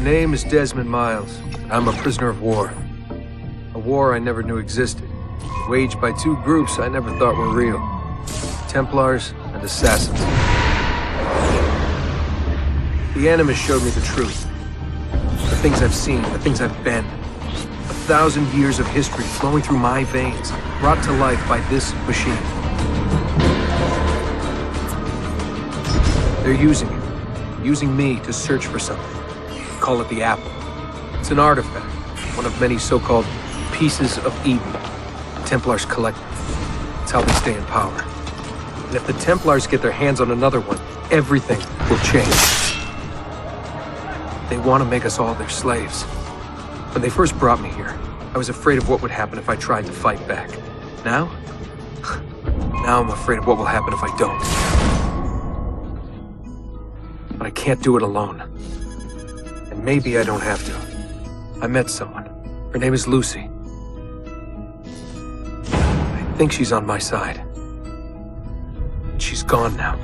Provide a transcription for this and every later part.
My name is Desmond Miles. I'm a prisoner of war. A war I never knew existed. Waged by two groups I never thought were real. Templars and Assassins. The Animus showed me the truth. The things I've seen, the things I've been. 1,000 years of history flowing through my veins, brought to life by this machine. They're using it. Using me to search for something. Call it the Apple. It's an artifact. One of many so-called pieces of Eden. The Templars collect them. It's how they stay in power. And if the Templars get their hands on another one, everything will change. They want to make us all their slaves. When they first brought me here, I was afraid of what would happen if I tried to fight back. Now? Now I'm afraid of what will happen if I don't. But I can't do it alone. And maybe I don't have to. I met someone. Her name is Lucy. I think she's on my side. She's gone now.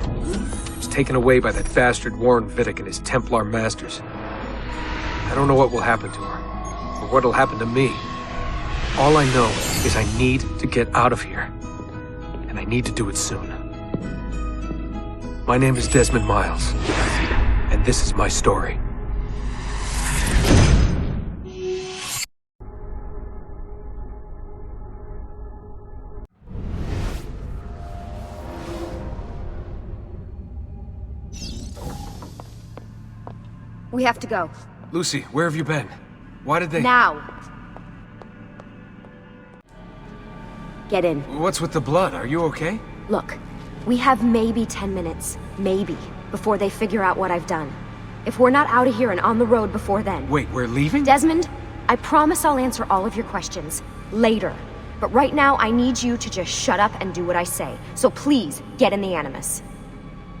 She's taken away by that bastard Warren Vidic and his Templar masters. I don't know what will happen to her, or what'll happen to me. All I know is I need to get out of here. And I need to do it soon. My name is Desmond Miles, and this is my story. We have to go. Lucy, where have you been? Why did they— Now! Get in. What's with the blood? Are you okay? Look, we have maybe 10 minutes, maybe, before they figure out what I've done. If we're not out of here and on the road before then— Wait, we're leaving? Desmond, I promise I'll answer all of your questions later. But right now, I need you to just shut up and do what I say. So please, get in the Animus.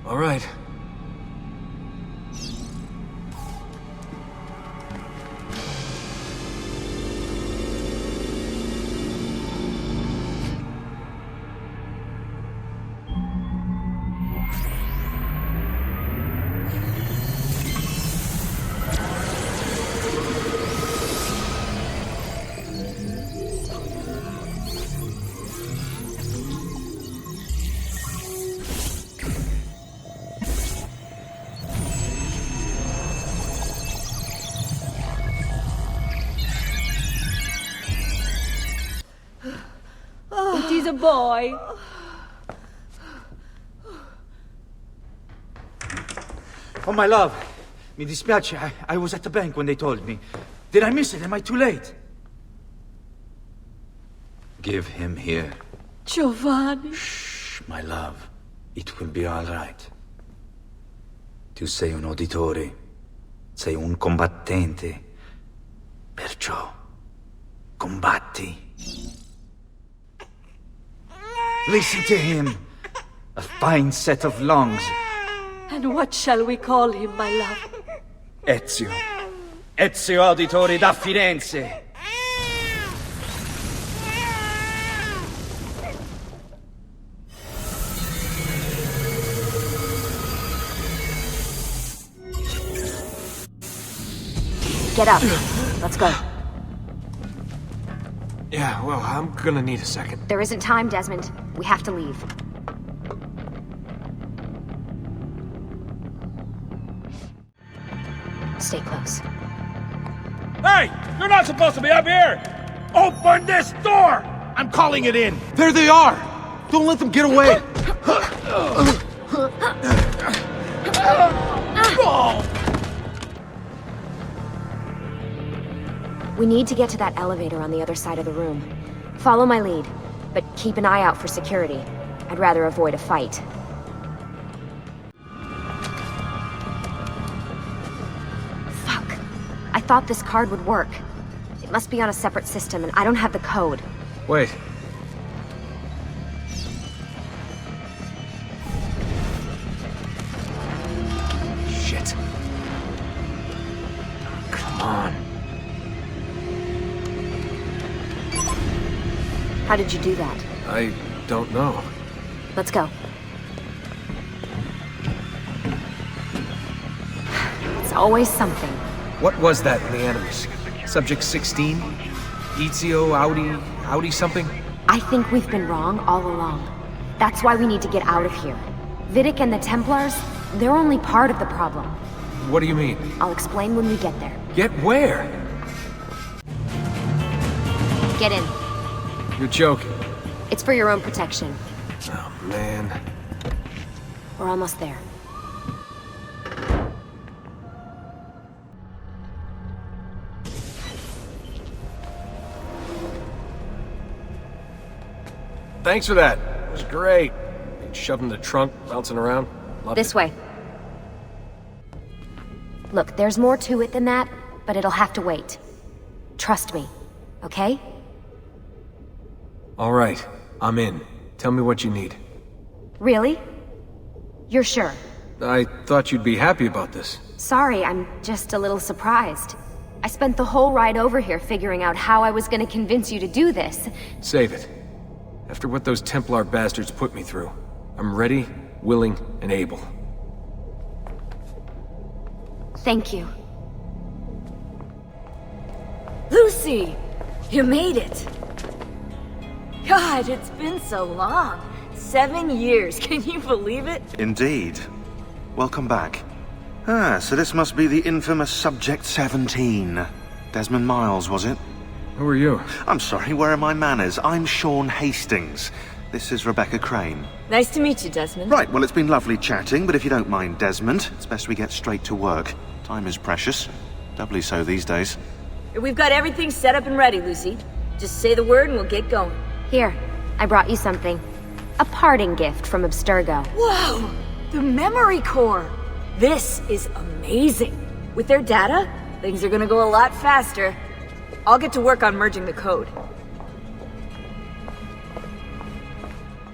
All right. It is a boy. Oh, my love. Mi dispiace. I was at the bank when they told me. Did I miss it? Am I too late? Give him here. Giovanni. Shh, my love. It will be all right. Tu sei un uditore. Sei un combattente. Perciò, combatti. Listen to him. A fine set of lungs. And what shall we call him, my love? Ezio. Ezio Auditore da Firenze. Get up. Let's go. Yeah, well, I'm gonna need a second. There isn't time, Desmond. We have to leave. Stay close. Hey! You're not supposed to be up here! Open this door! I'm calling it in! There they are! Don't let them get away! We need to get to that elevator on the other side of the room. Follow my lead, but keep an eye out for security. I'd rather avoid a fight. Fuck. I thought this card would work. It must be on a separate system, and I don't have the code. Wait. Shit. Come on. How did you do that? I don't know. Let's go. It's always something. What was that in the Animus? Subject 16? Ezio, Audi something? I think we've been wrong all along. That's why we need to get out of here. Vidic and the Templars, they're only part of the problem. What do you mean? I'll explain when we get there. Get where? Get in. You're joking. It's for your own protection. Oh, man. We're almost there. Thanks for that. It was great. Shoved in the trunk, bouncing around. Loved This it. way. Look, there's more to it than that, but it'll have to wait. Trust me, okay? All right, I'm in. Tell me what you need. Really? You're sure? I thought you'd be happy about this. Sorry, I'm just a little surprised. I spent the whole ride over here figuring out how I was gonna convince you to do this. Save it. After what those Templar bastards put me through, I'm ready, willing, and able. Thank you. Lucy! You made it! God, it's been so long. 7 years, can you believe it? Indeed. Welcome back. Ah, so this must be the infamous Subject 17. Desmond Miles, was it? Who are you? I'm sorry, where are my manners? I'm Sean Hastings. This is Rebecca Crane. Nice to meet you, Desmond. Right, well, it's been lovely chatting, but if you don't mind, Desmond, it's best we get straight to work. Time is precious. Doubly so these days. We've got everything set up and ready, Lucy. Just say the word and we'll get going. Here, I brought you something. A parting gift from Abstergo. Whoa! The memory core! This is amazing. With their data, things are gonna go a lot faster. I'll get to work on merging the code.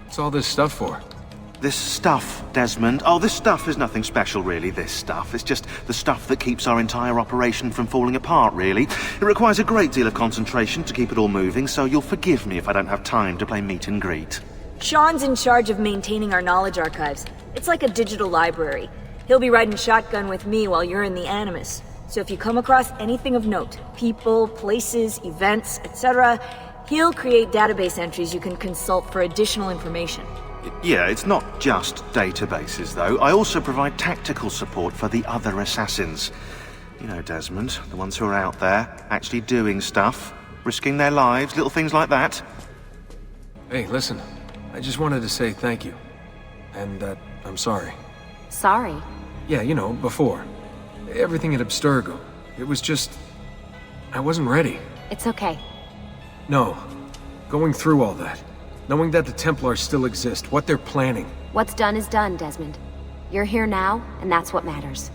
What's all this stuff for? This stuff, Desmond. Oh, this stuff is nothing special, really, this stuff. It's just the stuff that keeps our entire operation from falling apart, really. It requires a great deal of concentration to keep it all moving, so you'll forgive me if I don't have time to play meet and greet. Sean's in charge of maintaining our knowledge archives. It's like a digital library. He'll be riding shotgun with me while you're in the Animus. So if you come across anything of note, people, places, events, etc., he'll create database entries you can consult for additional information. Yeah, it's not just databases, though. I also provide tactical support for the other assassins. You know, Desmond, the ones who are out there, actually doing stuff, risking their lives, little things like that. Hey, listen. I just wanted to say thank you. And that I'm sorry. Sorry. Yeah, you know, before. Everything at Abstergo. It was just... I wasn't ready. It's okay. No. Going through all that. Knowing that the Templars still exist, what they're planning. What's done is done, Desmond. You're here now, and that's what matters.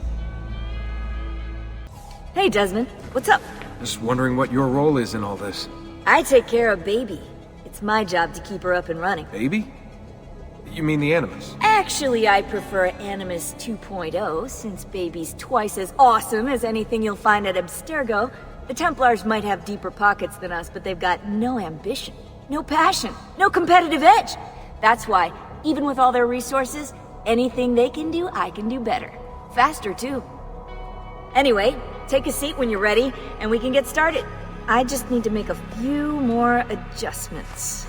Hey, Desmond. What's up? Just wondering what your role is in all this. I take care of Baby. It's my job to keep her up and running. Baby? You mean the Animus? Actually, I prefer Animus 2.0, since Baby's twice as awesome as anything you'll find at Abstergo. The Templars might have deeper pockets than us, but they've got no ambition, no passion, no competitive edge. That's why, even with all their resources, anything they can do, I can do better. Faster, too. Anyway, take a seat when you're ready, and we can get started. I just need to make a few more adjustments.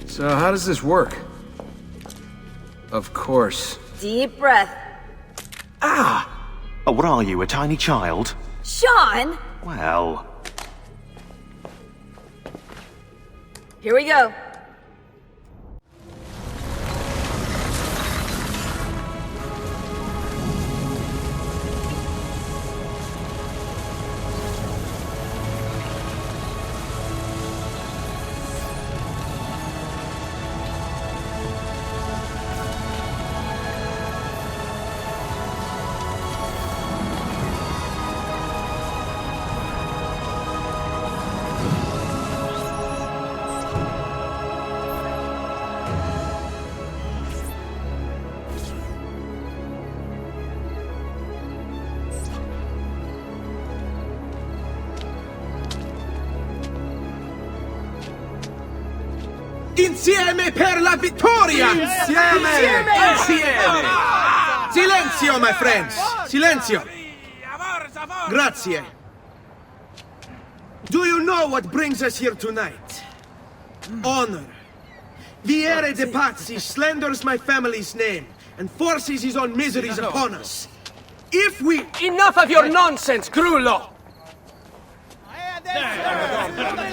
So how does this work? Of course. Deep breath. Ah! Oh, what are you, a tiny child? Sean! Well... Here we go. Insieme per la vittoria! Insieme! Silenzio, my friends! Silenzio! Grazie. Do you know what brings us here tonight? Honor. Viere de Pazzi slanders my family's name and forces his own miseries upon us. If we... Enough of your nonsense, Grullo!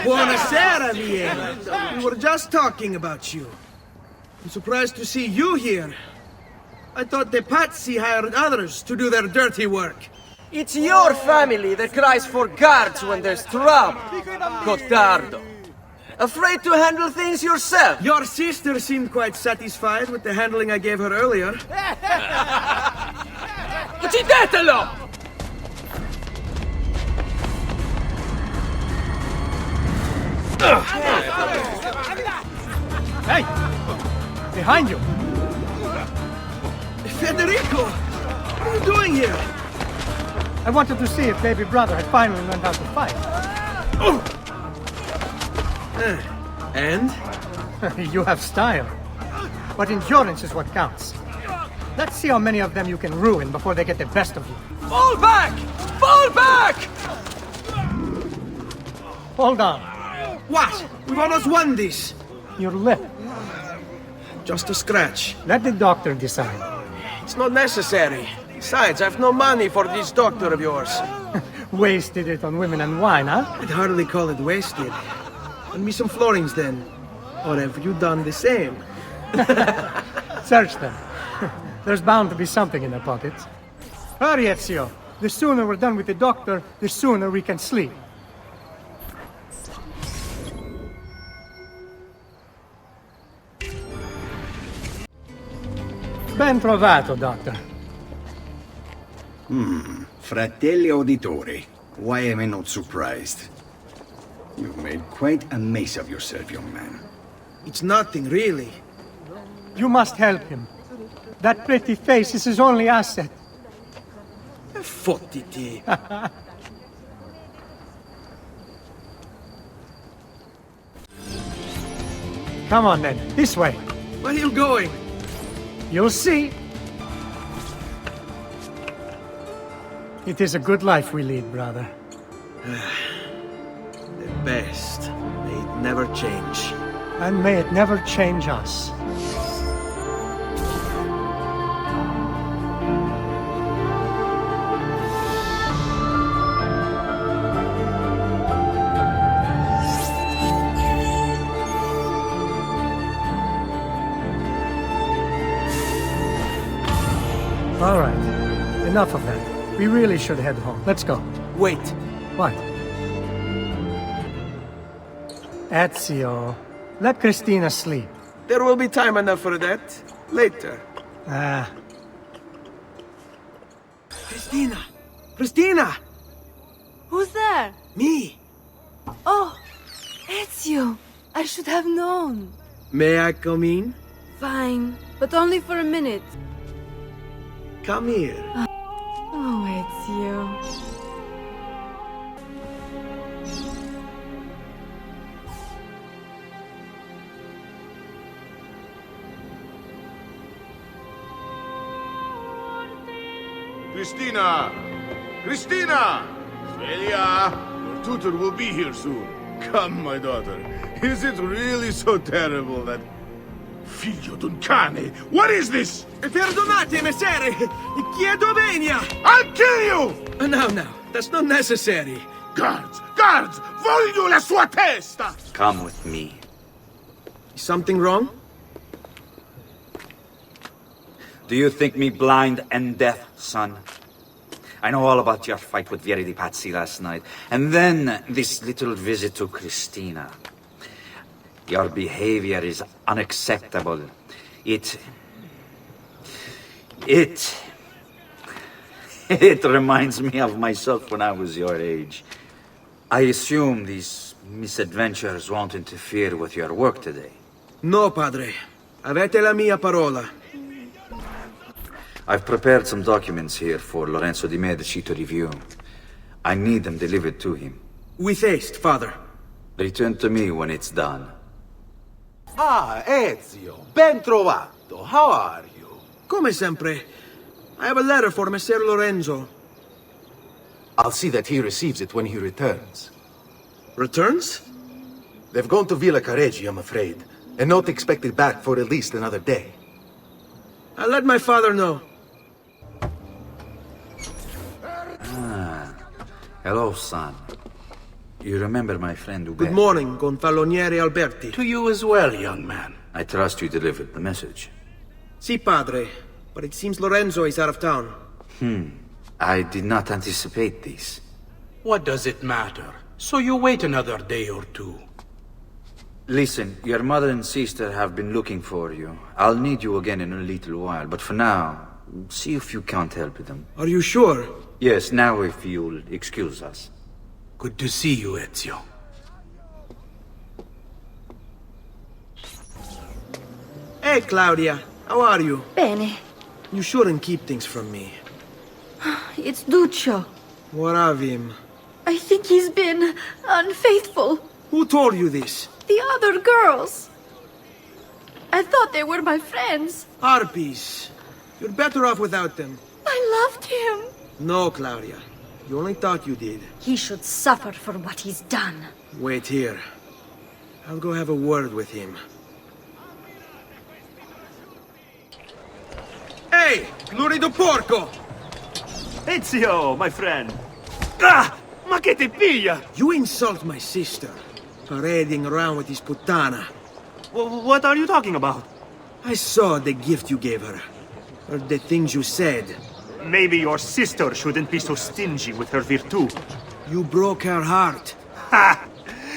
Buonasera, Viera. We were just talking about you. I'm surprised to see you here. I thought the Pazzi hired others to do their dirty work. It's your family that cries for guards when there's trouble, Cotardo. Afraid to handle things yourself. Your sister seemed quite satisfied with the handling I gave her earlier. Uccidetelo! Hey! Behind you! Federico! What are you doing here? I wanted to see if baby brother had finally learned how to fight. And? You have style. But endurance is what counts. Let's see how many of them you can ruin before they get the best of you. Fall back! Fall back! Hold on. What? We've almost won this. Your lip. Just a scratch. Let the doctor decide. It's not necessary. Besides, I've no money for this doctor of yours. Wasted it on women and wine, huh? I'd hardly call it wasted. Lend me some florins then. Or have you done the same? Search them. There's bound to be something in their pockets. Hurry, Ezio. The sooner we're done with the doctor, the sooner we can sleep. Ben trovato, Doctor. Fratelli auditori, why am I not surprised? You've made quite a mess of yourself, young man. It's nothing, really. You must help him. That pretty face is his only asset. Fottiti. Come on, then. This way. Where are you going? You'll see. It is a good life we lead, brother. The best. May it never change. And may it never change us. All right. Enough of that. We really should head home. Let's go. Wait. What? Ezio, let Cristina sleep. There will be time enough for that. Later. Cristina! Cristina! Who's there? Me! Oh, Ezio. I should have known. May I come in? Fine, but only for a minute. Come here. Oh, Ezio. Cristina! Cristina! Celia! Your tutor will be here soon. Come, my daughter. Is it really so terrible that... Figlio d'un cane! What is this? Perdonate, messere! Chiedo venia! I'll kill you! No, that's not necessary. Guards! Guards! Voglio la sua testa! Come with me. Is something wrong? Do you think me blind and deaf, son? I know all about your fight with Vieri di Pazzi last night, and then this little visit to Cristina. Your behavior is unacceptable. It reminds me of myself when I was your age. I assume these misadventures won't interfere with your work today. No, padre. Avete la mia parola. I've prepared some documents here for Lorenzo di Medici to review. I need them delivered to him. With haste, father. Return to me when it's done. Ah, Ezio, ben trovato. How are you? Come sempre. I have a letter for Messer Lorenzo. I'll see that he receives it when he returns. Returns? They've gone to Villa Careggi, I'm afraid, and not expected back for at least another day. I'll let my father know. Hello, son. You remember my friend Uber? Good morning, Gonfaloniere Alberti. To you as well, young man. I trust you delivered the message. Si, padre. But it seems Lorenzo is out of town. I did not anticipate this. What does it matter? So you wait another day or two. Listen, your mother and sister have been looking for you. I'll need you again in a little while, but for now, see if you can't help them. Are you sure? Yes, now if you'll excuse us. Good to see you, Ezio. Hey, Claudia. How are you? Bene. You shouldn't keep things from me. It's Duccio. What of him? I think he's been unfaithful. Who told you this? The other girls. I thought they were my friends. Harpies. You're better off without them. I loved him. No, Claudia. You only thought you did. He should suffer for what he's done. Wait here. I'll go have a word with him. Hey! Lurido porco! Ezio, my friend. Ah! Ma che te piglia? You insult my sister. Parading around with his puttana. What are you talking about? I saw the gift you gave her. Heard the things you said. Maybe your sister shouldn't be so stingy with her virtù. You broke her heart. Ha!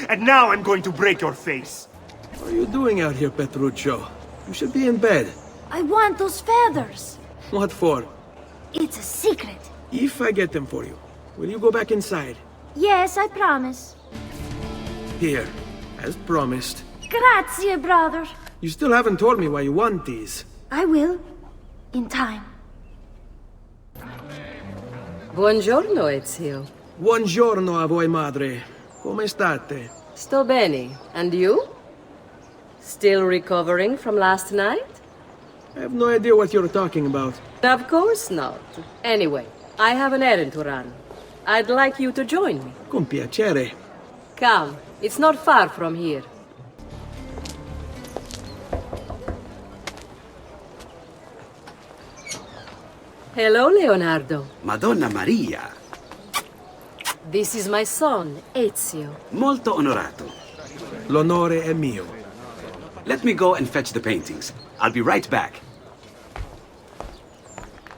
And now I'm going to break your face. What are you doing out here, Petruccio? You should be in bed. I want those feathers. What for? It's a secret. If I get them for you, will you go back inside? Yes, I promise. Here, as promised. Grazie, brother. You still haven't told me why you want these. I will. In time. Buongiorno, Ezio. Buongiorno a voi, madre. Come state? Sto bene. And you? Still recovering from last night? I have no idea what you're talking about. Of course not. Anyway, I have an errand to run. I'd like you to join me. Con piacere. Come, it's not far from here. Hello, Leonardo. Madonna Maria. This is my son, Ezio. Molto onorato. L'onore è mio. Let me go and fetch the paintings. I'll be right back.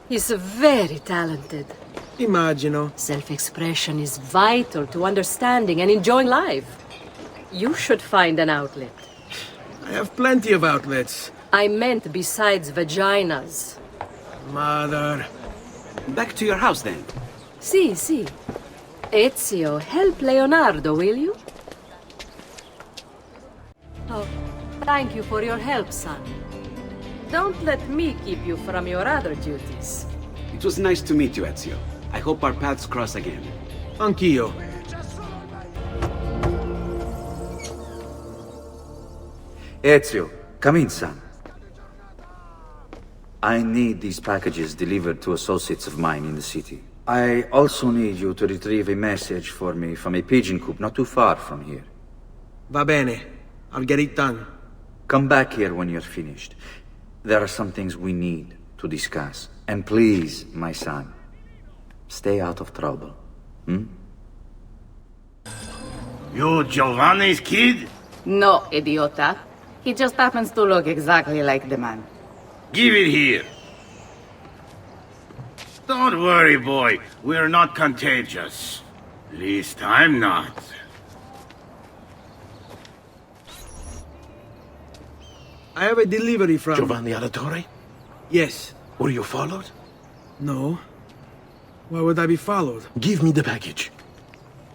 He's very talented. Immagino. Self-expression is vital to understanding and enjoying life. You should find an outlet. I have plenty of outlets. I meant besides vaginas. Mother. Back to your house, then. Si. Ezio, help Leonardo, will you? Oh, thank you for your help, son. Don't let me keep you from your other duties. It was nice to meet you, Ezio. I hope our paths cross again. Anch'io. Ezio, come in, son. I need these packages delivered to associates of mine in the city. I also need you to retrieve a message for me from a pigeon coop not too far from here. Va bene. I'll get it done. Come back here when you're finished. There are some things we need to discuss. And please, my son, stay out of trouble. You Giovanni's kid? No, idiota. He just happens to look exactly like the man. Give it here. Don't worry, boy. We're not contagious. At least I'm not. I have a delivery from... Giovanni Aladore? Yes. Were you followed? No. Why would I be followed? Give me the package.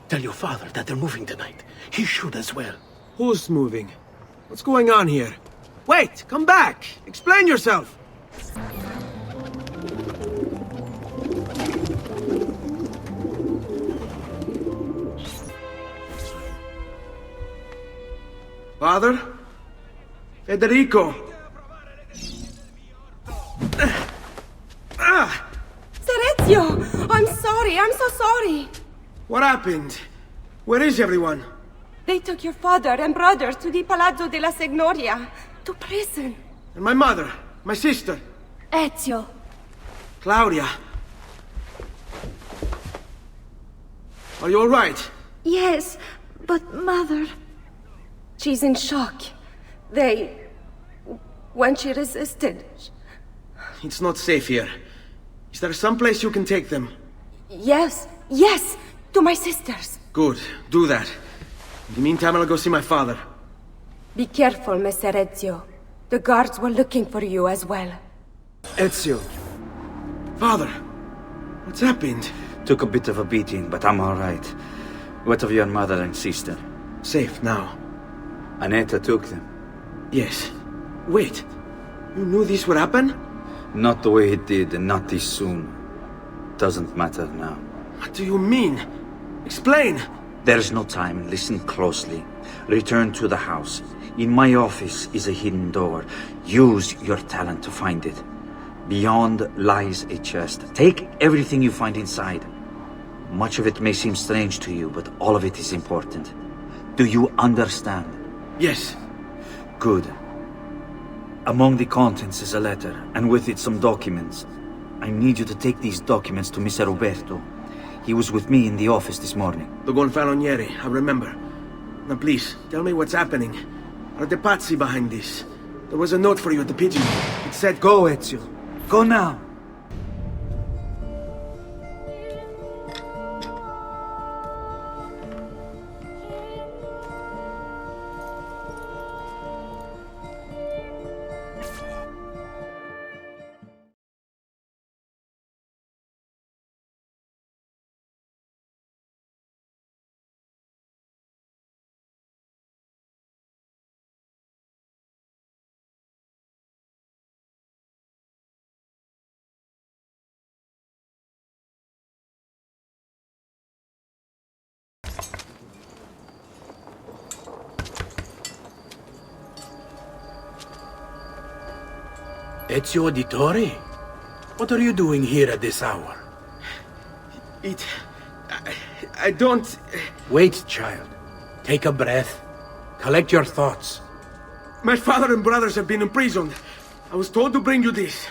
Tell your father that they're moving tonight. He should as well. Who's moving? What's going on here? Wait! Come back! Explain yourself! Father? Federico! Serezio! I'm sorry, I'm so sorry! What happened? Where is everyone? They took your father and brothers to the Palazzo della Signoria, to prison. And my mother, my sister. Ezio. Claudia. Are you all right? Yes, but Mother... She's in shock. When she resisted... It's not safe here. Is there some place you can take them? Yes, to my sisters. Good, do that. In the meantime, I'll go see my father. Be careful, Messer Ezio. The guards were looking for you as well. Ezio. Father, what's happened? Took a bit of a beating, but I'm all right. What of your mother and sister? Safe now. Annetta took them. Yes. Wait. You knew this would happen? Not the way it did, and not this soon. Doesn't matter now. What do you mean? Explain! There's no time. Listen closely. Return to the house. In my office is a hidden door. Use your talent to find it. Beyond lies a chest. Take everything you find inside. Much of it may seem strange to you, but all of it is important. Do you understand? Yes. Good. Among the contents is a letter, and with it some documents. I need you to take these documents to Mr. Roberto. He was with me in the office this morning. The Gonfalonieri, I remember. Now please, tell me what's happening. Are the Pazzi behind this? There was a note for you at the pigeon. It said, "Go, Ezio. Go now." Ezio Auditore? What are you doing here at this hour? I don't... Wait, child. Take a breath. Collect your thoughts. My father and brothers have been imprisoned. I was told to bring you this.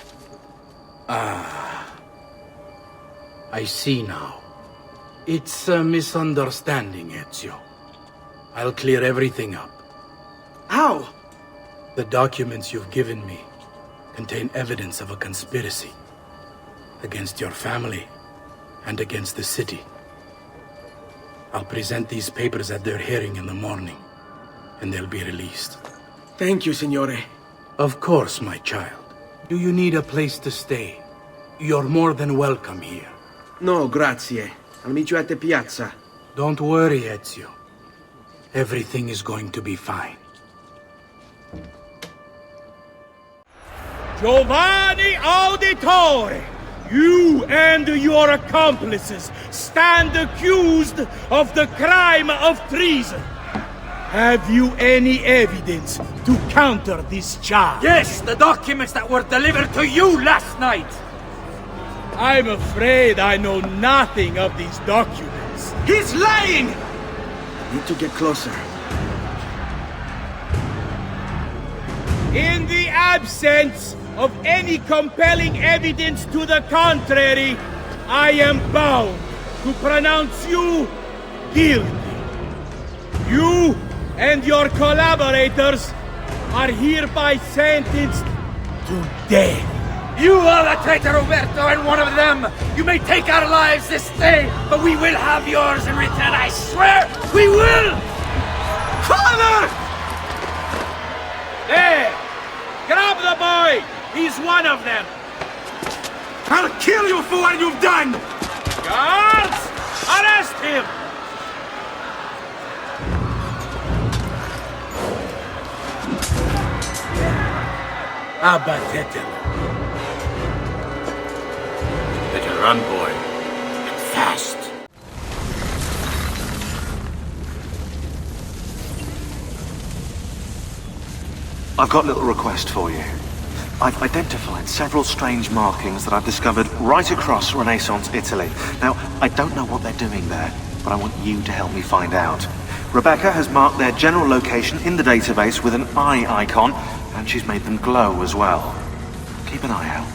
Ah. I see now. It's a misunderstanding, Ezio. I'll clear everything up. How? The documents you've given me contain evidence of a conspiracy against your family and against the city. I'll present these papers at their hearing in the morning, and they'll be released. Thank you, Signore. Of course, my child. Do you need a place to stay? You're more than welcome here. No, grazie. I'll meet you at the piazza. Don't worry, Ezio. Everything is going to be fine. Giovanni Auditore, you and your accomplices stand accused of the crime of treason. Have you any evidence to counter this charge? Yes, the documents that were delivered to you last night. I'm afraid I know nothing of these documents. He's lying! Need to get closer. In the absence of any compelling evidence to the contrary, I am bound to pronounce you guilty. You and your collaborators are hereby sentenced to death. You are the traitor, Roberto, and one of them. You may take our lives this day, but we will have yours in return, I swear! We will! Father! There! Grab the boy! He's one of them! I'll kill you for what you've done! Guards! Arrest him! Abatetelo. Better run, boy. And fast. I've got a little request for you. I've identified several strange markings that I've discovered right across Renaissance Italy. Now, I don't know what they're doing there, but I want you to help me find out. Rebecca has marked their general location in the database with an eye icon, and she's made them glow as well. Keep an eye out.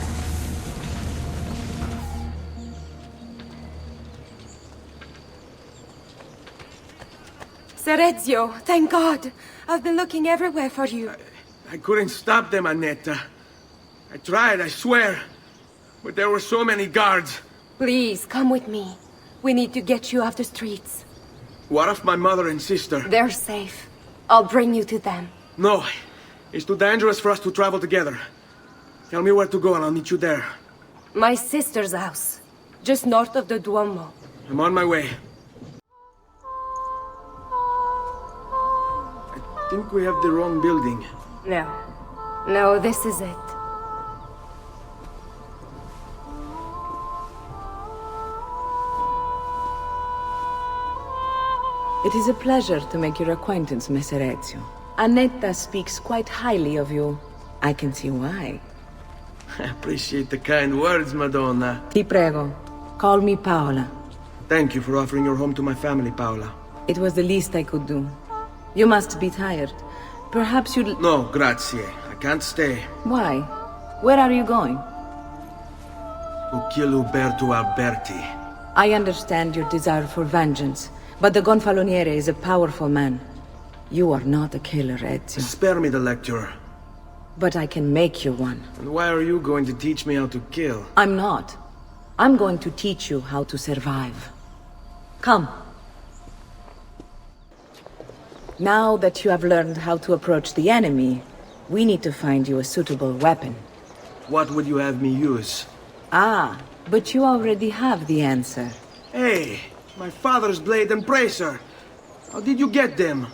Serezio, thank God. I've been looking everywhere for you. I couldn't stop them, Annetta. I tried, I swear. But there were so many guards. Please, come with me. We need to get you off the streets. What of my mother and sister? They're safe. I'll bring you to them. No. It's too dangerous for us to travel together. Tell me where to go and I'll meet you there. My sister's house. Just north of the Duomo. I'm on my way. I think we have the wrong building. No. No, this is it. It is a pleasure to make your acquaintance, Messer Ezio. Annetta speaks quite highly of you. I can see why. I appreciate the kind words, Madonna. Ti prego. Call me Paola. Thank you for offering your home to my family, Paola. It was the least I could do. You must be tired. Perhaps you'd... No, grazie. I can't stay. Why? Where are you going? To kill Uberto Alberti. I understand your desire for vengeance, but the Gonfaloniere is a powerful man. You are not a killer, Ezio. Spare me the lecture. But I can make you one. And why are you going to teach me how to kill? I'm not. I'm going to teach you how to survive. Come. Now that you have learned how to approach the enemy, we need to find you a suitable weapon. What would you have me use? Ah, but you already have the answer. Hey, my father's blade and bracer. How did you get them?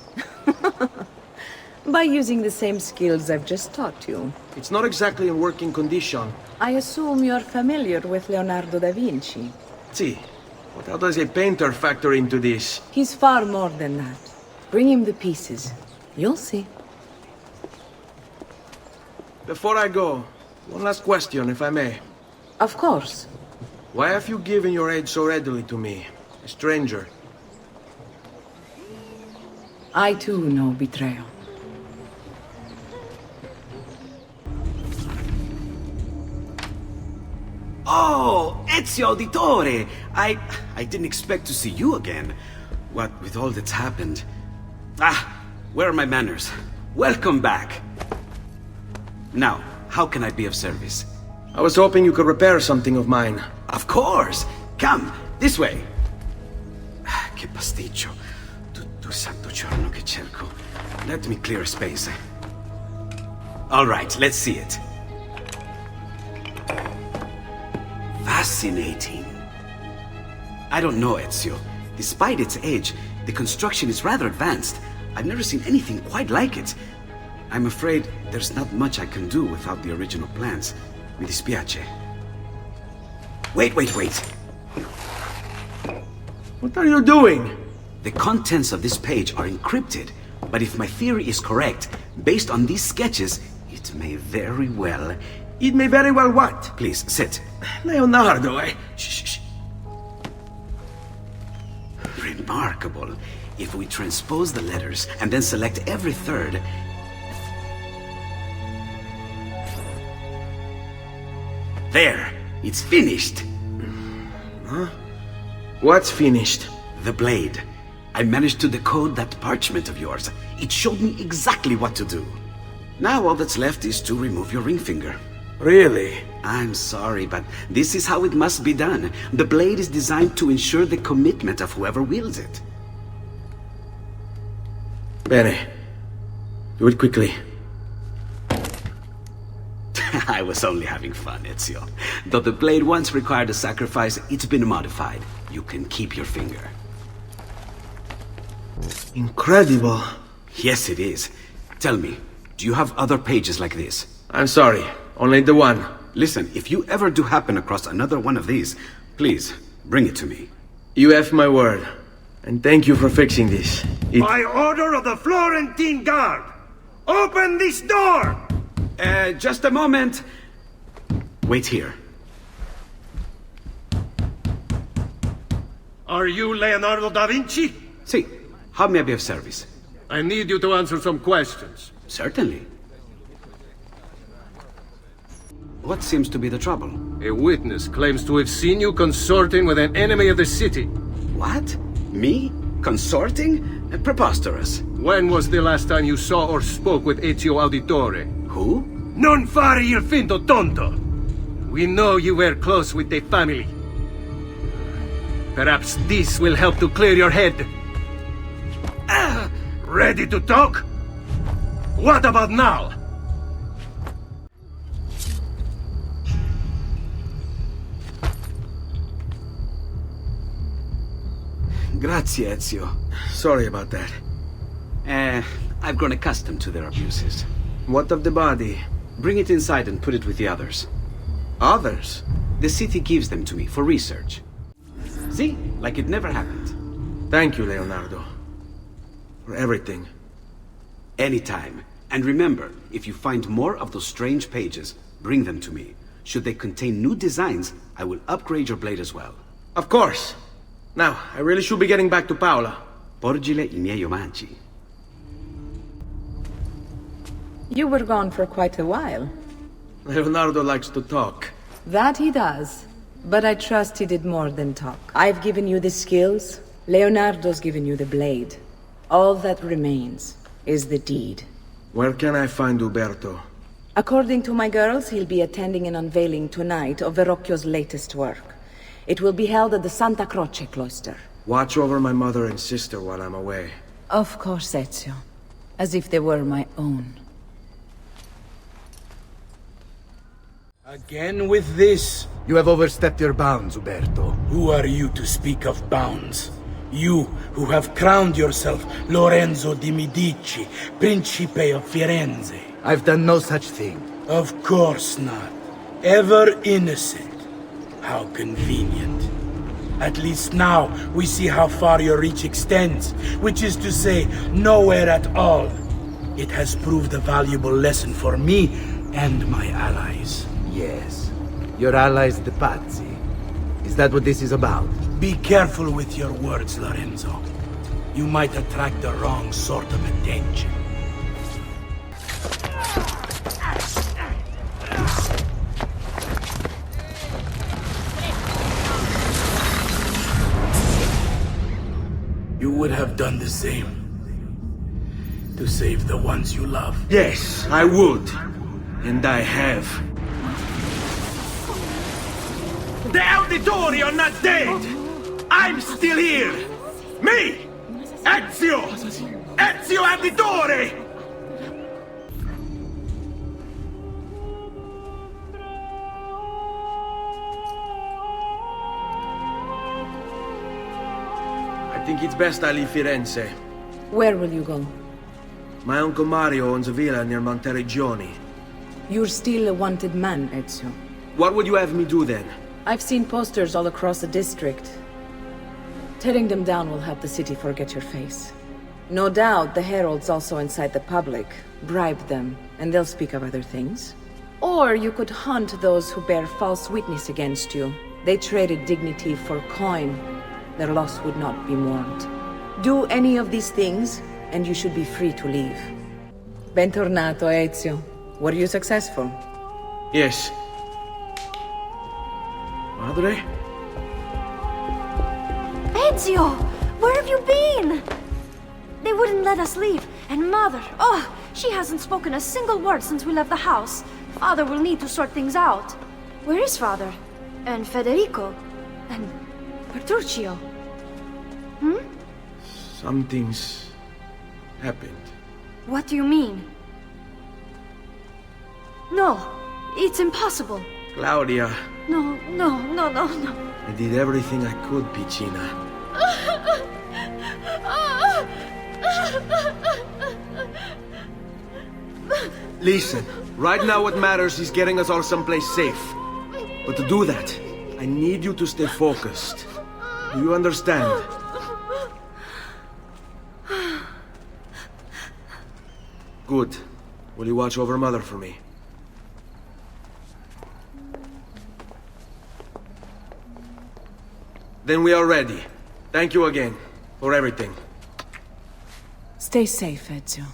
By using the same skills I've just taught you. It's not exactly in working condition. I assume you're familiar with Leonardo da Vinci. See, but how does a painter factor into this? He's far more than that. Bring him the pieces. You'll see. Before I go, one last question, if I may. Of course. Why have you given your aid so readily to me, a stranger? I too know betrayal. Oh, Ezio Auditore! I didn't expect to see you again. What with all that's happened. Ah, where are my manners? Welcome back. Now, how can I be of service? I was hoping you could repair something of mine. Of course! Come, this way! Che pasticcio. Tutto il santo giorno che cerco. Let me clear a space. Alright, let's see it. Fascinating. I don't know, Ezio. Despite its age, the construction is rather advanced. I've never seen anything quite like it. I'm afraid there's not much I can do without the original plans. Mi dispiace. Wait. What are you doing? The contents of this page are encrypted, but if my theory is correct, based on these sketches, it may very well... It may very well what? Please, sit. Leonardo, Shh. Remarkable. If we transpose the letters and then select every third... There! It's finished! Huh? What's finished? The blade. I managed to decode that parchment of yours. It showed me exactly what to do. Now all that's left is to remove your ring finger. Really? I'm sorry, but this is how it must be done. The blade is designed to ensure the commitment of whoever wields it. Bene. Do it quickly. I was only having fun, Ezio. Though the blade once required a sacrifice, it's been modified. You can keep your finger. Incredible. Yes, it is. Tell me, do you have other pages like this? I'm sorry. Only the one. Listen, if you ever do happen across another one of these, please, bring it to me. You have my word. And thank you for fixing this. By order of the Florentine Guard, Open this door! Just a moment. Wait here. Are you Leonardo da Vinci? See, how may I be of service? I need you to answer some questions. Certainly. What seems to be the trouble? A witness claims to have seen you consorting with an enemy of the city. What? Me? Consorting? Preposterous. When was the last time you saw or spoke with Ezio Auditore? Who? Non fare il finto tonto! We know you were close with the family. Perhaps this will help to clear your head. Ready to talk? What about now? Grazie, Ezio. Sorry about that. I've grown accustomed to their abuses. What of the body? Bring it inside and put it with the others. Others? The city gives them to me for research. See? Like it never happened. Thank you, Leonardo. For everything. Anytime. And remember, if you find more of those strange pages, bring them to me. Should they contain new designs, I will upgrade your blade as well. Of course. Now, I really should be getting back to Paola. Porgile I miei omaggi. You were gone for quite a while. Leonardo likes to talk. That he does. But I trust he did more than talk. I've given you the skills. Leonardo's given you the blade. All that remains is the deed. Where can I find Uberto? According to my girls, he'll be attending an unveiling tonight of Verrocchio's latest work. It will be held at the Santa Croce cloister. Watch over my mother and sister while I'm away. Of course, Ezio. As if they were my own. Again with this? You have overstepped your bounds, Uberto. Who are you to speak of bounds? You, who have crowned yourself Lorenzo di Medici, Principe of Firenze. I've done no such thing. Of course not. Ever innocent. How convenient. At least now, we see how far your reach extends, which is to say, nowhere at all. It has proved a valuable lesson for me and my allies. Yes. Your allies, the Pazzi. Is that what this is about? Be careful with your words, Lorenzo. You might attract the wrong sort of attention. You would have done the same. To save the ones you love. Yes, I would. And I have. The Auditori are not dead! I'm still here! Me! Ezio! Ezio Auditore! I think it's best I leave Firenze. Where will you go? My Uncle Mario owns a villa near Monteregioni. You're still a wanted man, Ezio. What would you have me do then? I've seen posters all across the district. Tearing them down will help the city forget your face. No doubt the heralds also incite the public. Bribe them, and they'll speak of other things. Or you could hunt those who bear false witness against you. They traded dignity for coin. Their loss would not be mourned. Do any of these things, and you should be free to leave. Bentornato, Ezio. Were you successful? Yes. Madre? Ezio! Where have you been? They wouldn't let us leave. And Mother, oh, she hasn't spoken a single word since we left the house. Father will need to sort things out. Where is Father? And Federico? And Petruccio? Something's happened. What do you mean? No, it's impossible. Claudia. No. I did everything I could, Piccina. Listen, right now what matters is getting us all someplace safe. But to do that, I need you to stay focused. Do you understand? Good. Will you watch over Mother for me? Then we are ready. Thank you again for everything. Stay safe, Ezio.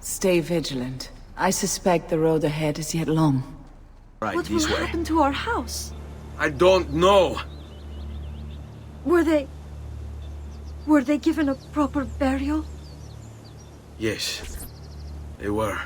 Stay vigilant. I suspect the road ahead is yet long. Right, What this will way. happen to our house? I don't know. Were they given a proper burial? Yes, they were.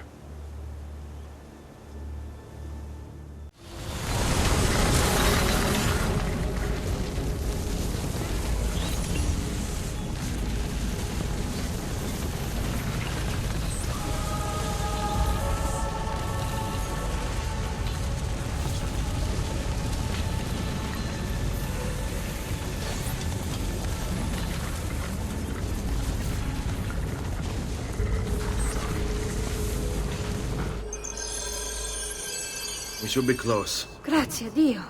We should be close. Grazie, Dio.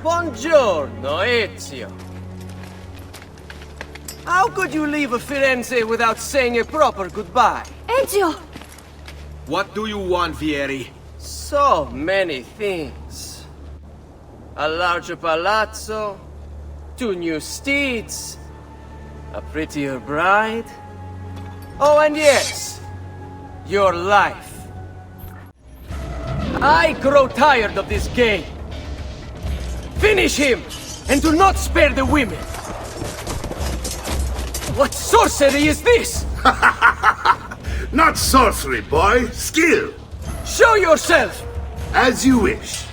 Buongiorno, Ezio. How could you leave Firenze without saying a proper goodbye? Ezio! What do you want, Vieri? So many things. A larger palazzo, 2 new steeds, a prettier bride. Oh, and yes, your life. I grow tired of this game. Finish him, and do not spare the women. What sorcery is this? Not sorcery, boy. Skill. Show yourself! As you wish.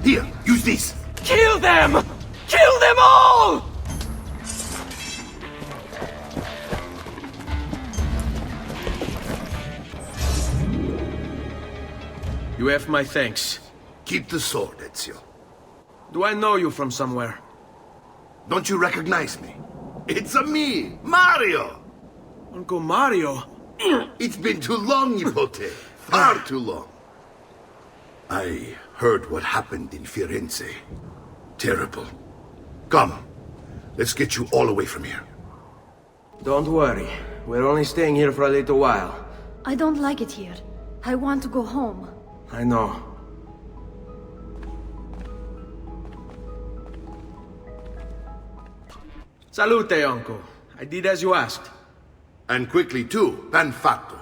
Here, use this. Kill them! Kill them all! You have my thanks. Keep the sword, Ezio. Do I know you from somewhere? Don't you recognize me? It's me, Mario! Uncle Mario? It's been too long, Nipote. Far too long. I heard what happened in Firenze. Terrible. Come, let's get you all away from here. Don't worry. We're only staying here for a little while. I don't like it here. I want to go home. I know. Salute, Uncle. I did as you asked. And quickly too, ben fatto.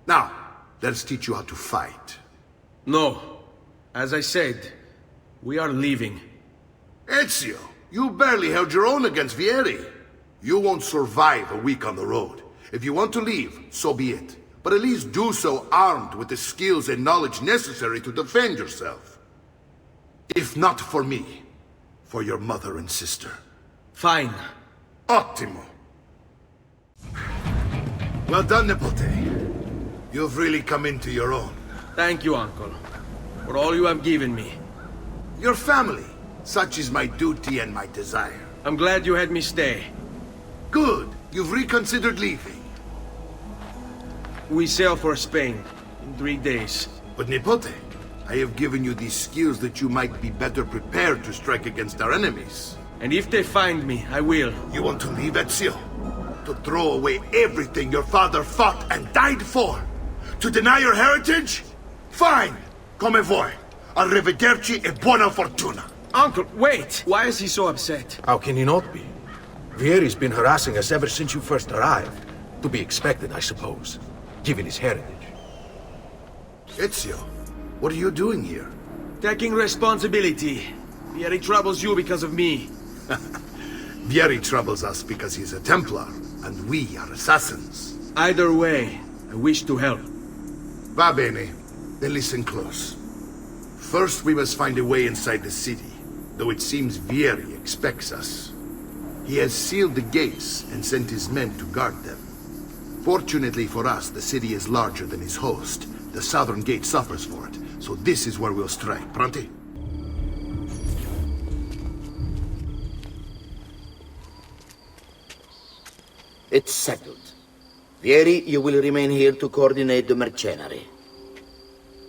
Now, let's teach you how to fight. No. As I said, we are leaving. Ezio, you barely held your own against Vieri. You won't survive a week on the road. If you want to leave, so be it. But at least do so armed with the skills and knowledge necessary to defend yourself. If not for me, for your mother and sister. Fine. Ottimo. Well done, Nipote. You've really come into your own. Thank you, Uncle, for all you have given me. Your family. Such is my duty and my desire. I'm glad you had me stay. Good. You've reconsidered leaving. We sail for Spain in 3 days. But Nipote, I have given you these skills that you might be better prepared to strike against our enemies. And if they find me, I will. You want to leave, Ezio? To throw away everything your father fought and died for? To deny your heritage? Fine. Come vuoi. Arrivederci e buona fortuna. Uncle, wait! Why is he so upset? How can he not be? Vieri's been harassing us ever since you first arrived. To be expected, I suppose, given his heritage. Ezio, what are you doing here? Taking responsibility. Vieri troubles you because of me. Vieri troubles us because he's a Templar, and we are assassins. Either way, I wish to help. Va bene. Then listen close. First, we must find a way inside the city, though it seems Vieri expects us. He has sealed the gates and sent his men to guard them. Fortunately for us, the city is larger than its host. The southern gate suffers for it, so this is where we'll strike. Pronti? It's settled. Vieri, you will remain here to coordinate the mercenary.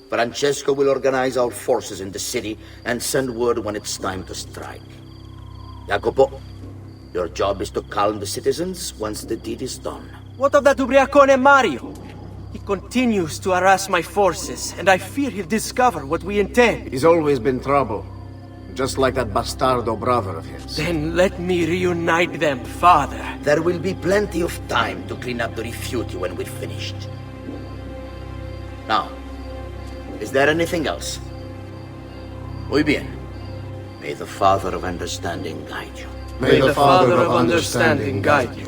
Francesco will organize our forces in the city and send word when it's time to strike. Jacopo, Your job is to calm the citizens once the deed is done. What of that ubriacone Mario? He continues to harass my forces, and I fear he'll discover what we intend. He's always been trouble. Just like that bastardo brother of his. Then let me reunite them, father. There will be plenty of time to clean up the refuge when we're finished. Now, is there anything else? Muy bien. May the Father of Understanding guide you. May the Father of Understanding guide you.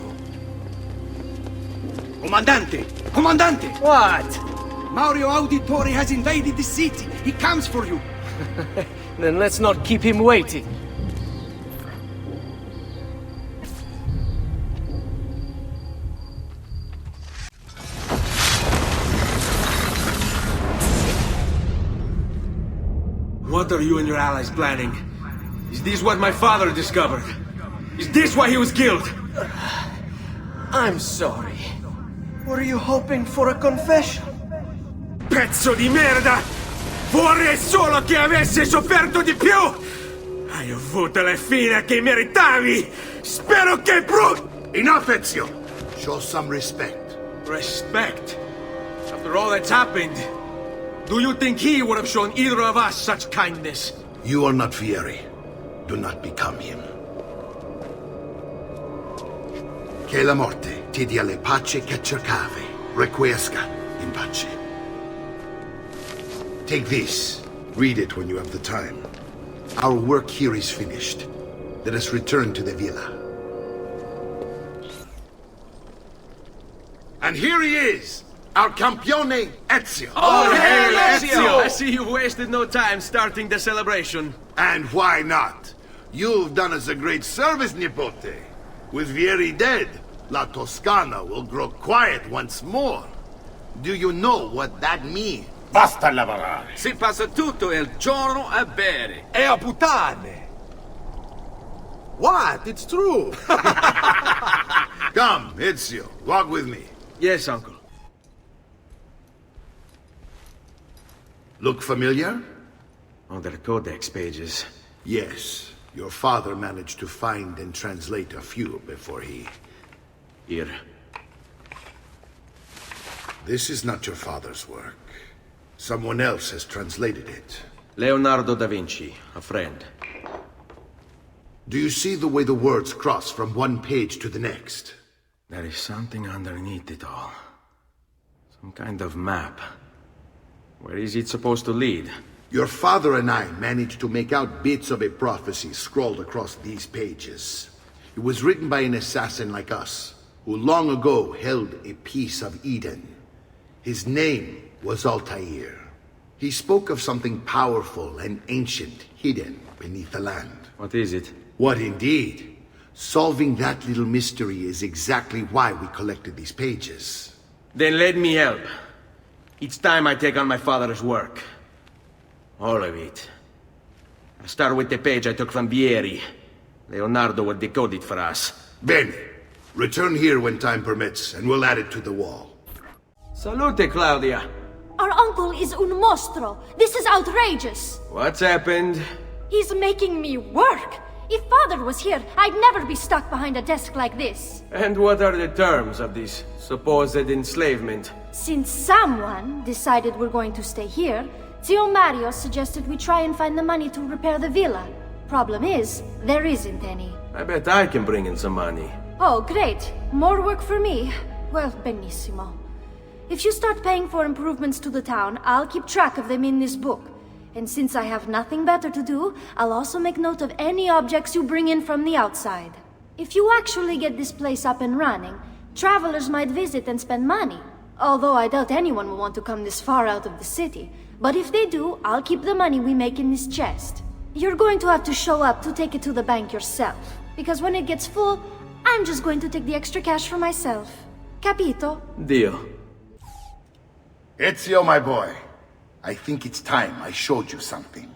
Comandante! Comandante! What? Mario Auditore has invaded the city. He comes for you. Then let's not keep him waiting. What are you and your allies planning? Is this what my father discovered? Is this why he was killed? I'm sorry. Were you hoping for a confession? Pezzo di merda! Vorrei solo che avessi sofferto di più! Hai avuto la fine che meritavi! Spero che Enough, Ezio! Show some respect. Respect? After all that's happened, do you think he would have shown either of us such kindness? You are not Fieri. Do not become him. Che la morte ti dia le pace che cercavi. Requiesca in pace. Take this. Read it when you have the time. Our work here is finished. Let us return to the villa. And here he is! Our campione, Ezio! All hail Ezio! I see you wasted no time starting the celebration. And why not? You've done us a great service, Nipote. With Vieri dead, La Toscana will grow quiet once more. Do you know what that means? Basta lavorare. Si passa tutto il giorno a bere. E a puttane. What? It's true. Come, Ezio, walk with me. Yes, uncle. Look familiar? On the codex pages. Yes. Your father managed to find and translate a few before he... Here. This is not your father's work. Someone else has translated it. Leonardo da Vinci, a friend. Do you see the way the words cross from one page to the next? There is something underneath it all. Some kind of map. Where is it supposed to lead? Your father and I managed to make out bits of a prophecy scrawled across these pages. It was written by an assassin like us, who long ago held a piece of Eden. His name was Altair. He spoke of something powerful and ancient hidden beneath the land. What is it? What indeed? Solving that little mystery is exactly why we collected these pages. Then let me help. Each time I take on my father's work. All of it. I'll start with the page I took from Vieri. Leonardo will decode it for us. Bene. Return here when time permits, and we'll add it to the wall. Salute, Claudia. Our uncle is un mostro. This is outrageous. What's happened? He's making me work. If Father was here, I'd never be stuck behind a desk like this. And what are the terms of this supposed enslavement? Since someone decided we're going to stay here, Zio Mario suggested we try and find the money to repair the villa. Problem is, there isn't any. I bet I can bring in some money. Oh, great. More work for me. Well, benissimo. If you start paying for improvements to the town, I'll keep track of them in this book. And since I have nothing better to do, I'll also make note of any objects you bring in from the outside. If you actually get this place up and running, travelers might visit and spend money. Although I doubt anyone will want to come this far out of the city. But if they do, I'll keep the money we make in this chest. You're going to have to show up to take it to the bank yourself. Because when it gets full, I'm just going to take the extra cash for myself. Capito? Deal. Ezio, my boy. I think it's time I showed you something.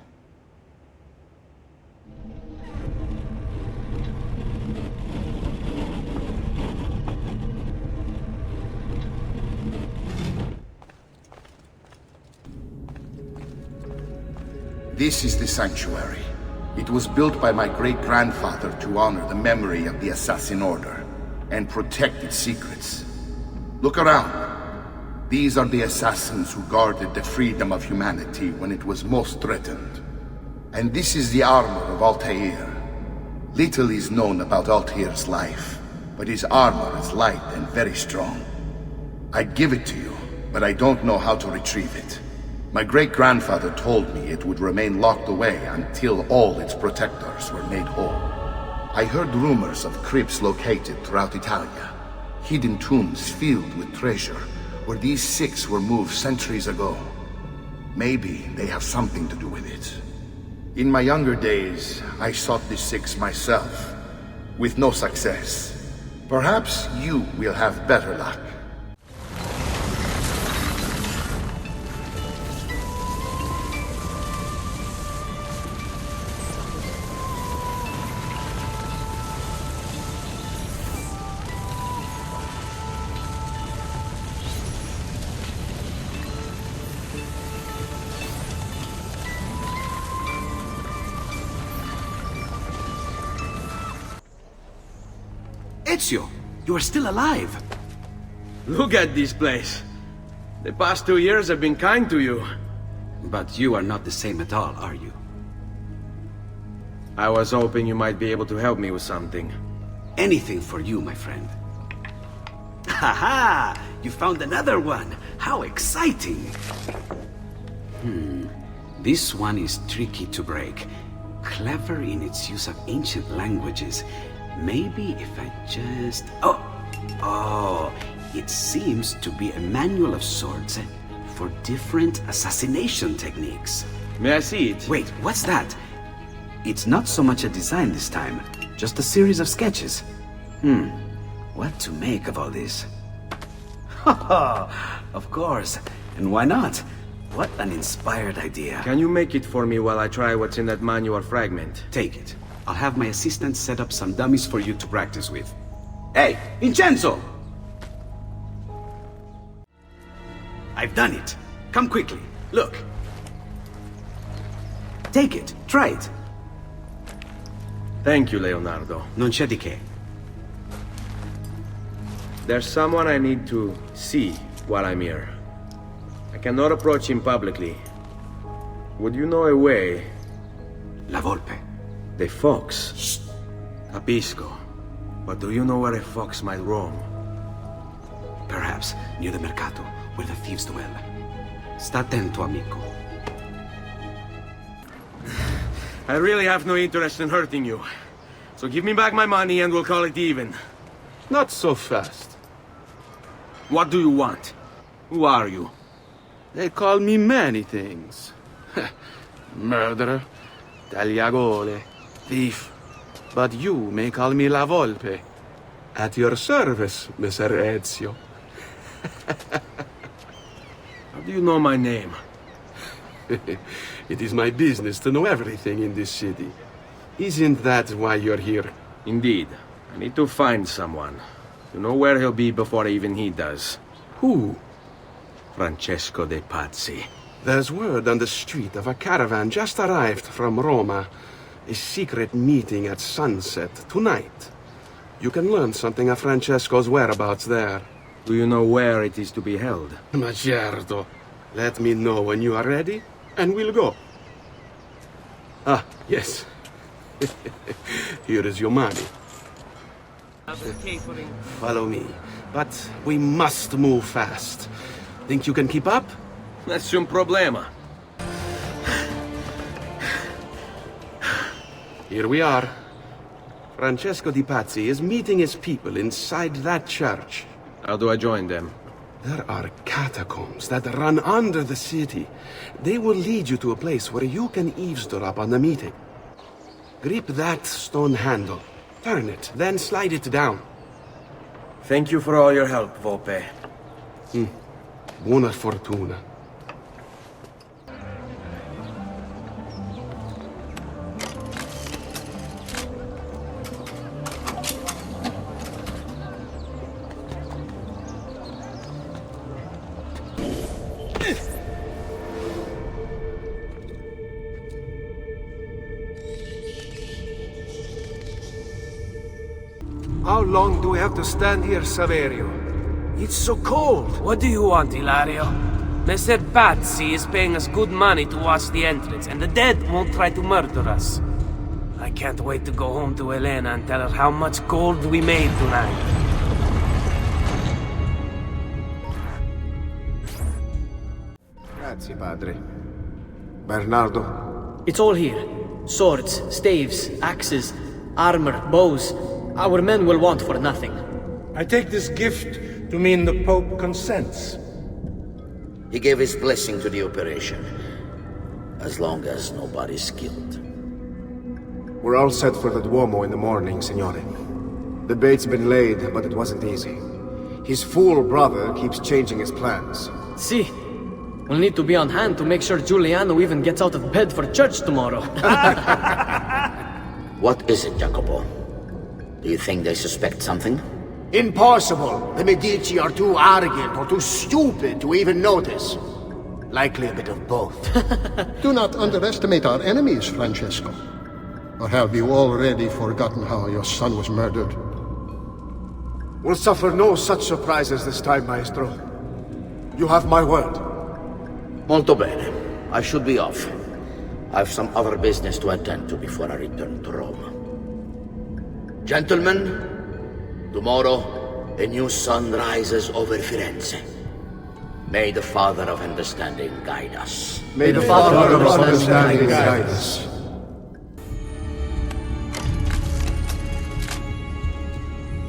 This is the sanctuary. It was built by my great-grandfather to honor the memory of the Assassin Order and protect its secrets. Look around. These are the assassins who guarded the freedom of humanity when it was most threatened. And this is the armor of Altair. Little is known about Altair's life, but his armor is light and very strong. I'd give it to you, but I don't know how to retrieve it. My great-grandfather told me it would remain locked away until all its protectors were made whole. I heard rumors of crypts located throughout Italia, hidden tombs filled with treasure, where these six were moved centuries ago. Maybe they have something to do with it. In my younger days, I sought the six myself, with no success. Perhaps you will have better luck. Ezio, you are still alive. Look at this place. The past 2 years have been kind to you. But you are not the same at all, are you? I was hoping you might be able to help me with something. Anything for you, my friend. Haha! You found another one! How exciting! This one is tricky to break. Clever in its use of ancient languages. Maybe if I just... Oh, it seems to be a manual of sorts for different assassination techniques. May I see it? Wait, what's that? It's not so much a design this time, just a series of sketches. What to make of all this? Of course, and why not? What an inspired idea. Can you make it for me while I try what's in that manual fragment? Take it. I'll have my assistant set up some dummies for you to practice with. Hey, Vincenzo! I've done it. Come quickly. Look. Take it. Try it. Thank you, Leonardo. Non c'è di che. There's someone I need to see while I'm here. I cannot approach him publicly. Would you know a way? La Volpe. The fox. Shh. Capisco. But do you know where a fox might roam? Perhaps near the Mercato, where the thieves dwell. Sta attento, amico. I really have no interest in hurting you. So give me back my money and we'll call it even. Not so fast. What do you want? Who are you? They call me many things. Murderer, tagliagole, thief. But you may call me La Volpe. At your service, Messer Ezio. How do you know my name? It is my business to know everything in this city. Isn't that why you're here? Indeed. I need to find someone. To know where he'll be before even he does. Who? Francesco de Pazzi. There's word on the street of a caravan just arrived from Roma. A secret meeting at sunset tonight. You can learn something of Francesco's whereabouts there. Do you know where it is to be held? Ma certo. Let me know when you are ready, and we'll go. Ah, yes. Here is your money. Follow me. But we must move fast. Think you can keep up? Nessun problema. Here we are. Francesco di Pazzi is meeting his people inside that church. How do I join them? There are catacombs that run under the city. They will lead you to a place where you can eavesdrop on the meeting. Grip that stone handle. Turn it, then slide it down. Thank you for all your help, Volpe. Buona fortuna. long do we have to stand here, Saverio? It's so cold. What do you want, Hilario? They said Patsy is paying us good money to watch the entrance, and the dead won't try to murder us. I can't wait to go home to Elena and tell her how much gold we made tonight. Grazie, padre. Bernardo? It's all here. Swords, staves, axes, armor, bows. Our men will want for nothing. I take this gift to mean the Pope consents. He gave his blessing to the operation, as long as nobody's killed. We're all set for the Duomo in the morning, Signore. The bait's been laid, but it wasn't easy. His fool brother keeps changing his plans. See, we'll need to be on hand to make sure Giuliano even gets out of bed for church tomorrow. What is it, Jacopo? Do you think they suspect something? Impossible! The Medici are too arrogant or too stupid to even notice. Likely a bit of both. Do not underestimate our enemies, Francesco. Or have you already forgotten how your son was murdered? We'll suffer no such surprises this time, Maestro. You have my word. Molto bene. I should be off. I've some other business to attend to before I return to Rome. Gentlemen, tomorrow a new sun rises over Firenze. May the Father of Understanding guide us. May the Father of Understanding guide us.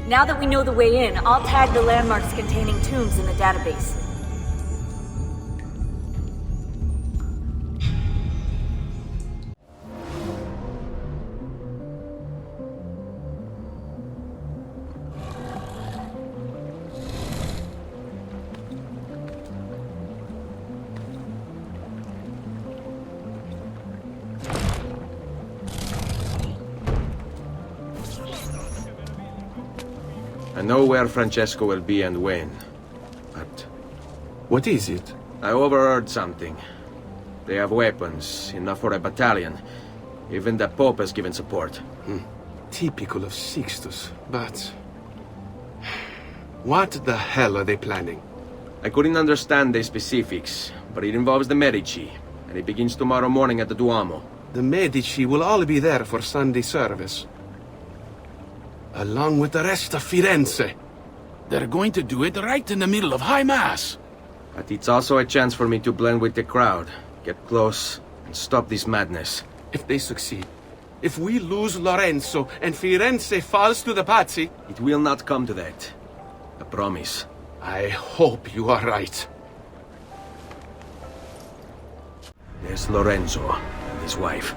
Now that we know the way in, I'll tag the landmarks containing tombs in the database. I know where Francesco will be and when. But what is it? I overheard something. They have weapons, enough for a battalion. Even the Pope has given support. Typical of Sixtus, but... what the hell are they planning? I couldn't understand the specifics, but it involves the Medici, and it begins tomorrow morning at the Duomo. The Medici will all be there for Sunday service. Along with the rest of Firenze. They're going to do it right in the middle of High Mass. But it's also a chance for me to blend with the crowd, get close, and stop this madness. If they succeed, if we lose Lorenzo and Firenze falls to the Pazzi... It will not come to that. I promise. I hope you are right. There's Lorenzo and his wife.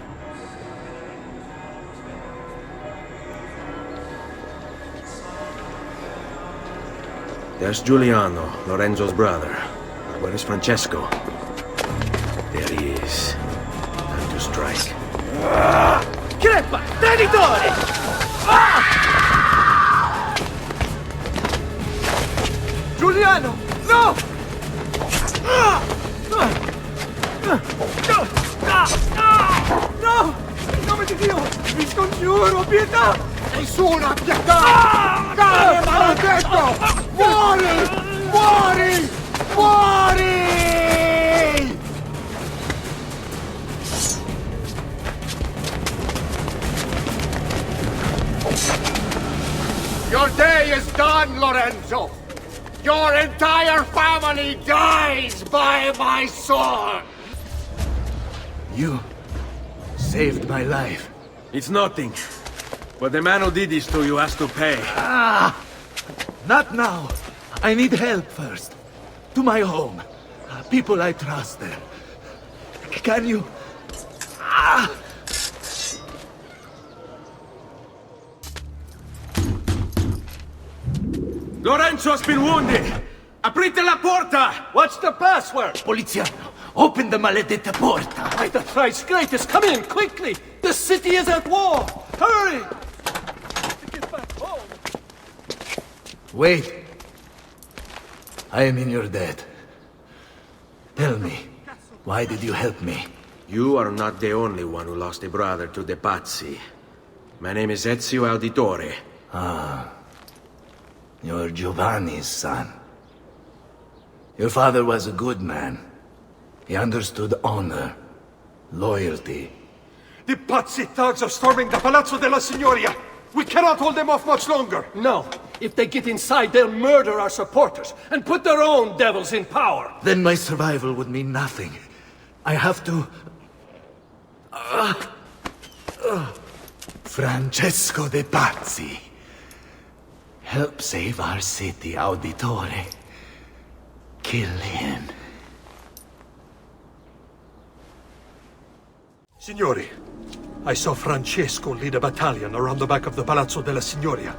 There's Giuliano, Lorenzo's brother. Where is Francesco? There he is. Time to strike. Crepa! Traditore! Giuliano! No! No! In nome di Dio! Vi scongiuro, pietà! Nessuna pietà! Cane maledetto! Muori! Muori! Muori! Your day is done, Lorenzo! Your entire family dies by my sword! You saved my life. It's nothing. But the man who did this to you has to pay. Not now. I need help first. To my home. People I trust there. Can you... Lorenzo has been wounded! Aprite la porta! What's the password? Poliziano, open the maledetta porta. By the thrice greatest, come in, quickly! The city is at war! Hurry! Get back home! Wait. I am in your debt. Tell me, why did you help me? You are not the only one who lost a brother to the Pazzi. My name is Ezio Auditore. You're Giovanni's son. Your father was a good man. He understood honor, loyalty. The Pazzi thugs are storming the Palazzo della Signoria! We cannot hold them off much longer! No. If they get inside, they'll murder our supporters and put their own devils in power. Then my survival would mean nothing. I have to... Francesco de Pazzi. Help save our city, Auditore. Kill him. Signori, I saw Francesco lead a battalion around the back of the Palazzo della Signoria.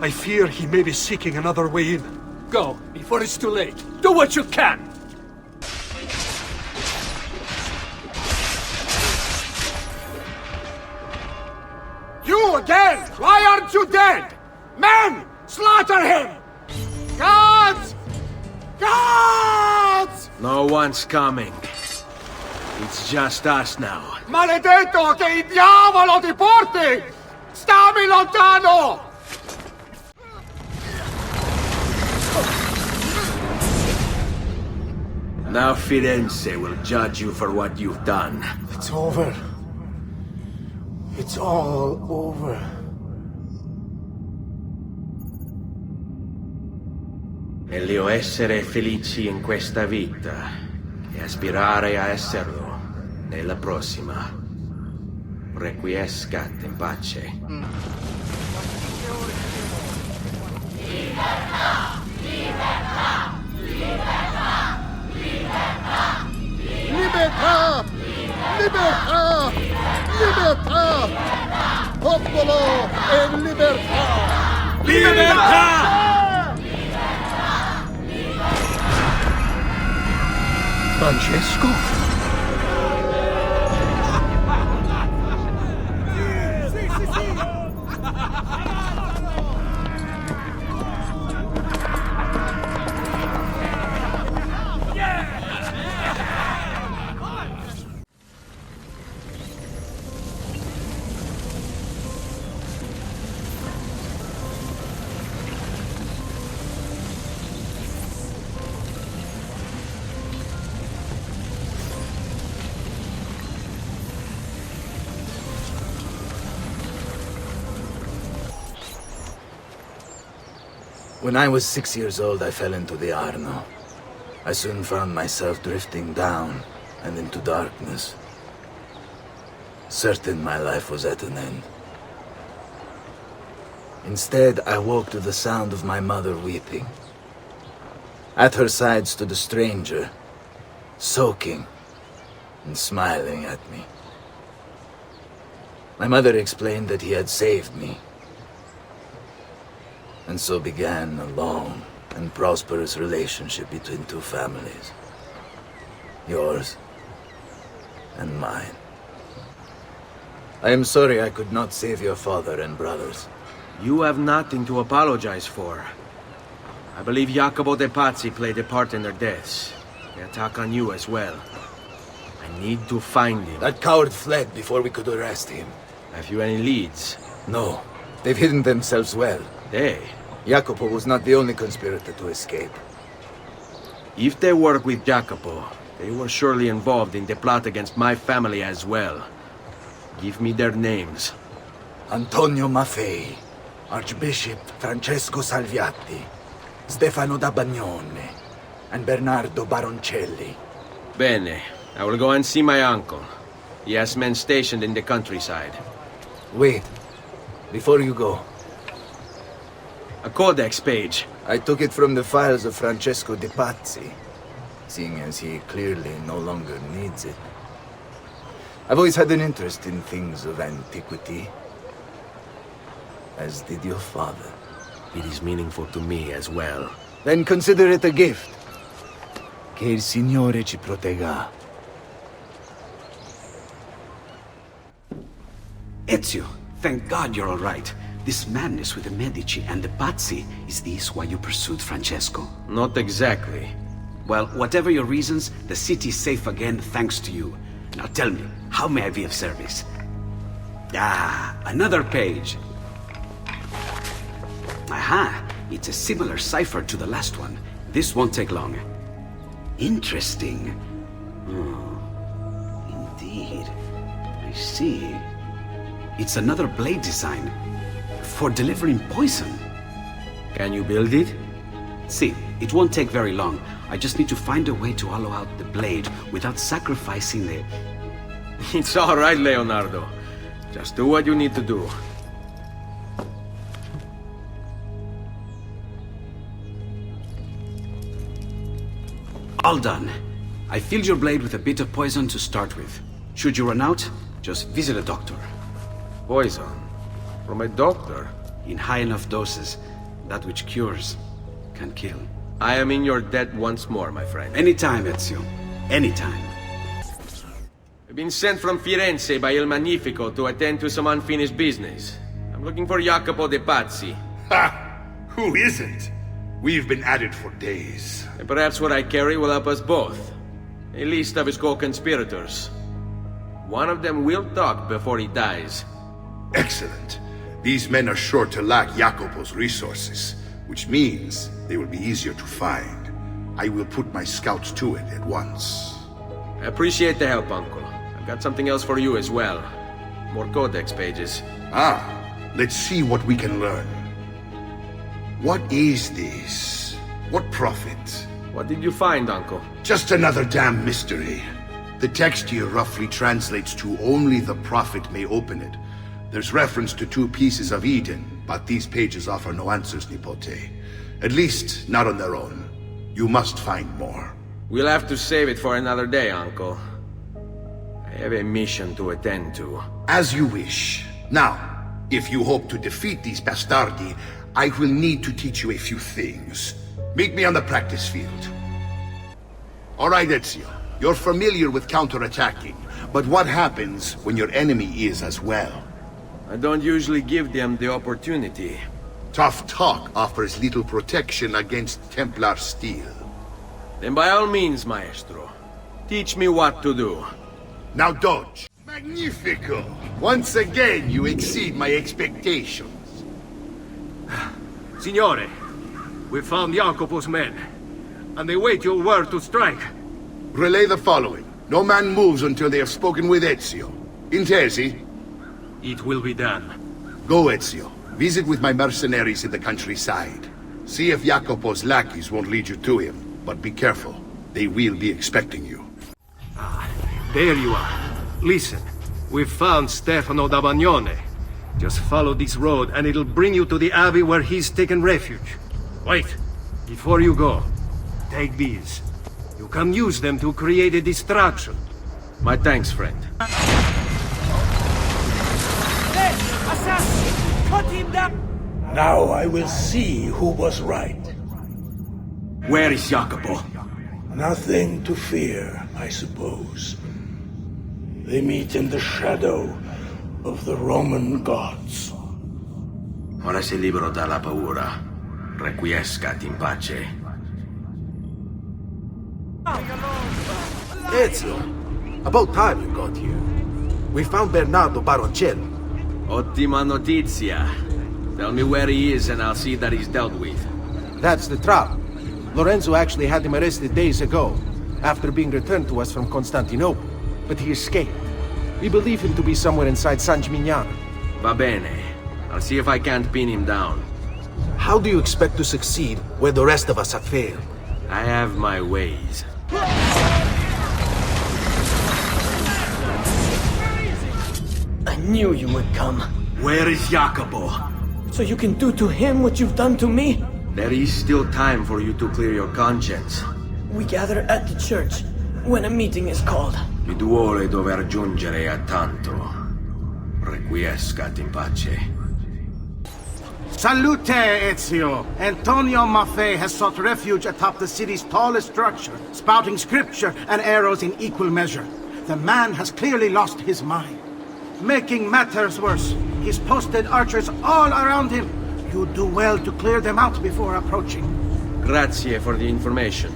I fear he may be seeking another way in. Go, before it's too late. Do what you can! You again! Why aren't you dead? Men! Slaughter him! Guards! Guards! No one's coming. It's just us now. Maledetto che il diavolo ti porti! Stammi lontano! Now Firenze will judge you for what you've done. It's over. It's all over. Meglio essere felici in questa vita e aspirare a esserlo nella prossima. Requiescat in pace. Libertà! Libertà! Libertà! Libertà! Libertà! Libertà! Popolo e libertà! Libertà! Francesco? When I was 6 years old, I fell into the Arno. I soon found myself drifting down and into darkness. Certain my life was at an end. Instead, I woke to the sound of my mother weeping. At her side stood a stranger, soaking and smiling at me. My mother explained that he had saved me. And so began a long and prosperous relationship between two families. Yours and mine. I am sorry I could not save your father and brothers. You have nothing to apologize for. I believe Jacopo de Pazzi played a part in their deaths. They attack on you as well. I need to find him. That coward fled before we could arrest him. Have you any leads? No. They've hidden themselves well. They? Jacopo was not the only conspirator to escape. If they work with Jacopo, they were surely involved in the plot against my family as well. Give me their names. Antonio Maffei, Archbishop Francesco Salviati, Stefano da Bagnone, and Bernardo Baroncelli. Bene. I will go and see my uncle. He has men stationed in the countryside. Wait. Before you go. A codex page. I took it from the files of Francesco de Pazzi, seeing as he clearly no longer needs it. I've always had an interest in things of antiquity, as did your father. It is meaningful to me as well. Then consider it a gift. Che il Signore ci protegga. Ezio, thank God you're all right. This madness with the Medici and the Pazzi, is this why you pursued Francesco? Not exactly. Well, whatever your reasons, the city's safe again thanks to you. Now tell me, how may I be of service? Ah, another page. Aha, It's a similar cipher to the last one. This won't take long. Interesting. Indeed. I see. It's another blade design. For delivering poison. Can you build it? See, it won't take very long. I just need to find a way to hollow out the blade without sacrificing the... It's all right, Leonardo. Just do what you need to do. All done. I filled your blade with a bit of poison to start with. Should you run out, just visit a doctor. Poison? From a doctor? In high enough doses, that which cures can kill. I am in your debt once more, my friend. Anytime, Ezio. Anytime. I've been sent from Firenze by Il Magnifico to attend to some unfinished business. I'm looking for Jacopo de Pazzi. Ha! Who isn't? We've been at it for days. And perhaps what I carry will help us both. A list of his co-conspirators. One of them will talk before he dies. Excellent. These men are sure to lack Jacopo's resources, which means they will be easier to find. I will put my scouts to it at once. I appreciate the help, Uncle. I've got something else for you as well. More codex pages. Ah, let's see what we can learn. What is this? What profit? What did you find, Uncle? Just another damn mystery. The text here roughly translates to only the prophet may open it. There's reference to 2 pieces of Eden, but these pages offer no answers, Nipote. At least, not on their own. You must find more. We'll have to save it for another day, Uncle. I have a mission to attend to. As you wish. Now, if you hope to defeat these bastardi, I will need to teach you a few things. Meet me on the practice field. All right, Ezio. You're familiar with counterattacking, but what happens when your enemy is as well? I don't usually give them the opportunity. Tough talk offers little protection against Templar steel. Then by all means, Maestro. Teach me what to do. Now dodge. Magnifico! Once again, you exceed my expectations. Signore, we found Jacopo's men, and they wait your word to strike. Relay the following. No man moves until they have spoken with Ezio. Intesi? It will be done. Go, Ezio. Visit with my mercenaries in the countryside. See if Jacopo's lackeys won't lead you to him. But be careful. They will be expecting you. There you are. Listen, we've found Stefano da Bagnone. Just follow this road and it'll bring you to the abbey where he's taken refuge. Wait, before you go, take these. You can use them to create a distraction. My thanks, friend. Hey, assassin! Cut him down! Now I will see who was right. Where is Jacopo? Nothing to fear, I suppose. They meet in the shadow of the Roman gods. Ora sei libero dalla paura. Requiescat in pace. Ezio, about time you got here. We found Bernardo Baroncello. Ottima notizia. Tell me where he is and I'll see that he's dealt with. That's the trouble. Lorenzo actually had him arrested days ago, after being returned to us from Constantinople. But he escaped. We believe him to be somewhere inside San Gimignano. Va bene. I'll see if I can't pin him down. How do you expect to succeed where the rest of us have failed? I have my ways. I knew you would come. Where is Jacopo? So you can do to him what you've done to me? There is still time for you to clear your conscience. We gather at the church when a meeting is called. Il duole dover giungere a tanto. Requiescat in pace. Salute, Ezio! Antonio Maffei has sought refuge atop the city's tallest structure, spouting scripture and arrows in equal measure. The man has clearly lost his mind. Making matters worse, he's posted archers all around him. You do well to clear them out before approaching. Grazie for the information.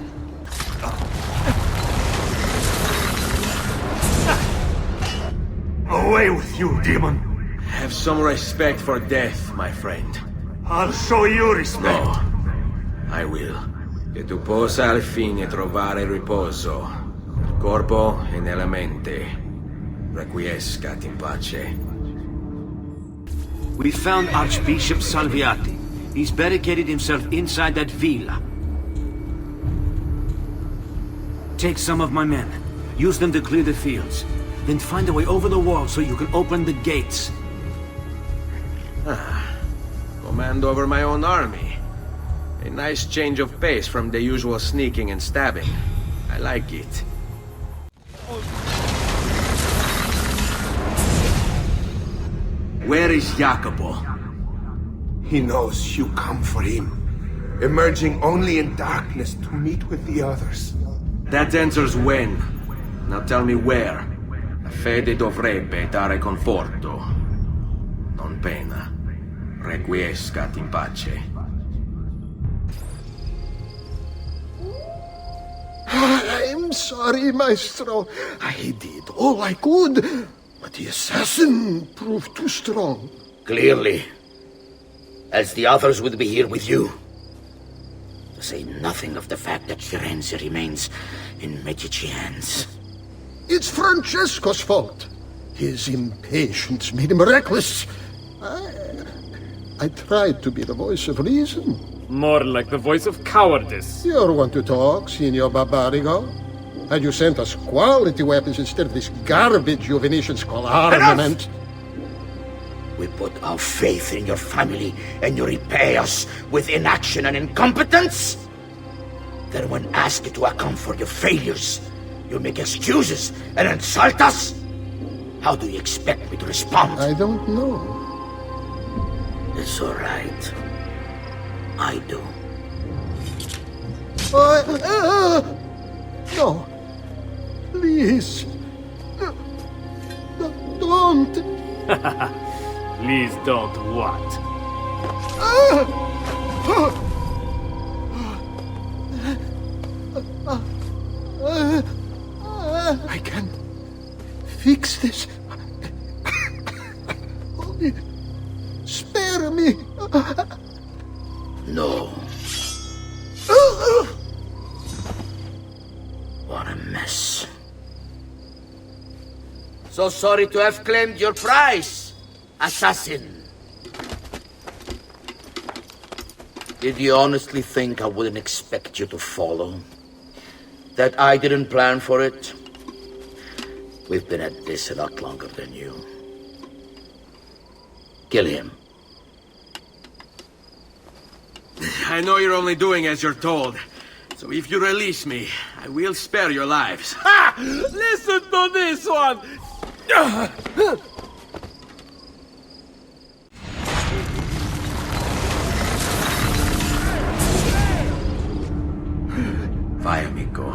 Away with you, demon! Have some respect for death, my friend. I'll show you respect. No. I will. Che tu possa al fine trovare riposo. Il corpo e nella mente. Requiescat in pace. We found Archbishop Salviati. He's barricaded himself inside that villa. Take some of my men. Use them to clear the fields. Then find a way over the wall so you can open the gates. Command over my own army. A nice change of pace from the usual sneaking and stabbing. I like it. Where is Jacopo? He knows you come for him, emerging only in darkness to meet with the others. That answers when. Now tell me where. La fede dovrebbe dare conforto, non pena. Requiescat in pace. I'm sorry, Maestro. I did all I could, but the assassin proved too strong. Clearly. Else the others would be here with you. To say nothing of the fact that Firenze remains in Medici hands. It's Francesco's fault. His impatience made him reckless. I tried to be the voice of reason. More like the voice of cowardice. You want to talk, Signor Barbarigo? Had you sent us quality weapons instead of this garbage you Venetians call armament? We put our faith in your family, and you repay us with inaction and incompetence? Then when asked to account for your failures, you make excuses and insult us? How do you expect me to respond? I don't know. It's all right. I do. No. Please. Don't. Please don't what? I can fix this. Only spare me. No. What a mess. So sorry to have claimed your prize, assassin. Did you honestly think I wouldn't expect you to follow? That I didn't plan for it? We've been at this a lot longer than you. Kill him. I know you're only doing as you're told. So if you release me, I will spare your lives. Ha! Listen to this one! Vai, amico.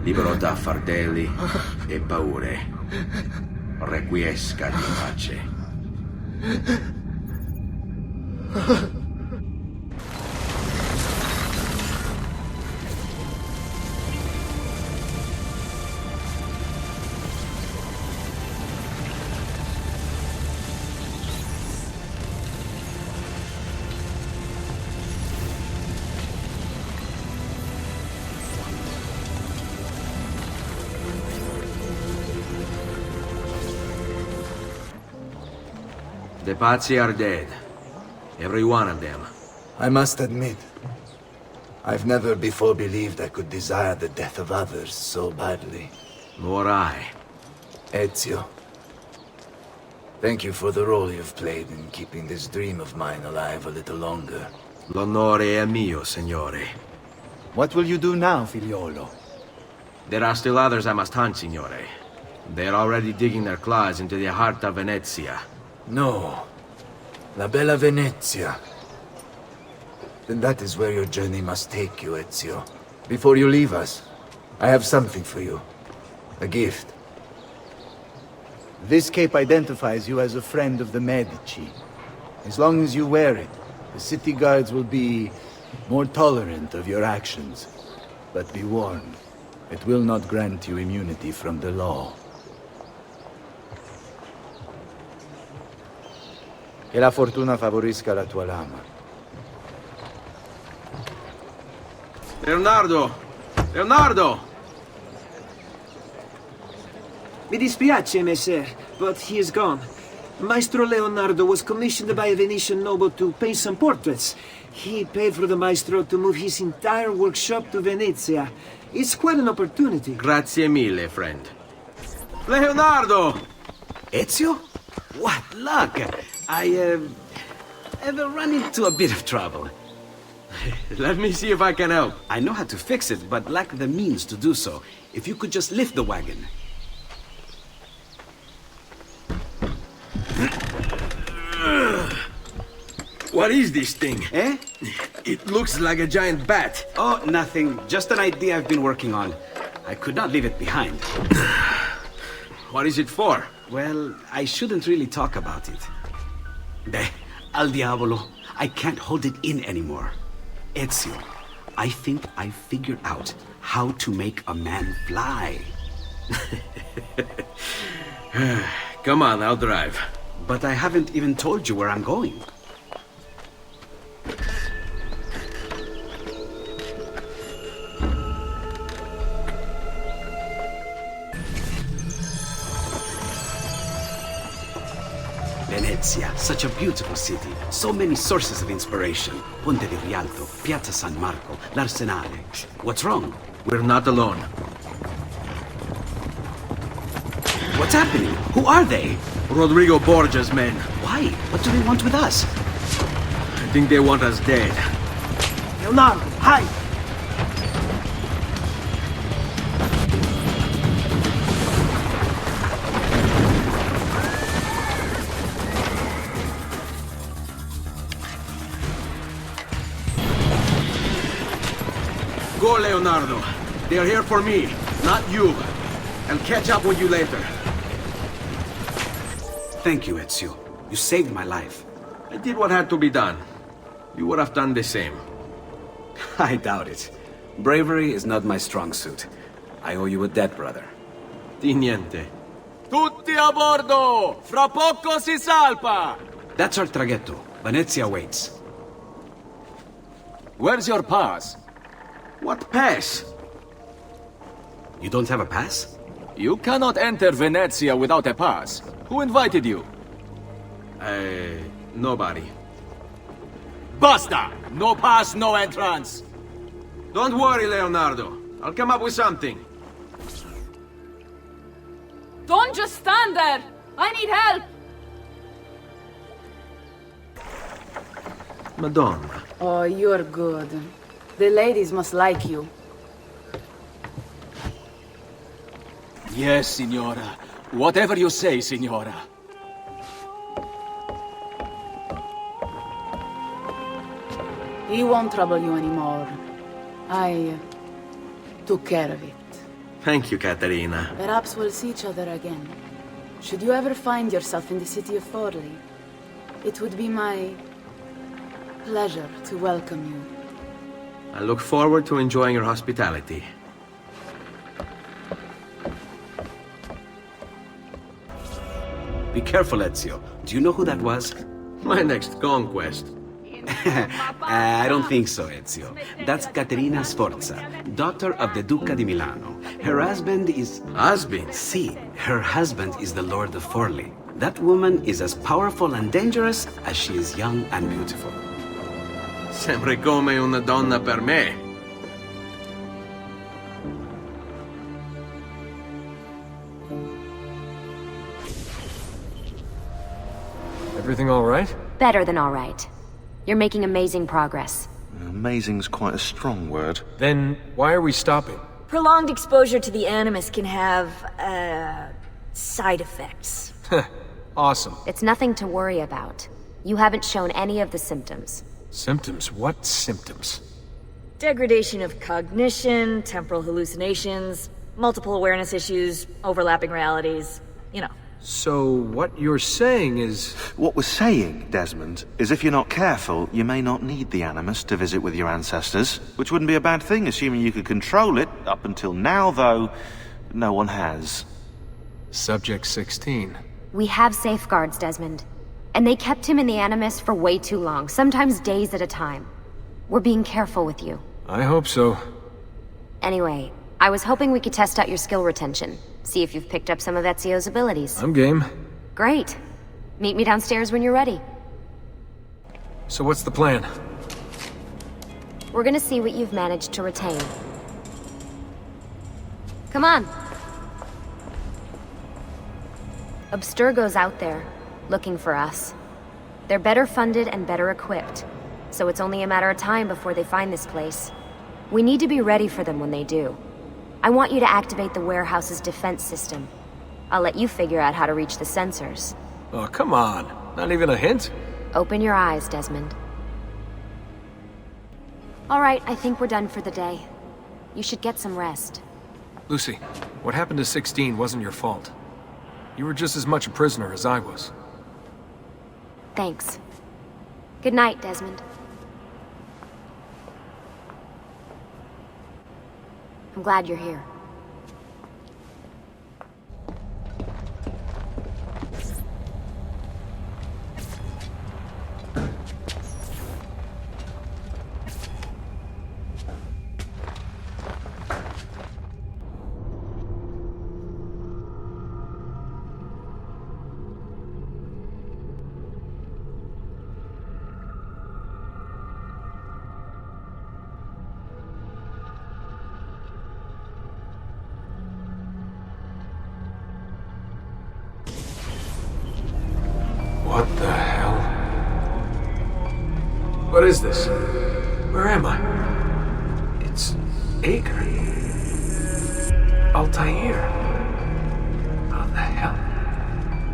Libero da fardelli e paure. Requiescat in pace. The Pazzi are dead. Every one of them. I must admit, I've never before believed I could desire the death of others so badly. Nor I. Ezio, thank you for the role you've played in keeping this dream of mine alive a little longer. L'onore è mio, signore. What will you do now, figliolo? There are still others I must hunt, signore. They are already digging their claws into the heart of Venezia. No. La bella Venezia. Then that is where your journey must take you, Ezio. Before you leave us, I have something for you. A gift. This cape identifies you as a friend of the Medici. As long as you wear it, the city guards will be more tolerant of your actions. But be warned, it will not grant you immunity from the law. Che la fortuna favorisca la tua lama. Leonardo! Leonardo! Mi dispiace, messer, but he is gone. Maestro Leonardo was commissioned by a Venetian noble to paint some portraits. He paid for the maestro to move his entire workshop to Venezia. It's quite an opportunity. Grazie mille, friend. Leonardo! Ezio? What luck! I've run into a bit of trouble. Let me see if I can help. I know how to fix it, but lack the means to do so. If you could just lift the wagon. What is this thing? Eh? It looks like a giant bat. Oh, nothing. Just an idea I've been working on. I could not leave it behind. What is it for? Well, I shouldn't really talk about it. Al diavolo. I can't hold it in anymore. Ezio, I think I figured out how to make a man fly. Come on, I'll drive. But I haven't even told you where I'm going. Venezia, such a beautiful city. So many sources of inspiration. Ponte di Rialto, Piazza San Marco, l'Arsenale. What's wrong? We're not alone. What's happening? Who are they? Rodrigo Borgia's men. Why? What do they want with us? I think they want us dead. Leonardo, hide! Go, Leonardo. They are here for me, not you. I'll catch up with you later. Thank you, Ezio. You saved my life. I did what had to be done. You would have done the same. I doubt it. Bravery is not my strong suit. I owe you a debt, brother. Di niente. Tutti a bordo! Fra poco si salpa! That's our traghetto. Venezia waits. Where's your pass? What pass? You don't have a pass? You cannot enter Venezia without a pass. Who invited you? Nobody. Basta! No pass, no entrance! Don't worry, Leonardo. I'll come up with something. Don't just stand there! I need help! Madonna. Oh, you're good. The ladies must like you. Yes, Signora. Whatever you say, Signora. He won't trouble you anymore. I took care of it. Thank you, Caterina. Perhaps we'll see each other again. Should you ever find yourself in the city of Forli, it would be my pleasure to welcome you. I look forward to enjoying your hospitality. Be careful, Ezio. Do you know who that was? My next conquest. I don't think so, Ezio. That's Caterina Sforza, daughter of the Duca di Milano. Her husband is... Husband? See, her husband is the Lord of Forli. That woman is as powerful and dangerous as she is young and beautiful. Sempre come una donna per me. Everything all right? Better than all right. You're making amazing progress. Amazing's quite a strong word. Then why are we stopping? Prolonged exposure to the Animus can have, side effects. Awesome. It's nothing to worry about. You haven't shown any of the symptoms. Symptoms? What symptoms? Degradation of cognition, temporal hallucinations, multiple awareness issues, overlapping realities, you know. So what you're saying is... What we're saying, Desmond, is if you're not careful, you may not need the Animus to visit with your ancestors, which wouldn't be a bad thing, assuming you could control it. Up until now, though, no one has. Subject 16. We have safeguards, Desmond. And they kept him in the Animus for way too long, sometimes days at a time. We're being careful with you. I hope so. Anyway, I was hoping we could test out your skill retention. See if you've picked up some of Ezio's abilities. I'm game. Great. Meet me downstairs when you're ready. So what's the plan? We're gonna see what you've managed to retain. Come on. Abstergo's out there, looking for us. They're better funded and better equipped, so it's only a matter of time before they find this place. We need to be ready for them when they do. I want you to activate the warehouse's defense system. I'll let you figure out how to reach the sensors. Oh, come on. Not even a hint? Open your eyes, Desmond. All right, I think we're done for the day. You should get some rest. Lucy, what happened to 16 wasn't your fault. You were just as much a prisoner as I was. Thanks. Good night, Desmond. I'm glad you're here. What the hell? What is this? Where am I? It's Acre. Altair. How the hell?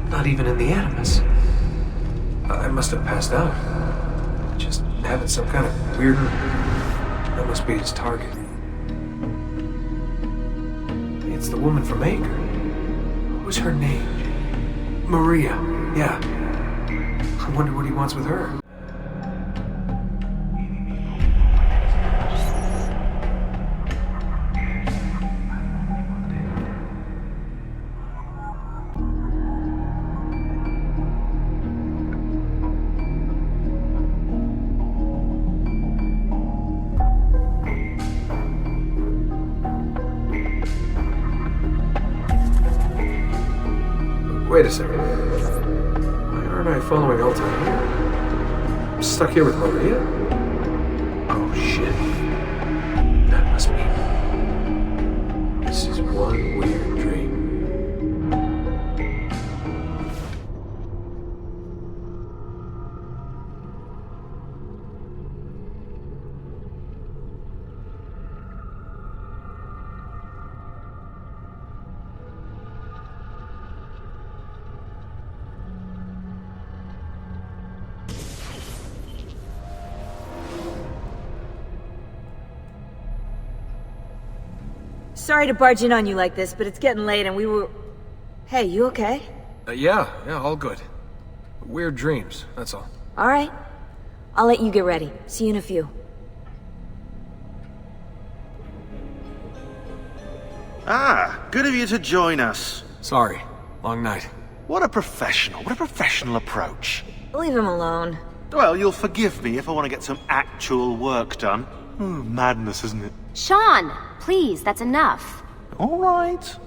Not even in the Animus. I must have passed out. Just having some kind of weird... That must be his target. It's the woman from Acre. What was her name? Maria. Yeah. I wonder what he wants with her. Wait a second. Why aren't I following Altair? I'm stuck here with Maria? Oh shit. That must be... This is one weird dream. Sorry to barge in on you like this, but it's getting late and we were... Hey, you okay? Yeah, all good. Weird dreams, that's all. Alright. I'll let you get ready. See you in a few. Ah, good of you to join us. Sorry, long night. What a professional approach. Leave him alone. Well, you'll forgive me if I want to get some actual work done. Madness, isn't it? Sean, please, that's enough. All right.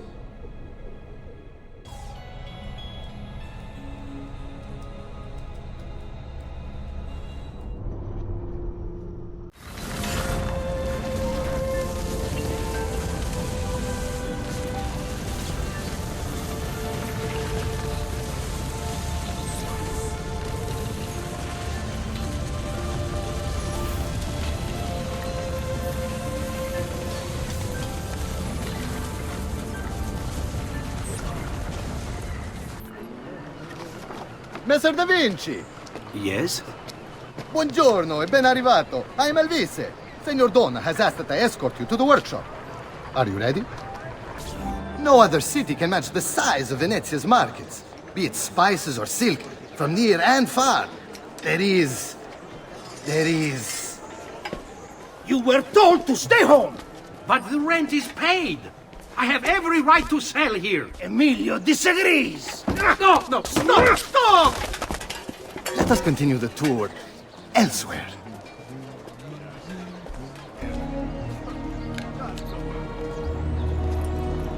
Messer Da Vinci! Yes? Buongiorno e ben arrivato. I am Elvise. Senor Donna has asked that I escort you to the workshop. Are you ready? No other city can match the size of Venezia's markets, be it spices or silk, from near and far. There is... You were told to stay home! But the rent is paid! I have every right to sell here! Emilio disagrees! No, stop! Let us continue the tour elsewhere.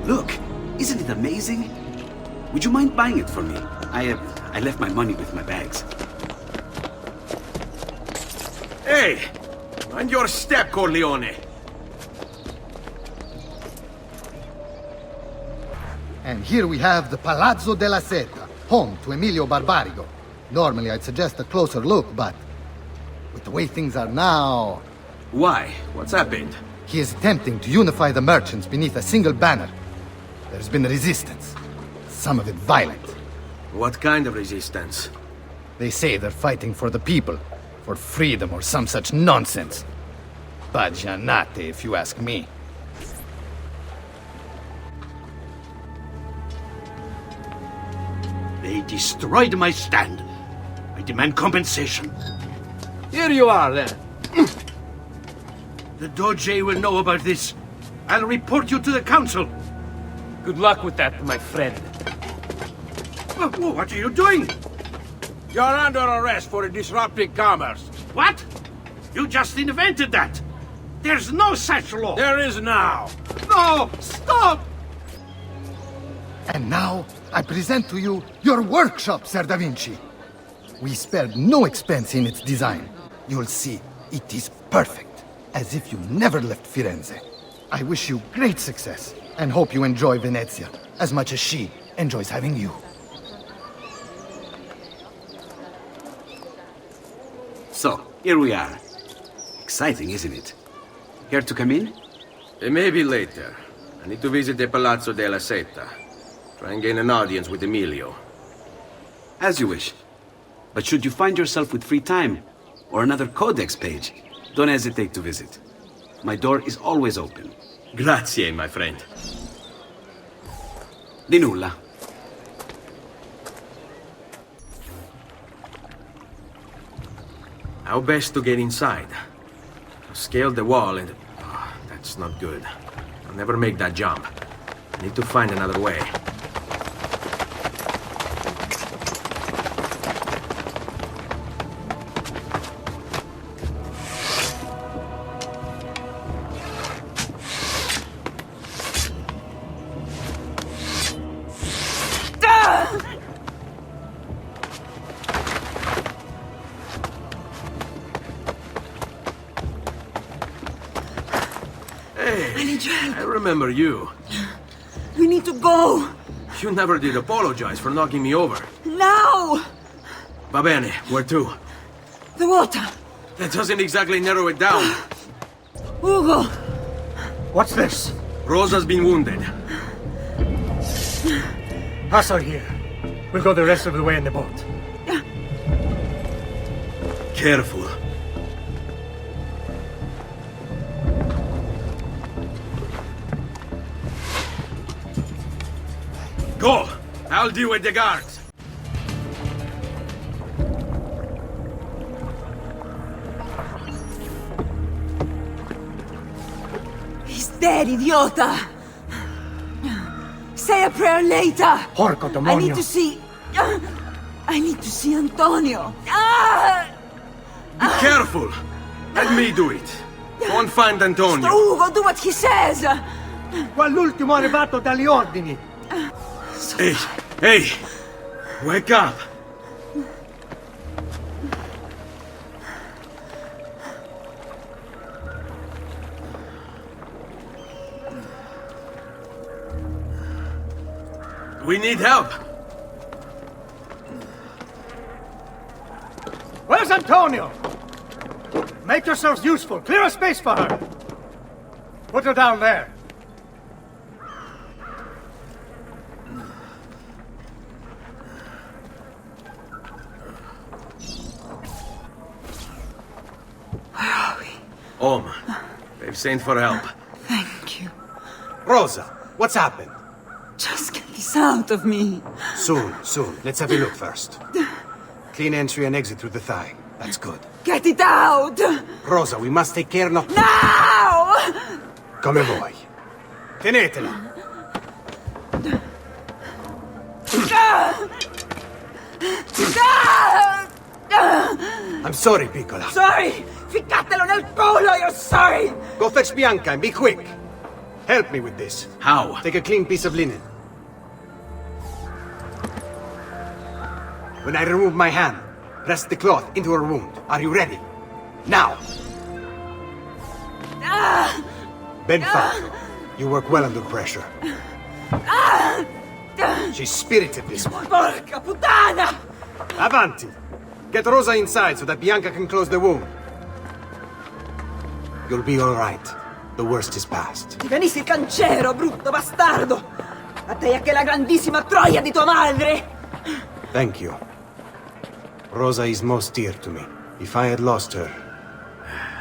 Look, isn't it amazing? Would you mind buying it for me? I left my money with my bags. Hey! Mind your step, Corleone! And here we have the Palazzo della Seta, home to Emilio Barbarigo. Normally I'd suggest a closer look, but with the way things are now... Why? What's happened? He is attempting to unify the merchants beneath a single banner. There's been resistance, some of it violent. What kind of resistance? They say they're fighting for the people, for freedom or some such nonsense. Baggianate, if you ask me. They destroyed my stand. I demand compensation. Here you are, then. The Doge will know about this. I'll report you to the council. Good luck with that, my friend. What are you doing? You're under arrest for disrupting commerce. What? You just invented that. There's no such law. There is now. No! Stop! And now, I present to you your workshop, Ser Da Vinci. We spared no expense in its design. You'll see, it is perfect, as if you never left Firenze. I wish you great success, and hope you enjoy Venezia, as much as she enjoys having you. So, here we are. Exciting, isn't it? Care to come in? Maybe later. I need to visit the Palazzo della Seta. Try and gain an audience with Emilio. As you wish. But should you find yourself with free time, or another codex page, don't hesitate to visit. My door is always open. Grazie, my friend. Di nulla. How best to get inside? I scaled the wall and... Oh, that's not good. I'll never make that jump. I need to find another way. I remember you. We need to go. You never did apologize for knocking me over. Now! Va bene, where to? The water. That doesn't exactly narrow it down. Ugo! What's this? Rosa's been wounded. Pass her here. We'll go the rest of the way in the boat. Careful. Go! I'll deal with the guards. He's dead, idiota! Say a prayer later! Porco demonio! I need to see Antonio! Be careful! Let me do it. Go and find Antonio. Ugo, do what he says! Quell'ultimo arrivato dagli ordini! Hey! Hey! Wake up! We need help! Where's Antonio? Make yourselves useful. Clear a space for her. Put her down there. Where are we? Home. They've sent for help. Thank you. Rosa, what's happened? Just get this out of me. Soon. Let's have a look first. Clean entry and exit through the thigh. That's good. Get it out! Rosa, we must take care not... Now! Come vuoi. Tenetela. I'm sorry, piccola. Sorry! Ficcatelo nel culo, you're sorry! Go fetch Bianca and be quick. help me with this. How? Take a clean piece of linen. When I remove my hand, press the cloth into her wound. Are you ready? Now! Bend forward. You work well under pressure. She's spirited, this one. Porca puttana! Avanti! Get Rosa inside so that Bianca can close the wound. You'll be all right. The worst is past. Ti venissi il cancero, brutto bastardo! A te e che la grandissima troia di tua madre! Thank you. Rosa is most dear to me. If I had lost her...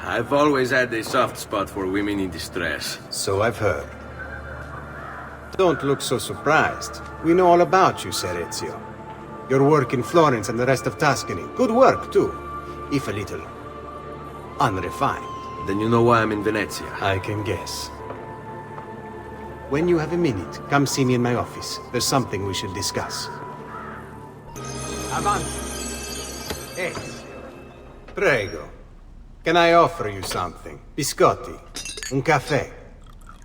I've always had a soft spot for women in distress. So I've heard. Don't look so surprised. We know all about you, Ser Ezio. Your work in Florence and the rest of Tuscany. Good work, too. If a little... unrefined. Then you know why I'm in Venezia. I can guess. When you have a minute, come see me in my office. There's something we should discuss. Avanti. Hey. Prego. Can I offer you something? Biscotti. Un caffè.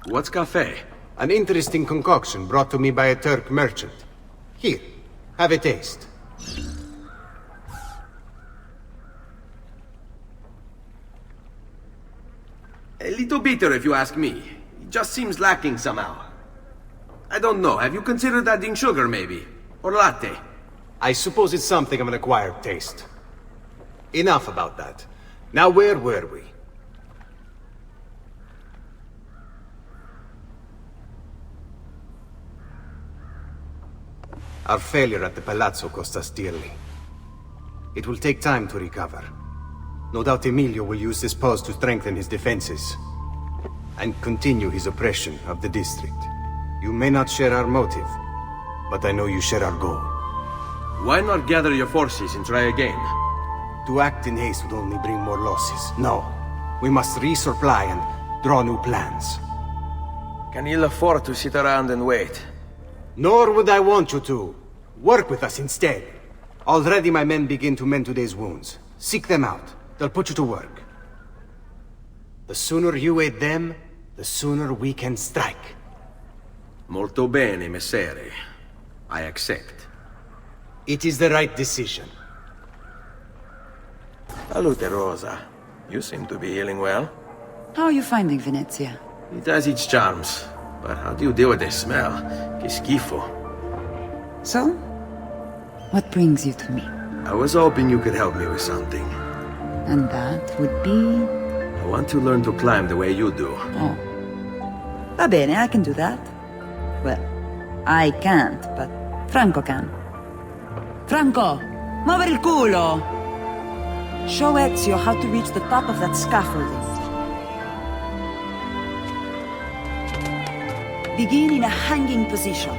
What's caffè? An interesting concoction brought to me by a Turk merchant. Here, have a taste. A little bitter if you ask me. It just seems lacking somehow. I don't know, have you considered adding sugar maybe? Or latte? I suppose it's something of an acquired taste. Enough about that. Now where were we? Our failure at the Palazzo cost us dearly. It will take time to recover. No doubt Emilio will use this pause to strengthen his defenses and continue his oppression of the district. You may not share our motive, but I know you share our goal. Why not gather your forces and try again? To act in haste would only bring more losses. No, we must resupply and draw new plans. Can you afford to sit around and wait? Nor would I want you to. Work with us instead. Already my men begin to mend today's wounds. Seek them out. They'll put you to work. The sooner you aid them, the sooner we can strike. Molto bene, messere. I accept. It is the right decision. Salute, Rosa. You seem to be healing well. How are you finding Venezia? It has its charms. But how do you deal with the smell? Che schifo. So? What brings you to me? I was hoping you could help me with something. And that would be... I want to learn to climb the way you do. Oh. Va bene, I can do that. Well, I can't, but Franco can. Franco, muovere il culo! Show Ezio how to reach the top of that scaffolding. Begin in a hanging position.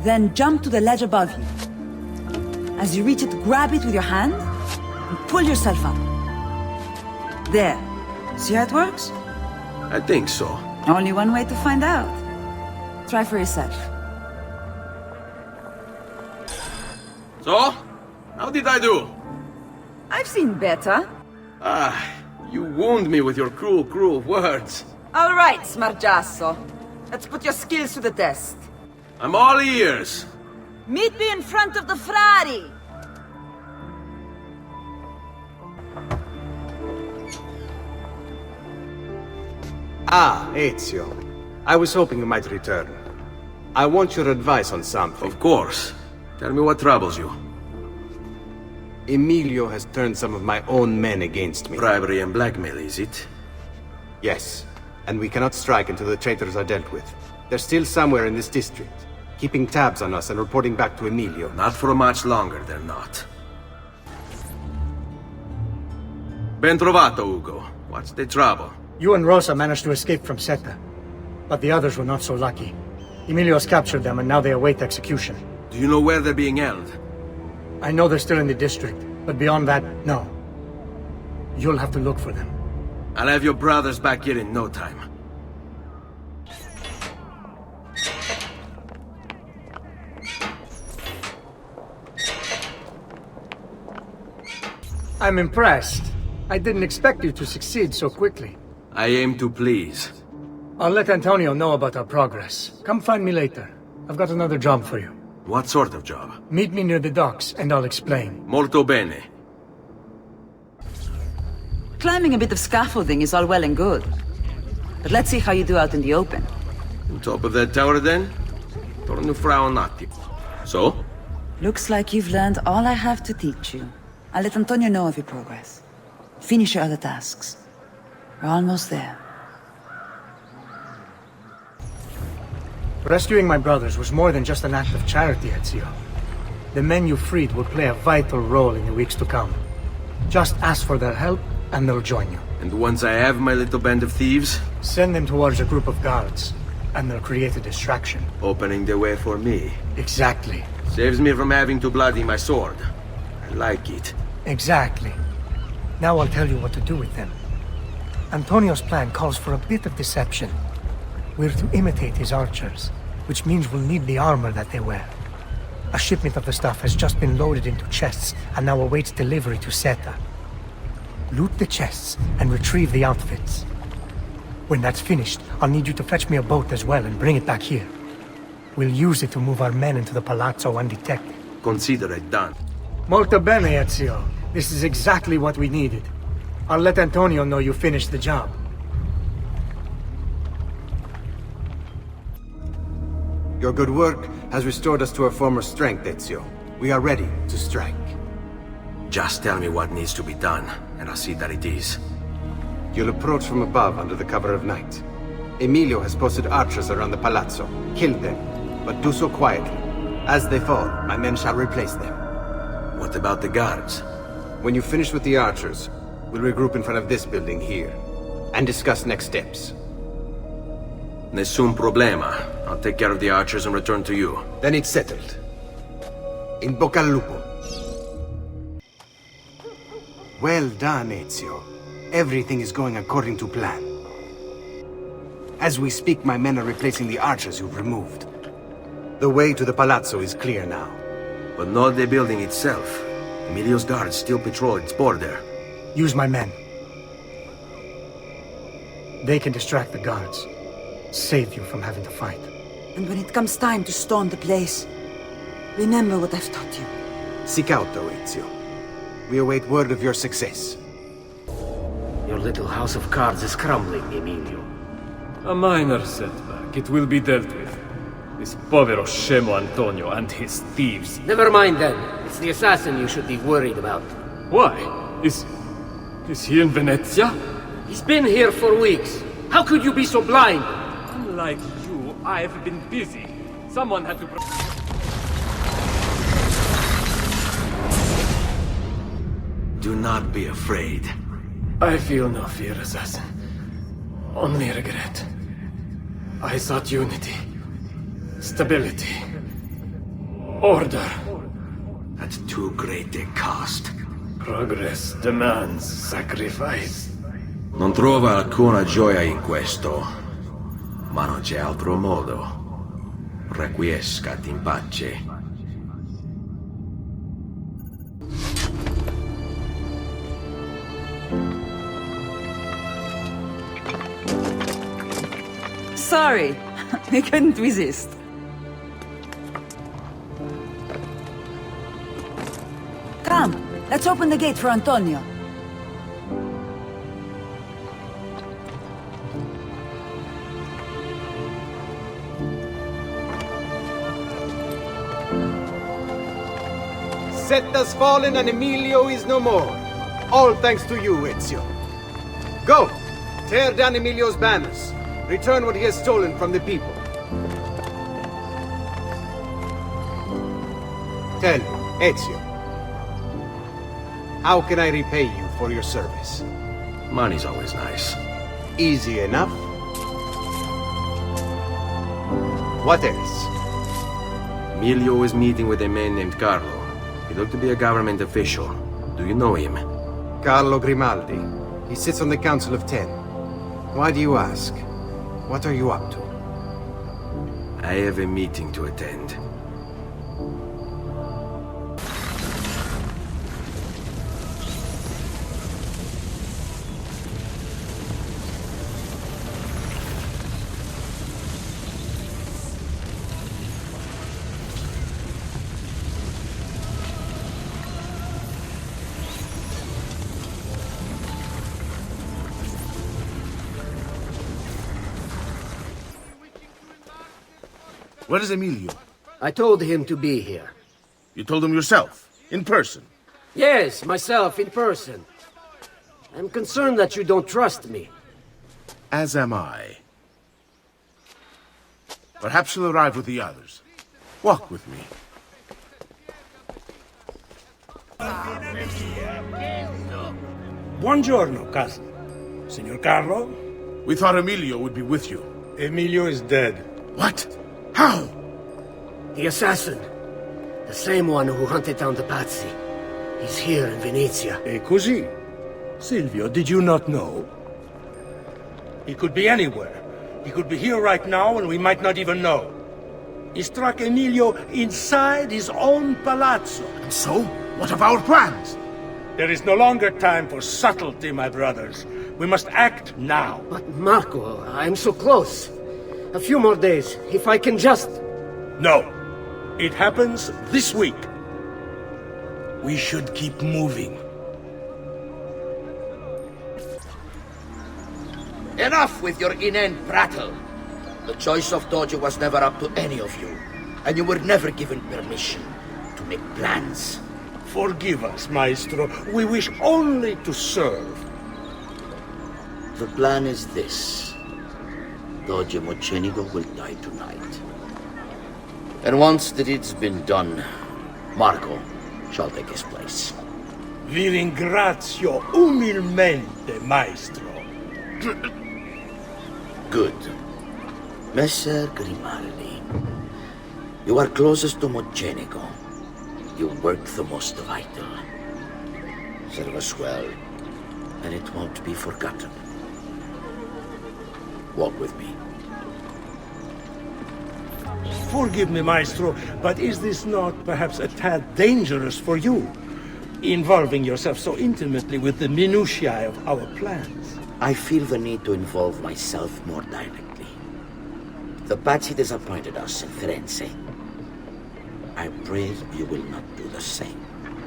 Then jump to the ledge above you. As you reach it, grab it with your hand and pull yourself up. There. See how it works? I think so. Only one way to find out. Try for yourself. So? How did I do? I've seen better. Ah, you wound me with your cruel, cruel words. All right, Smargiasso. Let's put your skills to the test. I'm all ears. Meet me in front of the Frari. Ah, Ezio. I was hoping you might return. I want your advice on something. Of course. Tell me what troubles you. Emilio has turned some of my own men against me. Bribery and blackmail, is it? Yes. And we cannot strike until the traitors are dealt with. They're still somewhere in this district, keeping tabs on us and reporting back to Emilio. Not for much longer, they're not. Ben trovato, Ugo. What's the trouble? You and Rosa managed to escape from Seta, but the others were not so lucky. Emilio has captured them and now they await execution. Do you know where they're being held? I know they're still in the district, but beyond that, no. You'll have to look for them. I'll have your brothers back here in no time. I'm impressed. I didn't expect you to succeed so quickly. I aim to please. I'll let Antonio know about our progress. Come find me later. I've got another job for you. What sort of job? Meet me near the docks, and I'll explain. Molto bene. Climbing a bit of scaffolding is all well and good. But let's see how you do out in the open. On top of that tower, then? Torno fra un attimo. So? Looks like you've learned all I have to teach you. I'll let Antonio know of your progress. Finish your other tasks. We're almost there. Rescuing my brothers was more than just an act of charity, Ezio. The men you freed will play a vital role in the weeks to come. Just ask for their help, and they'll join you. And once I have my little band of thieves? Send them towards a group of guards, and they'll create a distraction. Opening the way for me. Exactly. Saves me from having to bloody my sword. I like it. Exactly. Now I'll tell you what to do with them. Antonio's plan calls for a bit of deception. We're to imitate his archers, which means we'll need the armor that they wear. A shipment of the stuff has just been loaded into chests and now awaits delivery to Seta. Loot the chests and retrieve the outfits. When that's finished, I'll need you to fetch me a boat as well and bring it back here. We'll use it to move our men into the palazzo undetected. Consider it done. Molto bene, Ezio. This is exactly what we needed. I'll let Antonio know you finished the job. Your good work has restored us to our former strength, Ezio. We are ready to strike. Just tell me what needs to be done, and I'll see that it is. You'll approach from above under the cover of night. Emilio has posted archers around the palazzo. Kill them, but do so quietly. As they fall, my men shall replace them. What about the guards? When you finish with the archers, we'll regroup in front of this building here, and discuss next steps. Nessun problema. I'll take care of the archers and return to you. Then it's settled. In bocca al lupo. Well done, Ezio. Everything is going according to plan. As we speak, my men are replacing the archers you've removed. The way to the palazzo is clear now. But not the building itself. Emilio's guards still patrol its border. Use my men. They can distract the guards. Save you from having to fight. And when it comes time to storm the place, remember what I've taught you. Seek out, though, Ezio. We await word of your success. Your little house of cards is crumbling, Emilio. A minor setback. It will be dealt with. This povero scemo Antonio and his thieves. Never mind then. It's the assassin you should be worried about. Why? Is he in Venezia? He's been here for weeks. How could you be so blind? Unlike you, I've been busy. Someone had to... Do not be afraid. I feel no fear, assassin. Only regret. I sought unity. Stability. Order. At too great a cost. Progress demands sacrifice. Non trova alcuna gioia in questo, ma non c'è altro modo. Requiescat in pace. Sorry, we couldn't resist. Come, let's open the gate for Antonio. Seta's fallen and Emilio is no more. All thanks to you, Ezio. Go! Tear down Emilio's banners. Return what he has stolen from the people. Tell me, Ezio. How can I repay you for your service? Money's always nice. Easy enough. What else? Emilio is meeting with a man named Carlo. He looked to be a government official. Do you know him? Carlo Grimaldi. He sits on the Council of 10. Why do you ask? What are you up to? I have a meeting to attend. Where is Emilio? I told him to be here. You told him yourself, in person? Yes, myself, in person. I'm concerned that you don't trust me. As am I. Perhaps you'll arrive with the others. Walk with me. Buongiorno, cousin. Signor Carlo? We thought Emilio would be with you. Emilio is dead. What? How? The assassin. The same one who hunted down the Pazzi. He's here in Venezia. E così? Silvio, did you not know? He could be anywhere. He could be here right now and we might not even know. He struck Emilio inside his own palazzo. And so? What of our plans? There is no longer time for subtlety, my brothers. We must act now. But Marco, I'm so close. A few more days, if I can just... No. It happens this week. We should keep moving. Enough with your inane prattle. The choice of Doge was never up to any of you, and you were never given permission to make plans. Forgive us, Maestro. We wish only to serve. The plan is this. Doge Mocenigo will die tonight. And once the deed's been done, Marco shall take his place. Vi ringrazio umilmente, Maestro. Good. Messer Grimaldi, you are closest to Mocenigo. You work the most vital. Serve us well, and it won't be forgotten. Walk with me. Forgive me, Maestro, but is this not perhaps a tad dangerous for you? Involving yourself so intimately with the minutiae of our plans. I feel the need to involve myself more directly. The Pazzi disappointed us in Firenze. I pray you will not do the same.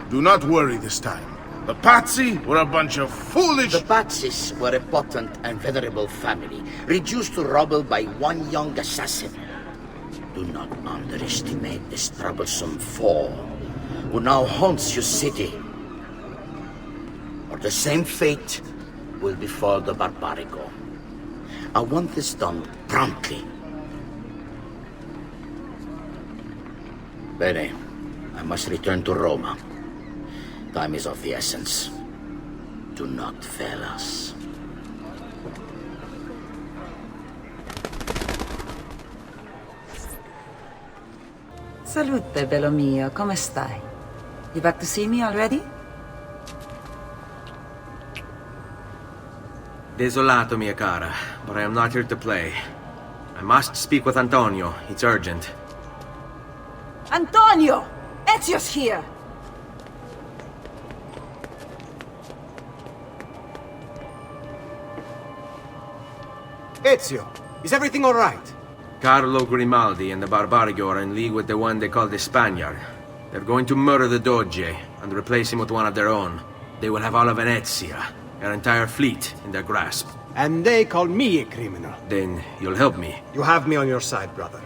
Do not worry this time. The Pazzi were a bunch of foolish... The Pazzis were a potent and venerable family, reduced to rubble by one young assassin. Do not underestimate this troublesome foe, who now haunts your city. Or the same fate will befall the Barbarigo. I want this done promptly. Bene, I must return to Roma. Time is of the essence. Do not fail us. Salute, bello mio. Come stai? You back to see me already? Desolato, mia cara, but I am not here to play. I must speak with Antonio. It's urgent. Antonio! Ezio's here! Ezio, is everything all right? Carlo Grimaldi and the Barbarigo are in league with the one they call the Spaniard. They're going to murder the Doge and replace him with one of their own. They will have all of Venezia, their entire fleet, in their grasp. And they call me a criminal. Then you'll help me. You have me on your side, brother.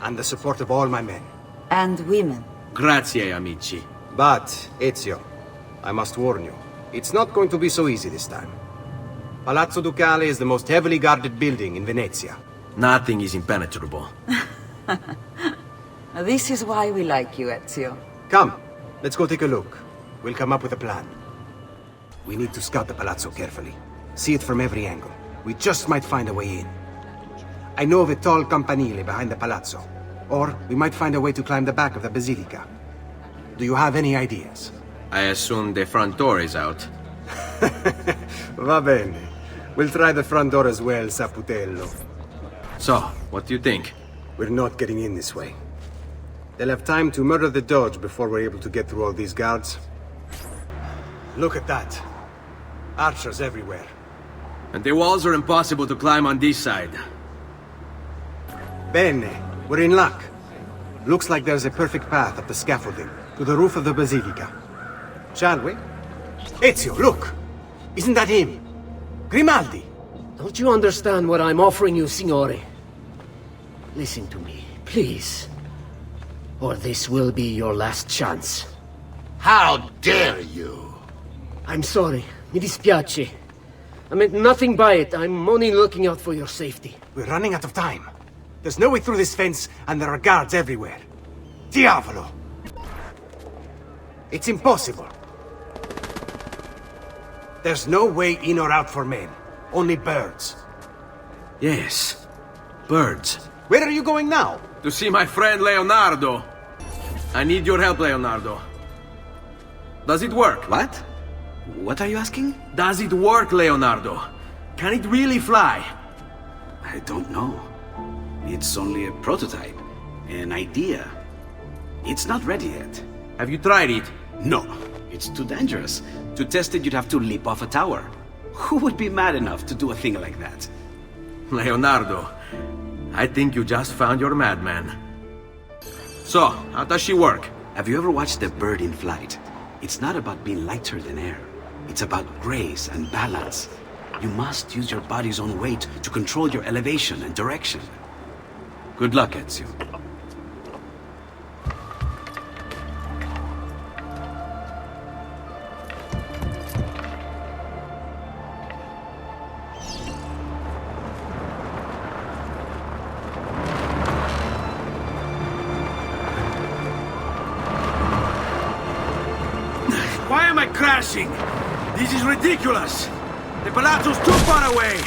And the support of all my men. And women. Grazie, amici. But, Ezio, I must warn you, it's not going to be so easy this time. Palazzo Ducale is the most heavily guarded building in Venezia. Nothing is impenetrable. This is why we like you, Ezio. Come, let's go take a look. We'll come up with a plan. We need to scout the palazzo carefully. See it from every angle. We just might find a way in. I know of a tall campanile behind the palazzo. Or we might find a way to climb the back of the basilica. Do you have any ideas? I assume the front door is out. Va bene. We'll try the front door as well, Saputello. So, what do you think? We're not getting in this way. They'll have time to murder the Doge before we're able to get through all these guards. Look at that. Archers everywhere. And the walls are impossible to climb on this side. Bene. We're in luck. Looks like there's a perfect path up the scaffolding to the roof of the basilica. Shall we? Ezio, look! Isn't that him? Grimaldi! Don't you understand what I'm offering you, Signore? Listen to me. Please. Or this will be your last chance. How dare you? I'm sorry. Mi dispiace. I meant nothing by it. I'm only looking out for your safety. We're running out of time. There's no way through this fence, and there are guards everywhere. Diavolo! It's impossible. There's no way in or out for men. Only birds. Yes. Birds. Where are you going now? To see my friend Leonardo. I need your help, Leonardo. Does it work? What? What are you asking? Does it work, Leonardo? Can it really fly? I don't know. It's only a prototype. An idea. It's not ready yet. Have you tried it? No. It's too dangerous. To test it, you'd have to leap off a tower. Who would be mad enough to do a thing like that? Leonardo, I think you just found your madman. So, how does she work? Have you ever watched a bird in flight? It's not about being lighter than air. It's about grace and balance. You must use your body's own weight to control your elevation and direction. Good luck, Ezio. Why am I crashing? This is ridiculous! The palazzo's too far away!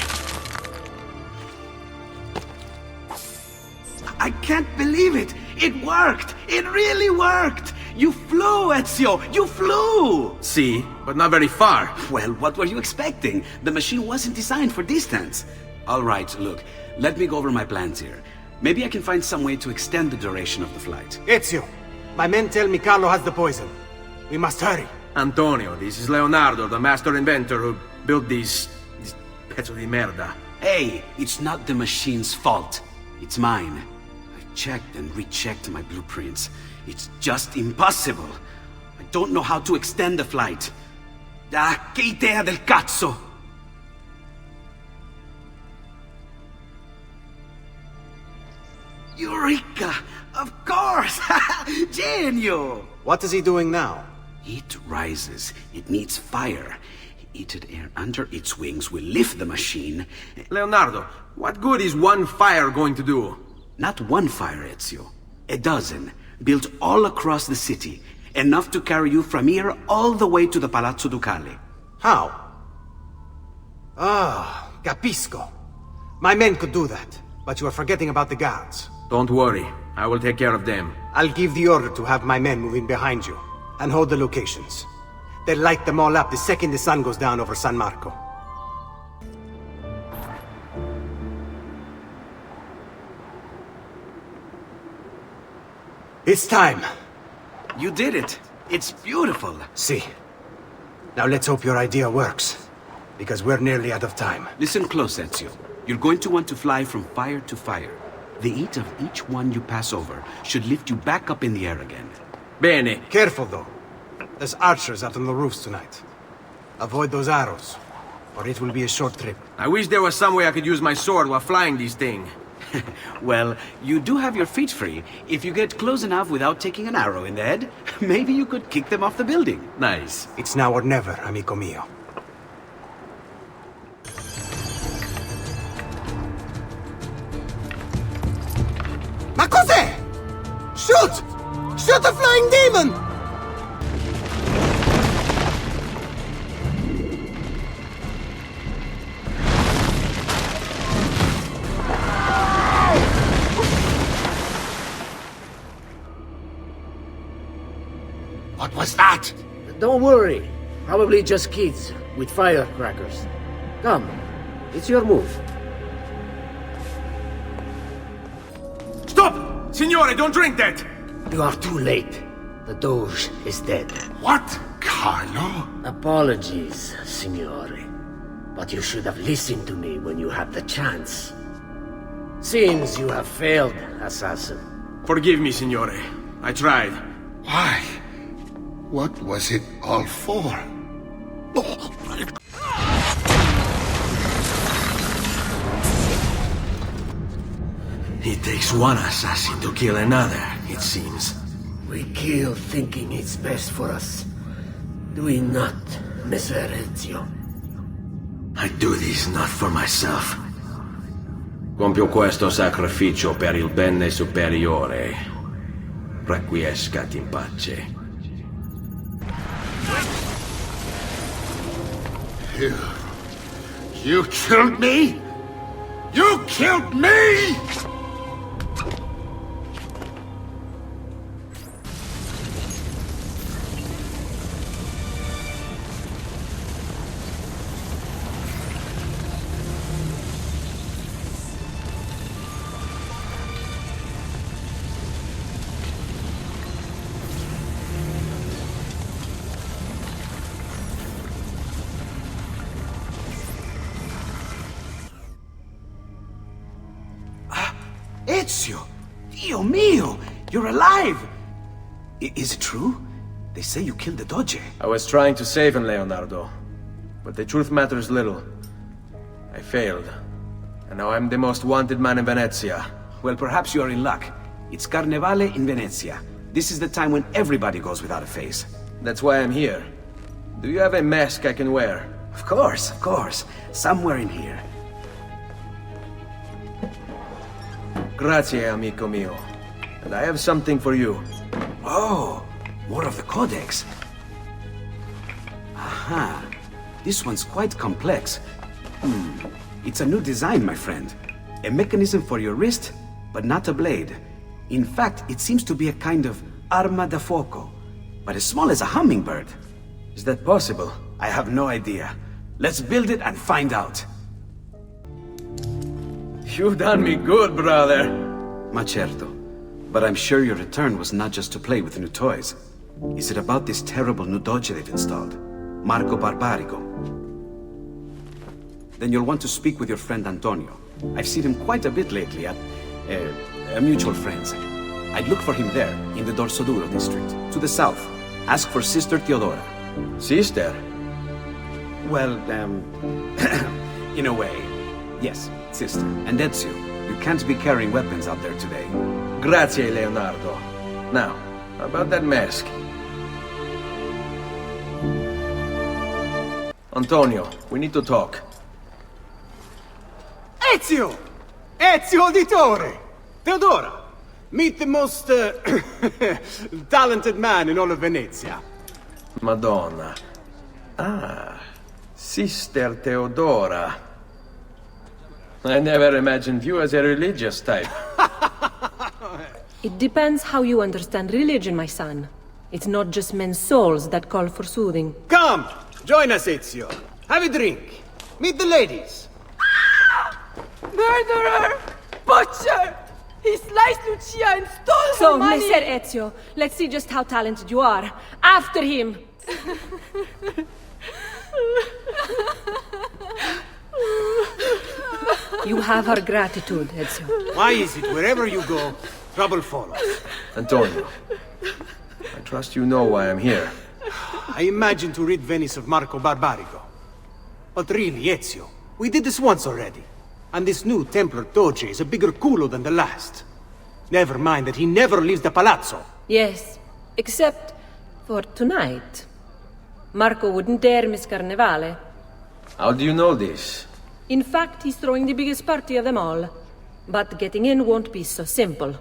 I can't believe it! It worked! It really worked! You flew, Ezio! You flew! See, but not very far. Well, what were you expecting? The machine wasn't designed for distance. All right, look, let me go over my plans here. Maybe I can find some way to extend the duration of the flight. Ezio, my men tell me Carlo has the poison. We must hurry. Antonio, this is Leonardo, the master inventor who built this pezzo di merda. Hey, it's not the machine's fault. It's mine. I checked and rechecked my blueprints. It's just impossible. I don't know how to extend the flight. Ah, che idea del cazzo! Eureka! Of course! Genio! What is he doing now? It rises. It needs fire. Heated air under its wings will lift the machine. Leonardo, what good is one fire going to do? Not one fire, Ezio. A dozen, built all across the city. Enough to carry you from here all the way to the Palazzo Ducale. How? Ah, capisco. My men could do that, but you are forgetting about the guards. Don't worry, I will take care of them. I'll give the order to have my men move in behind you, and hold the locations. They'll light them all up the second the sun goes down over San Marco. It's time. You did it. It's beautiful. See. Now let's hope your idea works, because we're nearly out of time. Listen close, Ezio. You're going to want to fly from fire to fire. The heat of each one you pass over should lift you back up in the air again. Bene. Careful, though. There's archers out on the roofs tonight. Avoid those arrows, or it will be a short trip. I wish there was some way I could use my sword while flying this thing. Well, you do have your feet free. If you get close enough without taking an arrow in the head, maybe you could kick them off the building. Nice. It's now or never, amico mio. Ma cos'è? Shoot! Shoot the flying demon! What was that? Don't worry. Probably just kids with firecrackers. Come, it's your move. Stop! Signore, don't drink that! You are too late. The Doge is dead. What? Carlo? Apologies, Signore. But you should have listened to me when you had the chance. Seems you have failed, assassin. Forgive me, Signore. I tried. Why? What was it all for? It takes one assassin to kill another, it seems. We kill thinking it's best for us. Do we not, Messer Ezio? I do this not for myself. Compio questo sacrificio per il bene superiore. Requiescat in pace. You killed me? You killed me?! Ezio! Dio mio! You're alive! Is it true? They say you killed the Doge. I was trying to save him, Leonardo. But the truth matters little. I failed. And now I'm the most wanted man in Venezia. Well, perhaps you are in luck. It's Carnevale in Venezia. This is the time when everybody goes without a face. That's why I'm here. Do you have a mask I can wear? Of course, of course. Somewhere in here. Grazie, amico mio. And I have something for you. Oh, more of the Codex. Aha. This one's quite complex. It's a new design, my friend. A mechanism for your wrist, but not a blade. In fact, it seems to be a kind of arma da fuoco, but as small as a hummingbird. Is that possible? I have no idea. Let's build it and find out. You've done me good, brother. Ma certo. But I'm sure your return was not just to play with new toys. Is it about this terrible new doge they've installed? Marco Barbarigo? Then you'll want to speak with your friend Antonio. I've seen him quite a bit lately at mutual friends. I'd look for him there, in the Dorsoduro district, to the south. Ask for Sister Theodora. Sister? Well, in a way. Yes, sister. And Ezio, you can't be carrying weapons out there today. Grazie, Leonardo. Now, about that mask. Antonio, we need to talk. Ezio! Ezio Auditore! Theodora! Meet the most talented man in all of Venezia. Madonna. Ah, Sister Theodora. I never imagined you as a religious type. It depends how you understand religion, my son. It's not just men's souls that call for soothing. Come! Join us, Ezio. Have a drink. Meet the ladies. Murderer! Butcher! He sliced Lucia and stole her money! So, Messer Ezio, let's see just how talented you are. After him! You have our gratitude, Ezio. Why is it wherever you go, trouble follows? Antonio, I trust you know why I'm here. I imagine to rid Venice of Marco Barbarigo. But really, Ezio, we did this once already. And this new Templar Doge is a bigger culo than the last. Never mind that he never leaves the palazzo. Yes, except for tonight. Marco wouldn't dare miss Carnevale. How do you know this? In fact, he's throwing the biggest party of them all. But getting in won't be so simple.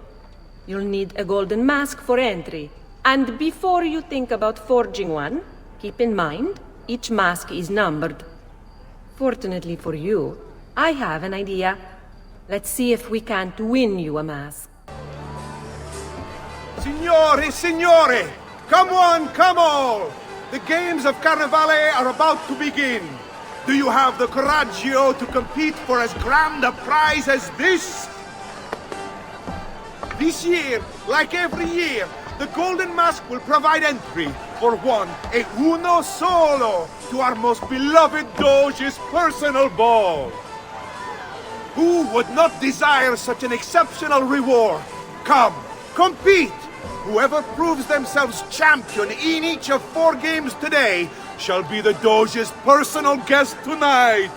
You'll need a golden mask for entry. And before you think about forging one, keep in mind, each mask is numbered. Fortunately for you, I have an idea. Let's see if we can't win you a mask. Signori, signore! Come on, come all! The games of Carnevale are about to begin. Do you have the coraggio to compete for as grand a prize as this? This year, like every year, the Golden Mask will provide entry for one, e uno solo, to our most beloved Doge's personal ball. Who would not desire such an exceptional reward? Come, compete! Whoever proves themselves champion in each of 4 games today shall be the Doge's personal guest tonight.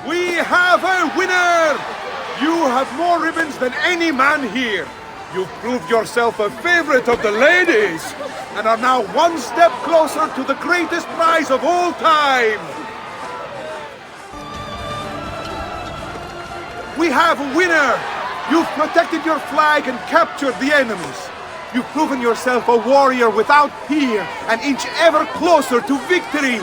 We have a winner! winner! You have more ribbons than any man here. You've proved yourself a favorite of the ladies, and are now one step closer to the greatest prize of all time. We have a winner! You've protected your flag and captured the enemies. You've proven yourself a warrior without fear, an inch ever closer to victory.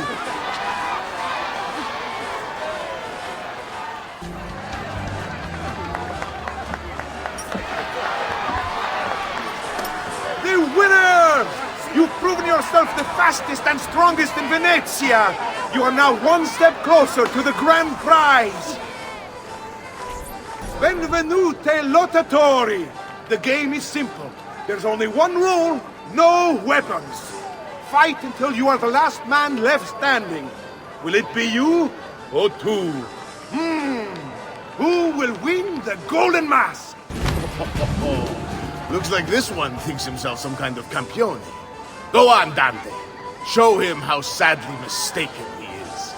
The winners! You've proven yourself the fastest and strongest in Venezia. You are now one step closer to the grand prize. Benvenute lottatori! The game is simple. There's only one rule, no weapons. Fight until you are the last man left standing. Will it be you or two? Who will win the golden mask? Looks like this one thinks himself some kind of campione. Go on, Dante. Show him how sadly mistaken he is.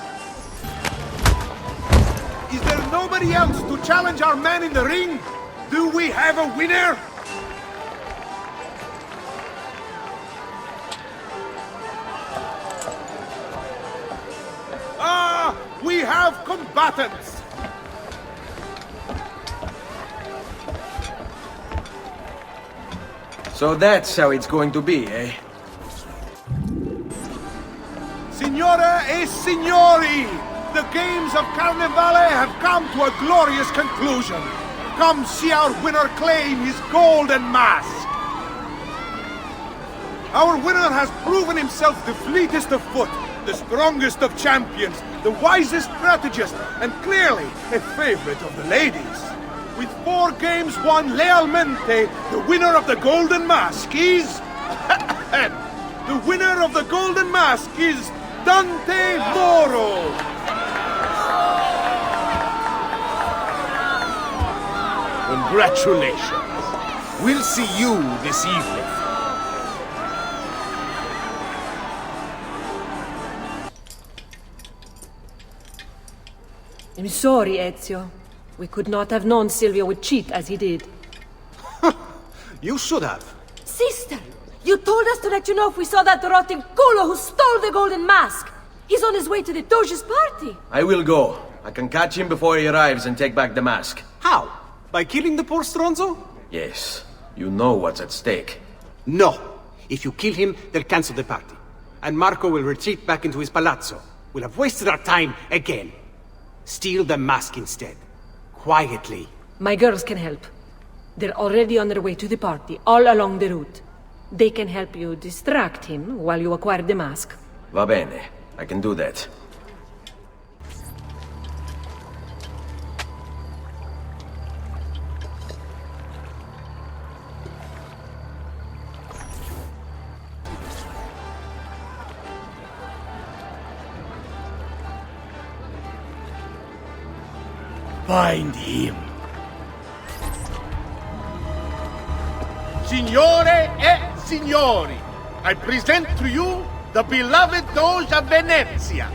Is there nobody else to challenge our man in the ring? Do we have a winner? We have combatants! So that's how it's going to be, eh? Signore e signori! The games of Carnevale have come to a glorious conclusion. Come see our winner claim his golden mask. Our winner has proven himself the fleetest of foot, the strongest of champions, the wisest strategist, and clearly a favorite of the ladies. With 4 games won lealmente, the winner of the Golden Mask is... the winner of the Golden Mask is Dante Moro! Congratulations. We'll see you this evening. I'm sorry, Ezio. We could not have known Silvio would cheat as he did. You should have. Sister, you told us to let you know if we saw that rotten culo who stole the golden mask. He's on his way to the Doge's party. I will go. I can catch him before he arrives and take back the mask. How? By killing the poor Stronzo? Yes. You know what's at stake. No. If you kill him, they'll cancel the party. And Marco will retreat back into his palazzo. We'll have wasted our time again. Steal the mask instead. Quietly. My girls can help. They're already on their way to the party, all along the route. They can help you distract him while you acquire the mask. Va bene. I can do that. Find him. Signore e signori, I present to you the beloved Doge of Venezia.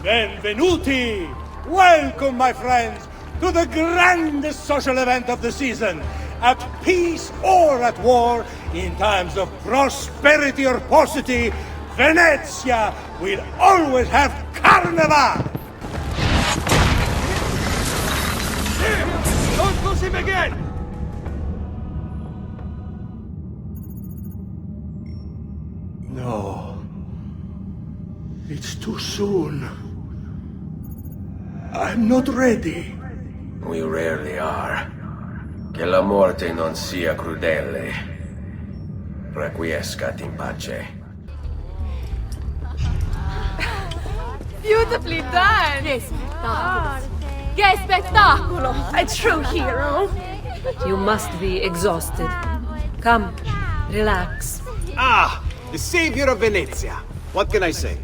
Benvenuti! Welcome, my friends, to the grandest social event of the season. At peace or at war, in times of prosperity or paucity, Venezia will always have Carnival! Don't lose him again! No. It's too soon. I'm not ready. We rarely are. Che la morte non sia crudele. Requiescat in pace. Beautifully done! Che spettacolo! Che spettacolo! A true hero! You must be exhausted. Come, relax. Ah! The savior of Venezia. What can I say?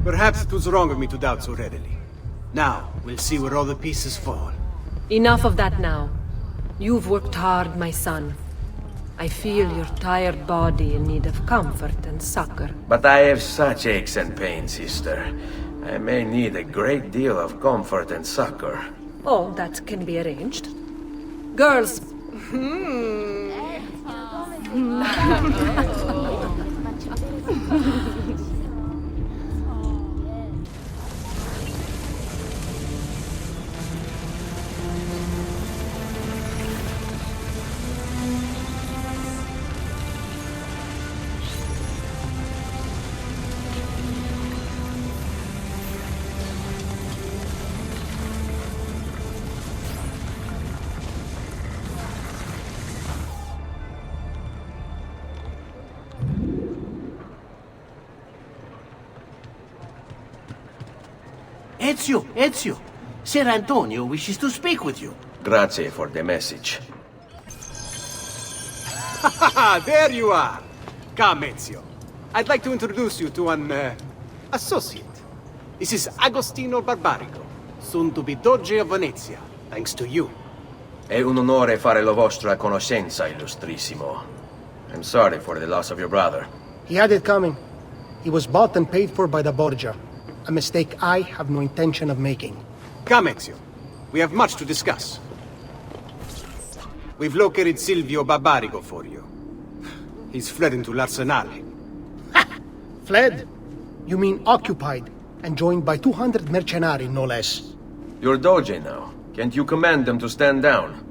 Perhaps it was wrong of me to doubt so readily. Now, we'll see where all the pieces fall. Enough of that now. You've worked hard, my son. I feel your tired body in need of comfort and succor. But I have such aches and pains, sister. I may need a great deal of comfort and succor. Oh, that can be arranged. Girls. Ezio, Ser Antonio wishes to speak with you. Grazie for the message. There you are! Come, Ezio. I'd like to introduce you to an, associate. This is Agostino Barbarigo, soon to be Doge of Venezia, thanks to you. È un onore fare la vostra conoscenza, illustrissimo. I'm sorry for the loss of your brother. He had it coming. He was bought and paid for by the Borgia. A mistake I have no intention of making. Come, Ezio. We have much to discuss. We've located Silvio Barbarigo for you. He's fled into l'Arsenale. Fled? You mean occupied, and joined by 200 mercenari, no less. You're Doge now. Can't you command them to stand down?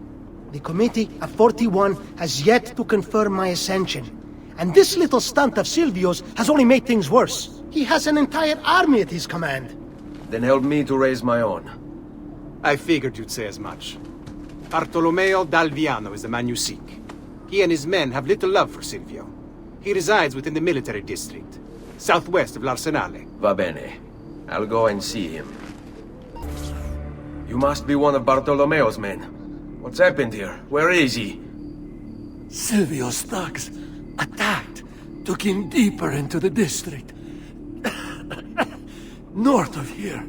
The committee of 41 has yet to confirm my ascension. And this little stunt of Silvio's has only made things worse. He has an entire army at his command. Then help me to raise my own. I figured you'd say as much. Bartolomeo d'Alviano is the man you seek. He and his men have little love for Silvio. He resides within the military district, southwest of l'Arsenale. Va bene. I'll go and see him. You must be one of Bartolomeo's men. What's happened here? Where is he? Silvio's thugs attacked, took him deeper into the district. North of here.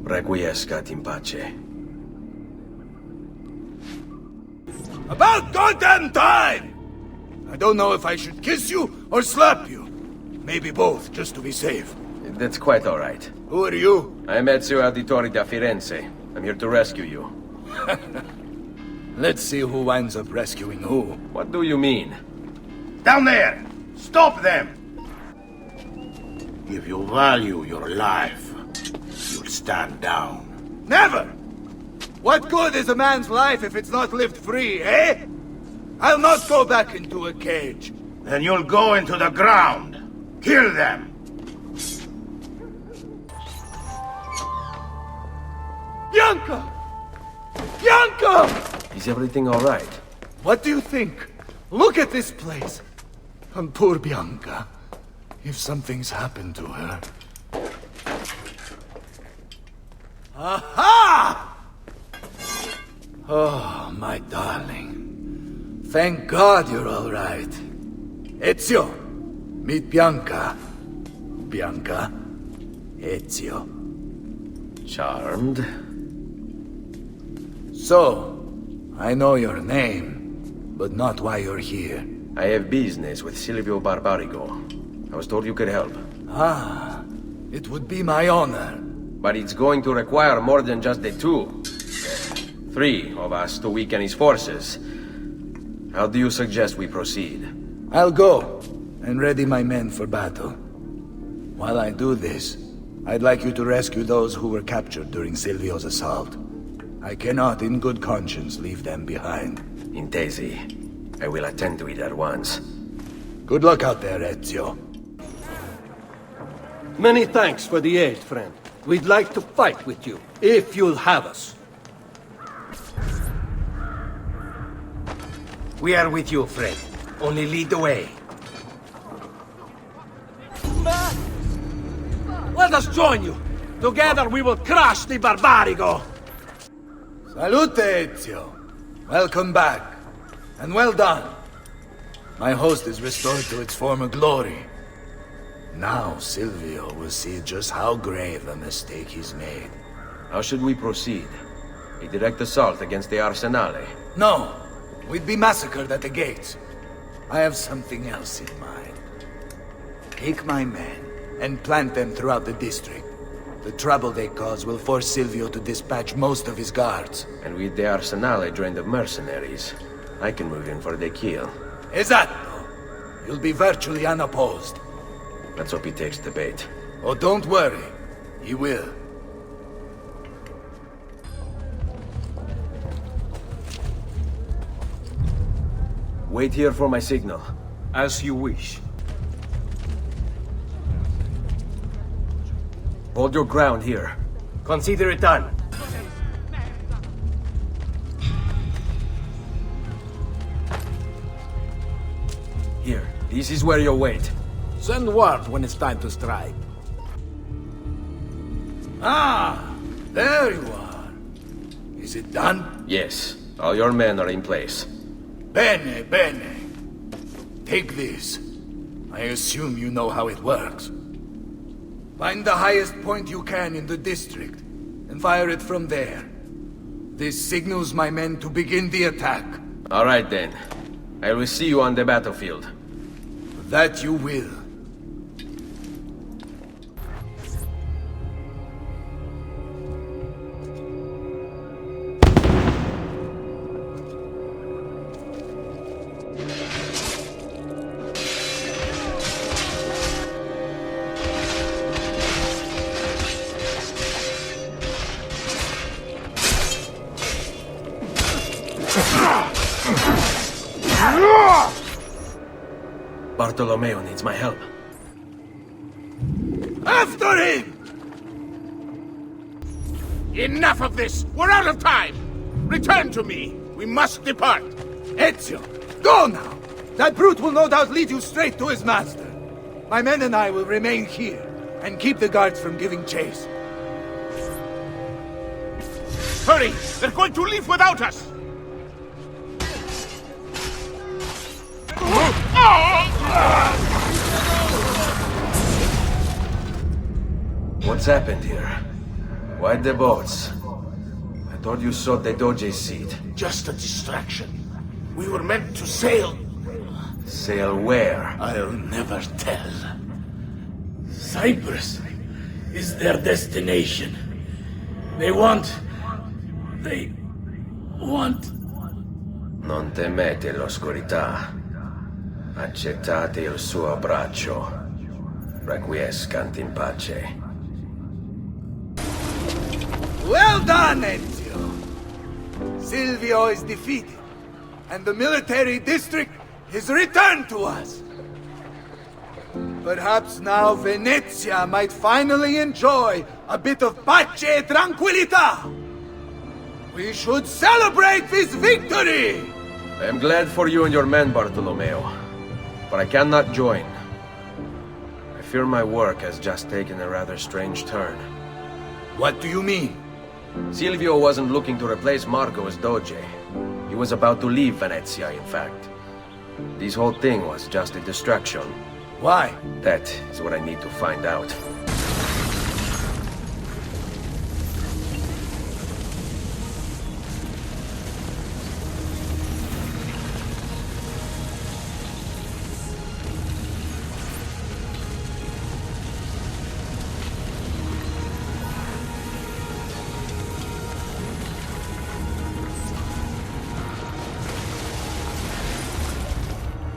Requiescat in pace. About goddamn time! I don't know if I should kiss you or slap you. Maybe both, just to be safe. That's quite all right. Who are you? I'm Ezio Auditore da Firenze. I'm here to rescue you. Let's see who winds up rescuing who. What do you mean? Down there! Stop them! If you value your life, you'll stand down. Never! What good is a man's life if it's not lived free, eh? I'll not go back into a cage. Then you'll go into the ground. Kill them! Bianca! Bianca! Is everything all right? What do you think? Look at this place. And poor Bianca. If something's happened to her... Aha! Oh, my darling. Thank God you're all right. Ezio, meet Bianca. Bianca, Ezio. Charmed. So, I know your name, but not why you're here. I have business with Silvio Barbarigo. I was told you could help. Ah, it would be my honor. But it's going to require more than just the two. 3 of us to weaken his forces. How do you suggest we proceed? I'll go and ready my men for battle. While I do this, I'd like you to rescue those who were captured during Silvio's assault. I cannot in good conscience leave them behind. Intesi. I will attend to it at once. Good luck out there, Ezio. Many thanks for the aid, friend. We'd like to fight with you, if you'll have us. We are with you, friend. Only lead the way. Let us join you. Together we will crush the Barbarigo. Salute, Ezio. Welcome back. And well done. My host is restored to its former glory. Now Silvio will see just how grave a mistake he's made. How should we proceed? A direct assault against the Arsenale? No. We'd be massacred at the gates. I have something else in mind. Take my men and plant them throughout the district. The trouble they cause will force Silvio to dispatch most of his guards. And with the arsenale drained of mercenaries, I can move in for the kill. Esatto! You'll be virtually unopposed. Let's hope he takes the bait. Oh, don't worry. He will. Wait here for my signal. As you wish. Hold your ground here. Consider it done. Here, this is where you'll wait. Send word when it's time to strike. Ah, there you are. Is it done? Yes, all your men are in place. Bene, bene. Take this. I assume you know how it works. Find the highest point you can in the district, and fire it from there. This signals my men to begin the attack. All right then. I will see you on the battlefield. That you will. Bartolomeo needs my help. After him! Enough of this! We're out of time! Return to me! We must depart! Ezio, go now! That brute will no doubt lead you straight to his master. My men and I will remain here, and keep the guards from giving chase. Hurry! They're going to leave without us! What's happened here? Why the boats? I thought you sought the Doge's seat. Just a distraction. We were meant to sail. Sail where? I'll never tell. Cyprus is their destination. They want... Non temete l'oscurità. Accettate il suo abbraccio. Requiescant in pace. Well done, Ezio! Silvio is defeated, and the military district is returned to us. Perhaps now Venezia might finally enjoy a bit of pace e tranquillità. We should celebrate this victory! I am glad for you and your men, Bartolomeo. But I cannot join. I fear my work has just taken a rather strange turn. What do you mean? Silvio wasn't looking to replace Marco as Doge. He was about to leave Venezia, in fact. This whole thing was just a distraction. Why? That is what I need to find out.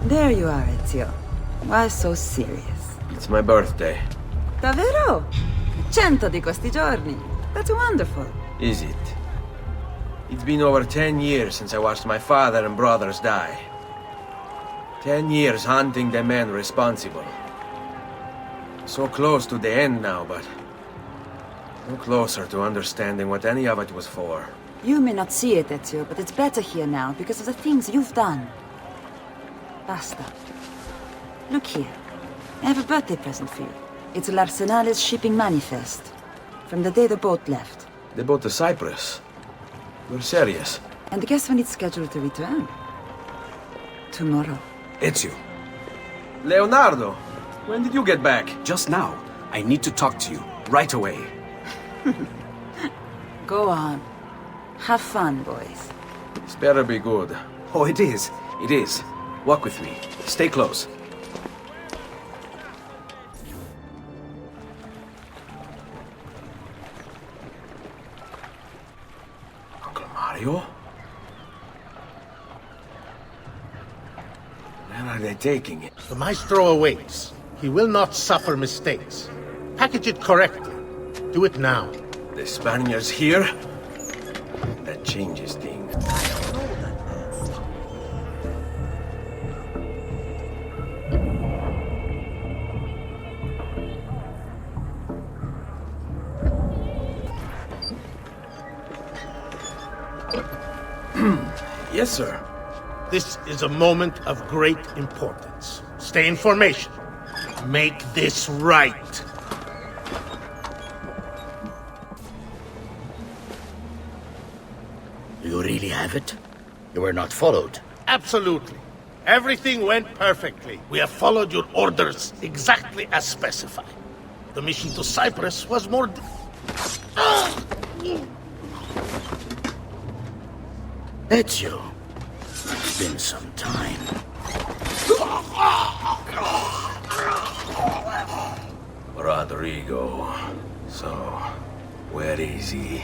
There you are, Ezio. Why so serious? It's my birthday. Davvero? 100 di questi giorni. That's wonderful. Is it? It's been over 10 years since I watched my father and brothers die. 10 years hunting the men responsible. So close to the end now, but no closer to understanding what any of it was for. You may not see it, Ezio, but it's better here now because of the things you've done. Basta. Look here. I have a birthday present for you. It's l'Arsenale's shipping manifest. From the day the boat left. The boat to Cyprus? You're serious? And guess when it's scheduled to return? Tomorrow. Ezio. Leonardo! When did you get back? Just now. I need to talk to you. Right away. Go on. Have fun, boys. This better be good. Oh, it is. It is. Walk with me. Stay close. Ilario? Where are they taking it? The maestro awaits. He will not suffer mistakes. Package it correctly. Do it now. The Spaniards here? That changes things. Yes, sir. This is a moment of great importance. Stay in formation. Make this right. Do you really have it? You were not followed. Absolutely. Everything went perfectly. We have followed your orders exactly as specified. The mission to Cyprus was more... Ezio, it's been some time. Rodrigo. So, where is he?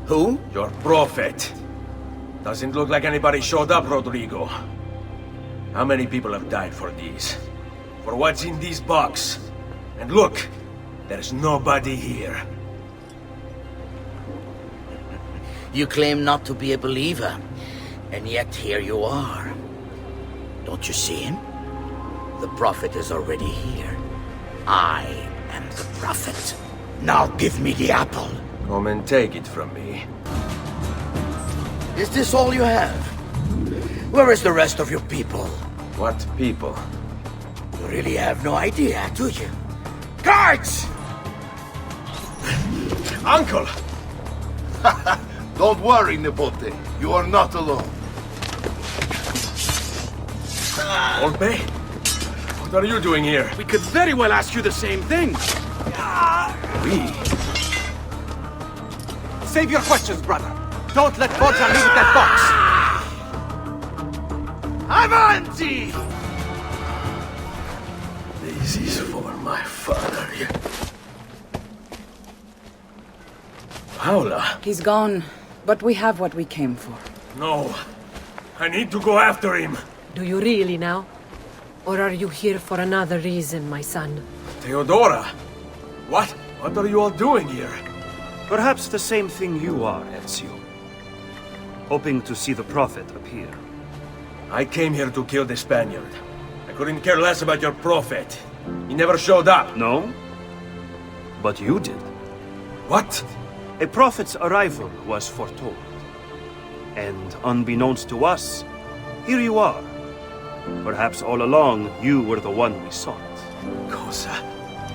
Who? Your prophet. Doesn't look like anybody showed up, Rodrigo. How many people have died for these? For what's in this box? And look, there's nobody here. You claim not to be a believer, and yet here you are. Don't you see him? The prophet is already here. I am the prophet. Now give me the apple. Come and take it from me. Is this all you have? Where is the rest of your people? What people? You really have no idea, do you? Guards! Uncle! Don't worry, Nipote. You are not alone. Olpe? What are you doing here? We could very well ask you the same thing. We? Save your questions, brother. Don't let Bozza leave with that box. Avanti! This is for my father. Paola? He's gone, but we have what we came for. No. I need to go after him. Do you really now? Or are you here for another reason, my son? Theodora? What? What are you all doing here? Perhaps the same thing you are, Ezio. Hoping to see the prophet appear. I came here to kill the Spaniard. I couldn't care less about your prophet. He never showed up. No? But you did. What? A prophet's arrival was foretold. And unbeknownst to us, here you are. Perhaps all along, you were the one we sought. Cosa?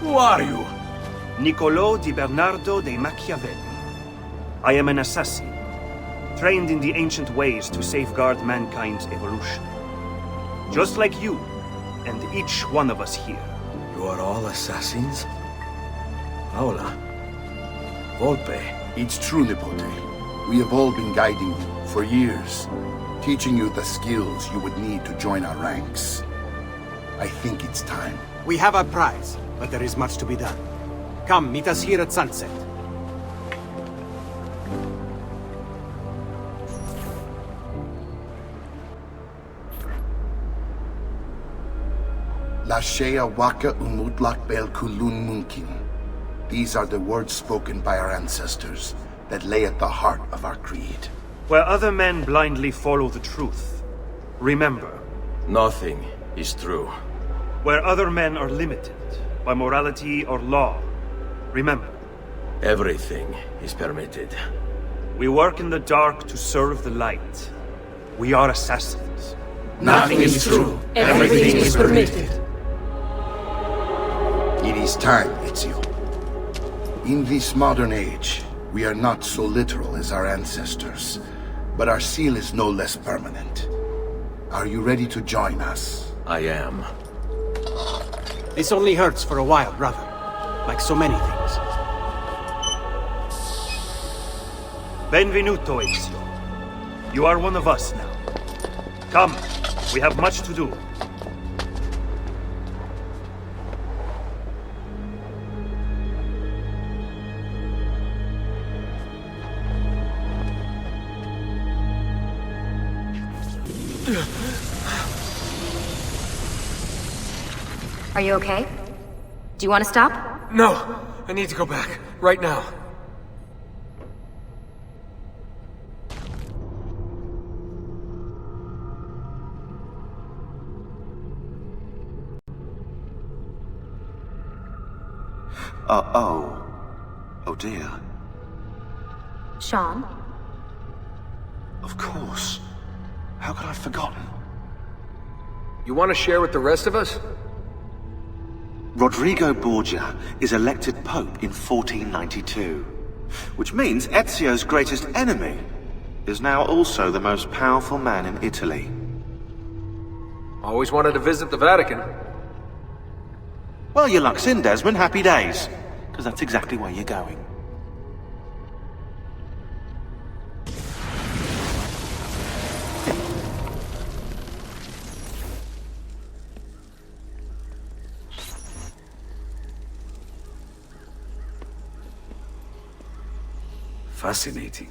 Who are you? Niccolò di Bernardo de Machiavelli. I am an assassin, trained in the ancient ways to safeguard mankind's evolution. Just like you, and each one of us here. You are all assassins? Paola? Volpe? It's true, Nipote. We have all been guiding you for years, teaching you the skills you would need to join our ranks. I think it's time. We have our prize, but there is much to be done. Come, meet us here at sunset. Lashea waka umutlak bel kulun munkin. These are the words spoken by our ancestors that lay at the heart of our creed. Where other men blindly follow the truth, remember. Nothing is true. Where other men are limited by morality or law, remember. Everything is permitted. We work in the dark to serve the light. We are assassins. Nothing is true. Everything is permitted. It is time, Ezio. In this modern age, we are not so literal as our ancestors, but our seal is no less permanent. Are you ready to join us? I am. This only hurts for a while, brother. Like so many things. Benvenuto, Ezio. You are one of us now. Come, we have much to do. Are you okay? Do you want to stop? No! I need to go back. Right now. Oh dear. Sean? Of course. How could I have forgotten? You want to share with the rest of us? Rodrigo Borgia is elected Pope in 1492, which means Ezio's greatest enemy is now also the most powerful man in Italy. Always wanted to visit the Vatican. Well, your luck's in, Desmond. Happy days. Because that's exactly where you're going. Fascinating.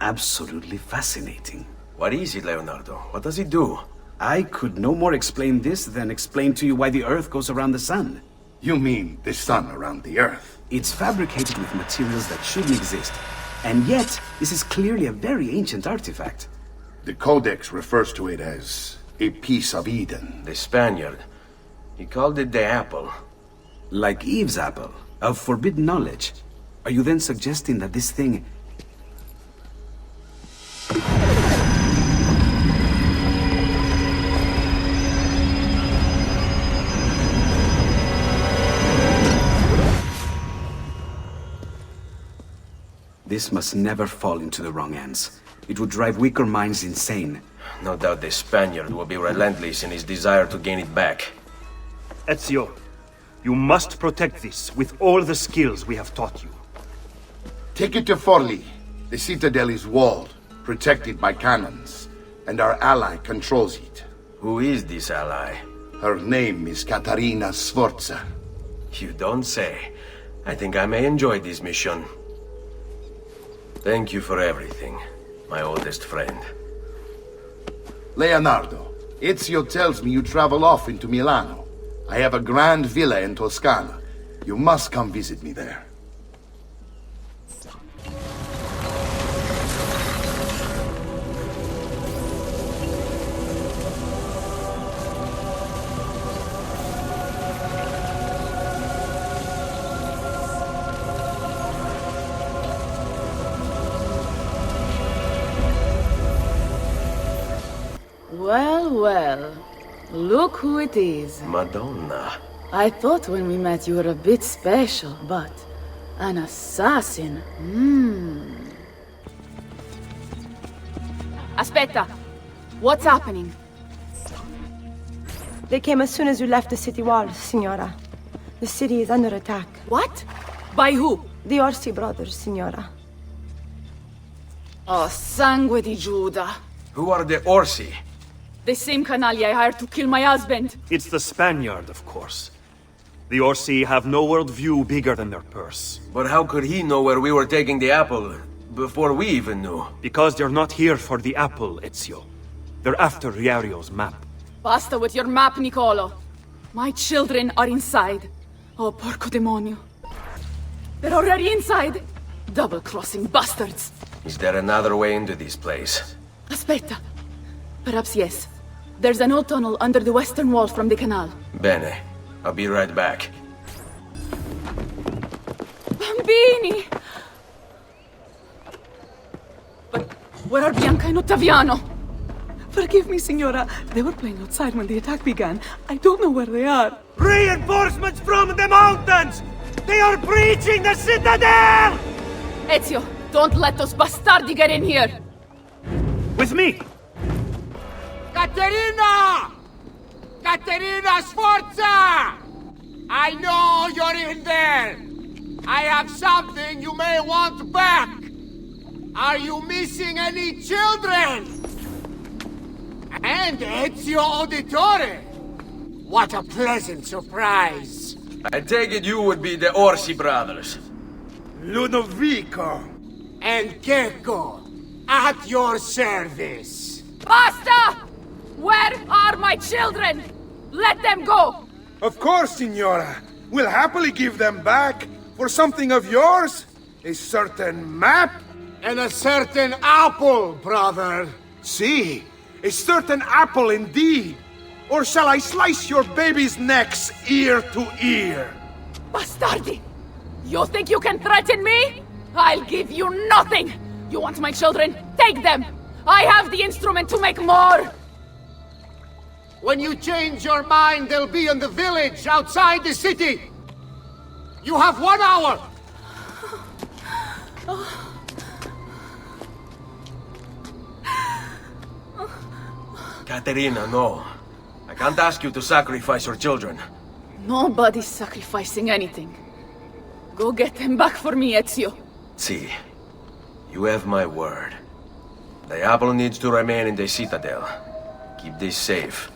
Absolutely fascinating. What is it, Leonardo? What does it do? I could no more explain this than explain to you why the Earth goes around the Sun. You mean the Sun around the Earth? It's fabricated with materials that shouldn't exist. And yet, this is clearly a very ancient artifact. The Codex refers to it as a piece of Eden. The Spaniard. He called it the apple. Like Eve's apple, of forbidden knowledge. Are you then suggesting that this thing... This must never fall into the wrong hands. It would drive weaker minds insane. No doubt the Spaniard will be relentless in his desire to gain it back. Ezio, you must protect this with all the skills we have taught you. Take it to Forli. The citadel is walled, protected by cannons, and our ally controls it. Who is this ally? Her name is Caterina Sforza. You don't say. I think I may enjoy this mission. Thank you for everything, my oldest friend. Leonardo, Ezio tells me you travel off into Milano. I have a grand villa in Toscana. You must come visit me there. Well, look who it is. Madonna. I thought when we met you were a bit special, but an assassin. Aspetta. What's happening? They came as soon as you left the city walls, Signora. The city is under attack. What? By who? The Orsi brothers, Signora. Oh, sangue di Giuda. Who are the Orsi? The same canaglia I hired to kill my husband. It's the Spaniard, of course. The Orsi have no worldview bigger than their purse. But how could he know where we were taking the apple before we even knew? Because they're not here for the apple, Ezio. They're after Riario's map. Basta with your map, Niccolo. My children are inside. Oh, porco demonio. They're already inside. Double-crossing bastards. Is there another way into this place? Aspetta. Perhaps yes. There's an old tunnel under the western wall from the canal. Bene. I'll be right back. Bambini! But where are Bianca and Ottaviano? Forgive me, Signora. They were playing outside when the attack began. I don't know where they are. Reinforcements from the mountains! They are breaching the citadel! Ezio, don't let those bastardi get in here! With me! Caterina! Caterina Sforza! I know you're in there! I have something you may want back! Are you missing any children? And Ezio Auditore! What a pleasant surprise! I take it you would be the Orsi brothers. Ludovico and Gecko at your service. Basta! Where are my children? Let them go! Of course, Signora. We'll happily give them back for something of yours. A certain map. And a certain apple, brother. See, a certain apple indeed. Or shall I slice your baby's necks ear to ear? Bastardi! You think you can threaten me? I'll give you nothing! You want my children? Take them! I have the instrument to make more! When you change your mind, they'll be in the village outside the city. You have 1 hour. Caterina, no. I can't ask you to sacrifice your children. Nobody's sacrificing anything. Go get them back for me, Ezio. See, you have my word. The apple needs to remain in the citadel. Keep this safe.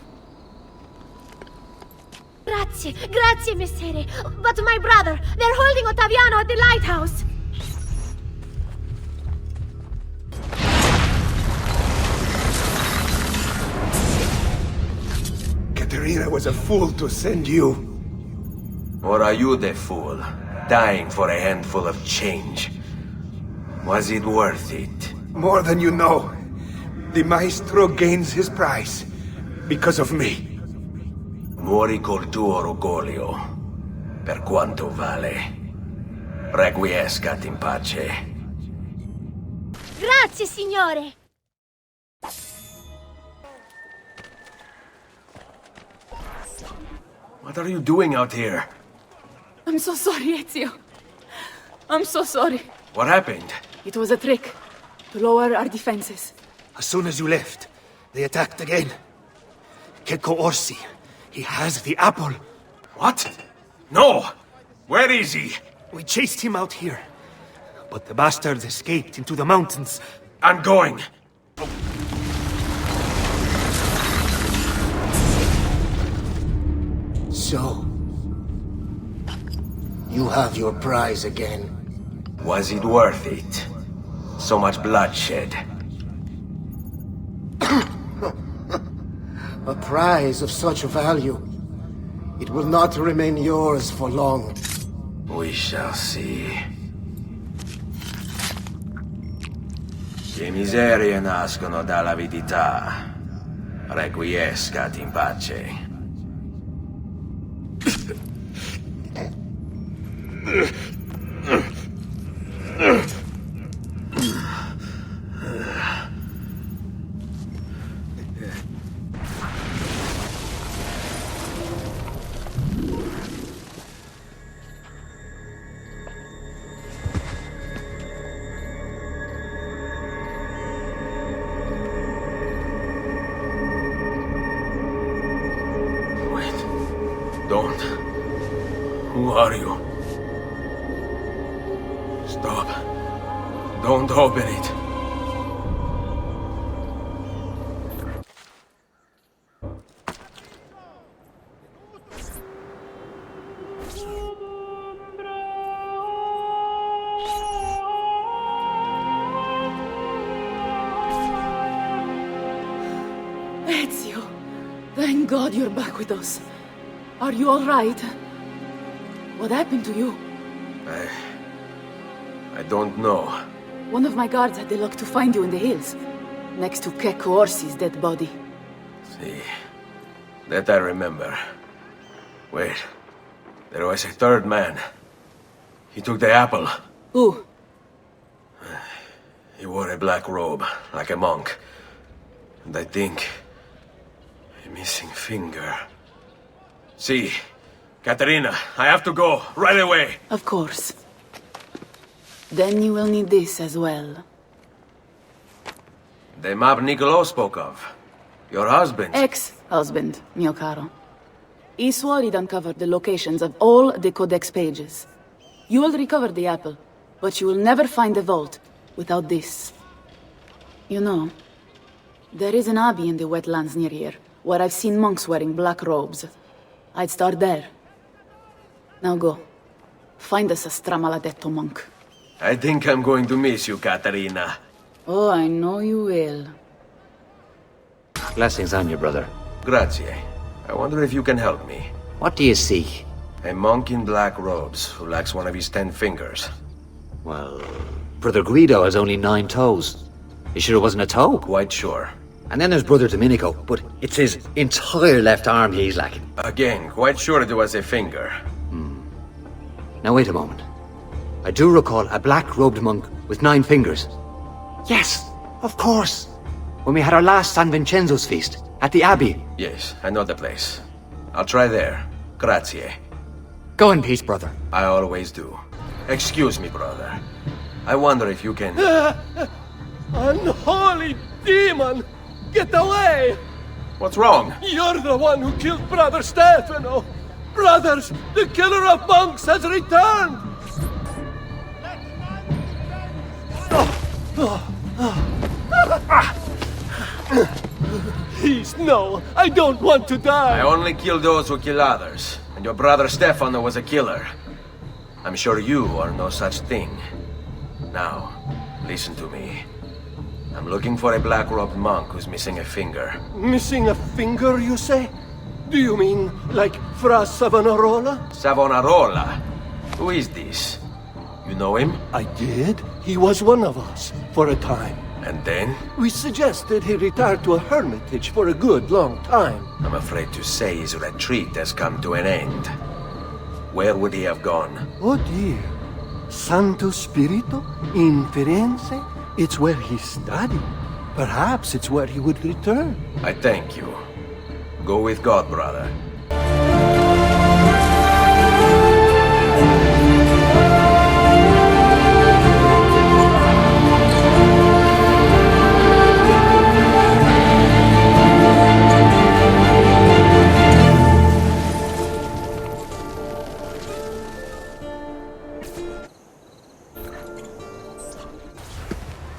Grazie, grazie, messere. But my brother, they're holding Ottaviano at the lighthouse. Caterina was a fool to send you. Or are you the fool, dying for a handful of change? Was it worth it? More than you know. The maestro gains his price because of me. Muori col tuo orgoglio, per quanto vale. Requiescat in pace. Grazie, signore. What are you doing out here? I'm so sorry, Ezio. I'm so sorry. What happened? It was a trick, to lower our defenses. As soon as you left, they attacked again. Checco Orsi, he has the apple. What? No! Where is he? We chased him out here, but the bastards escaped into the mountains. I'm going. So, you have your prize again. Was it worth it? So much bloodshed. A prize of such value. It will not remain yours for long. We shall see. Le miserie nascono dall'avidità. Requiescat in pace. Don't. Who are you? Stop. Don't open it. Ezio, thank God you're back with us. Are you all right? What happened to you? I don't know. One of my guards had the luck to find you in the hills, next to Checco Orsi's dead body. See, that I remember. Wait, there was a third man. He took the apple. Who? He wore a black robe, like a monk. And I think... a missing finger. See, Caterina, I have to go, right away. Of course. Then you will need this as well. The map Niccolo spoke of. Your husband. Ex-husband, mio caro. He swore he'd uncovered the locations of all the Codex pages. You will recover the apple, but you will never find the vault without this. You know, there is an abbey in the wetlands near here, where I've seen monks wearing black robes. I'd start there. Now go. Find us a stramaladetto monk. I think I'm going to miss you, Caterina. Oh, I know you will. Blessings on you, brother. Grazie. I wonder if you can help me. What do you seek? A monk in black robes who lacks one of his 10 fingers. Well, Brother Guido has only 9 toes. You sure it wasn't a toe? Quite sure. And then there's Brother Domenico, but it's his entire left arm he's lacking. Again, quite sure it was a finger. Now wait a moment. I do recall a black-robed monk with 9 fingers. Yes, of course. When we had our last San Vincenzo's feast, at the Abbey. Yes, I know the place. I'll try there. Grazie. Go in peace, brother. I always do. Excuse me, brother. I wonder if you can... Unholy demon! Get away! What's wrong? You're the one who killed Brother Stefano! Brothers, the killer of monks has returned! Please, no! I don't want to die! I only kill those who kill others. And your brother Stefano was a killer. I'm sure you are no such thing. Now, listen to me. I'm looking for a black-robed monk who's missing a finger. Missing a finger, you say? Do you mean like Fra Savonarola? Savonarola? Who is this? You know him? I did. He was one of us, for a time. And then? We suggested he retire to a hermitage for a good long time. I'm afraid to say his retreat has come to an end. Where would he have gone? Oh dear. Santo Spirito? In Firenze? It's where he studied. Perhaps it's where he would return. I thank you. Go with God, brother.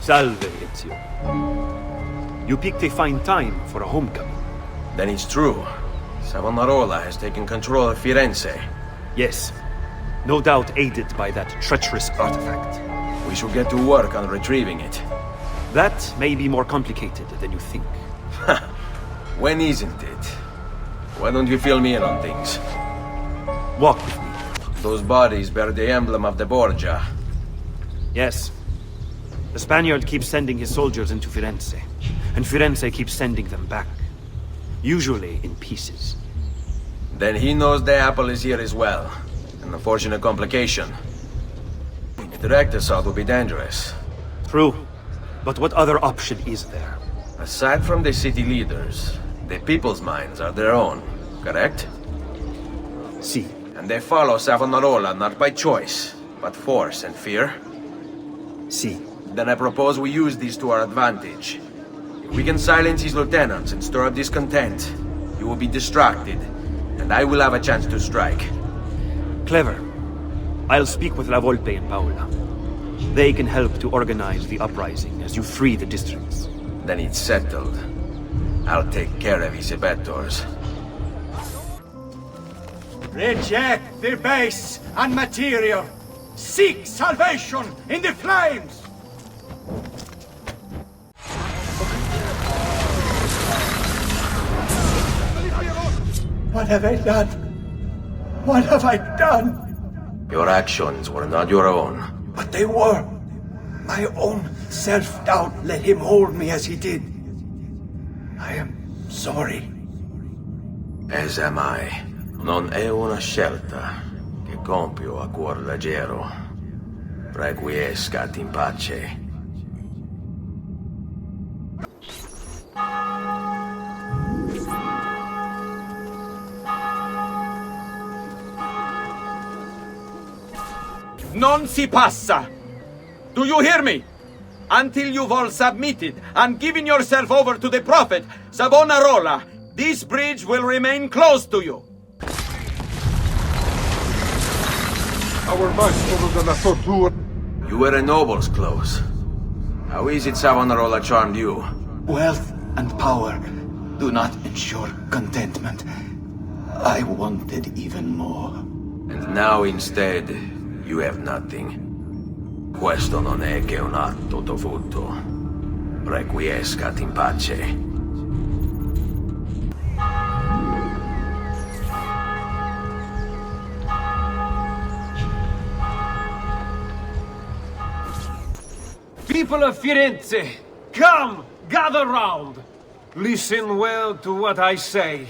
Salve, Ezio. You picked a fine time for a homecoming. Then it's true. Savonarola has taken control of Firenze. Yes. No doubt aided by that treacherous artifact. We should get to work on retrieving it. That may be more complicated than you think. When isn't it? Why don't you fill me in on things? Walk with me. Those bodies bear the emblem of the Borgia. Yes. The Spaniard keeps sending his soldiers into Firenze, and Firenze keeps sending them back. Usually in pieces. Then he knows the apple is here as well. An unfortunate complication. A direct assault would be dangerous. True. But what other option is there? Aside from the city leaders, the people's minds are their own, correct? Si. And they follow Savonarola not by choice, but force and fear? Si. Then I propose we use these to our advantage. If we can silence his lieutenants and stir up discontent, he will be distracted, and I will have a chance to strike. Clever. I'll speak with La Volpe and Paola. They can help to organize the uprising as you free the districts. Then it's settled. I'll take care of his abettors. Reject the base and material. Seek salvation in the flames. What have I done? What have I done? Your actions were not your own. But they were. My own self-doubt let him hold me as he did. I am sorry. As am I. Non è una scelta che compio a cuor leggero. Requiescat in pace. Non si passa! Do you hear me? Until you've all submitted and given yourself over to the Prophet, Savonarola, this bridge will remain closed to you. Our master was a torture. You were a noble's close. How is it Savonarola charmed you? Wealth and power do not ensure contentment. I wanted even more. And now instead, you have nothing. Questo non è che un atto dovuto. Requiescat in pace. people of Firenze, come, gather round. Listen well to what I say.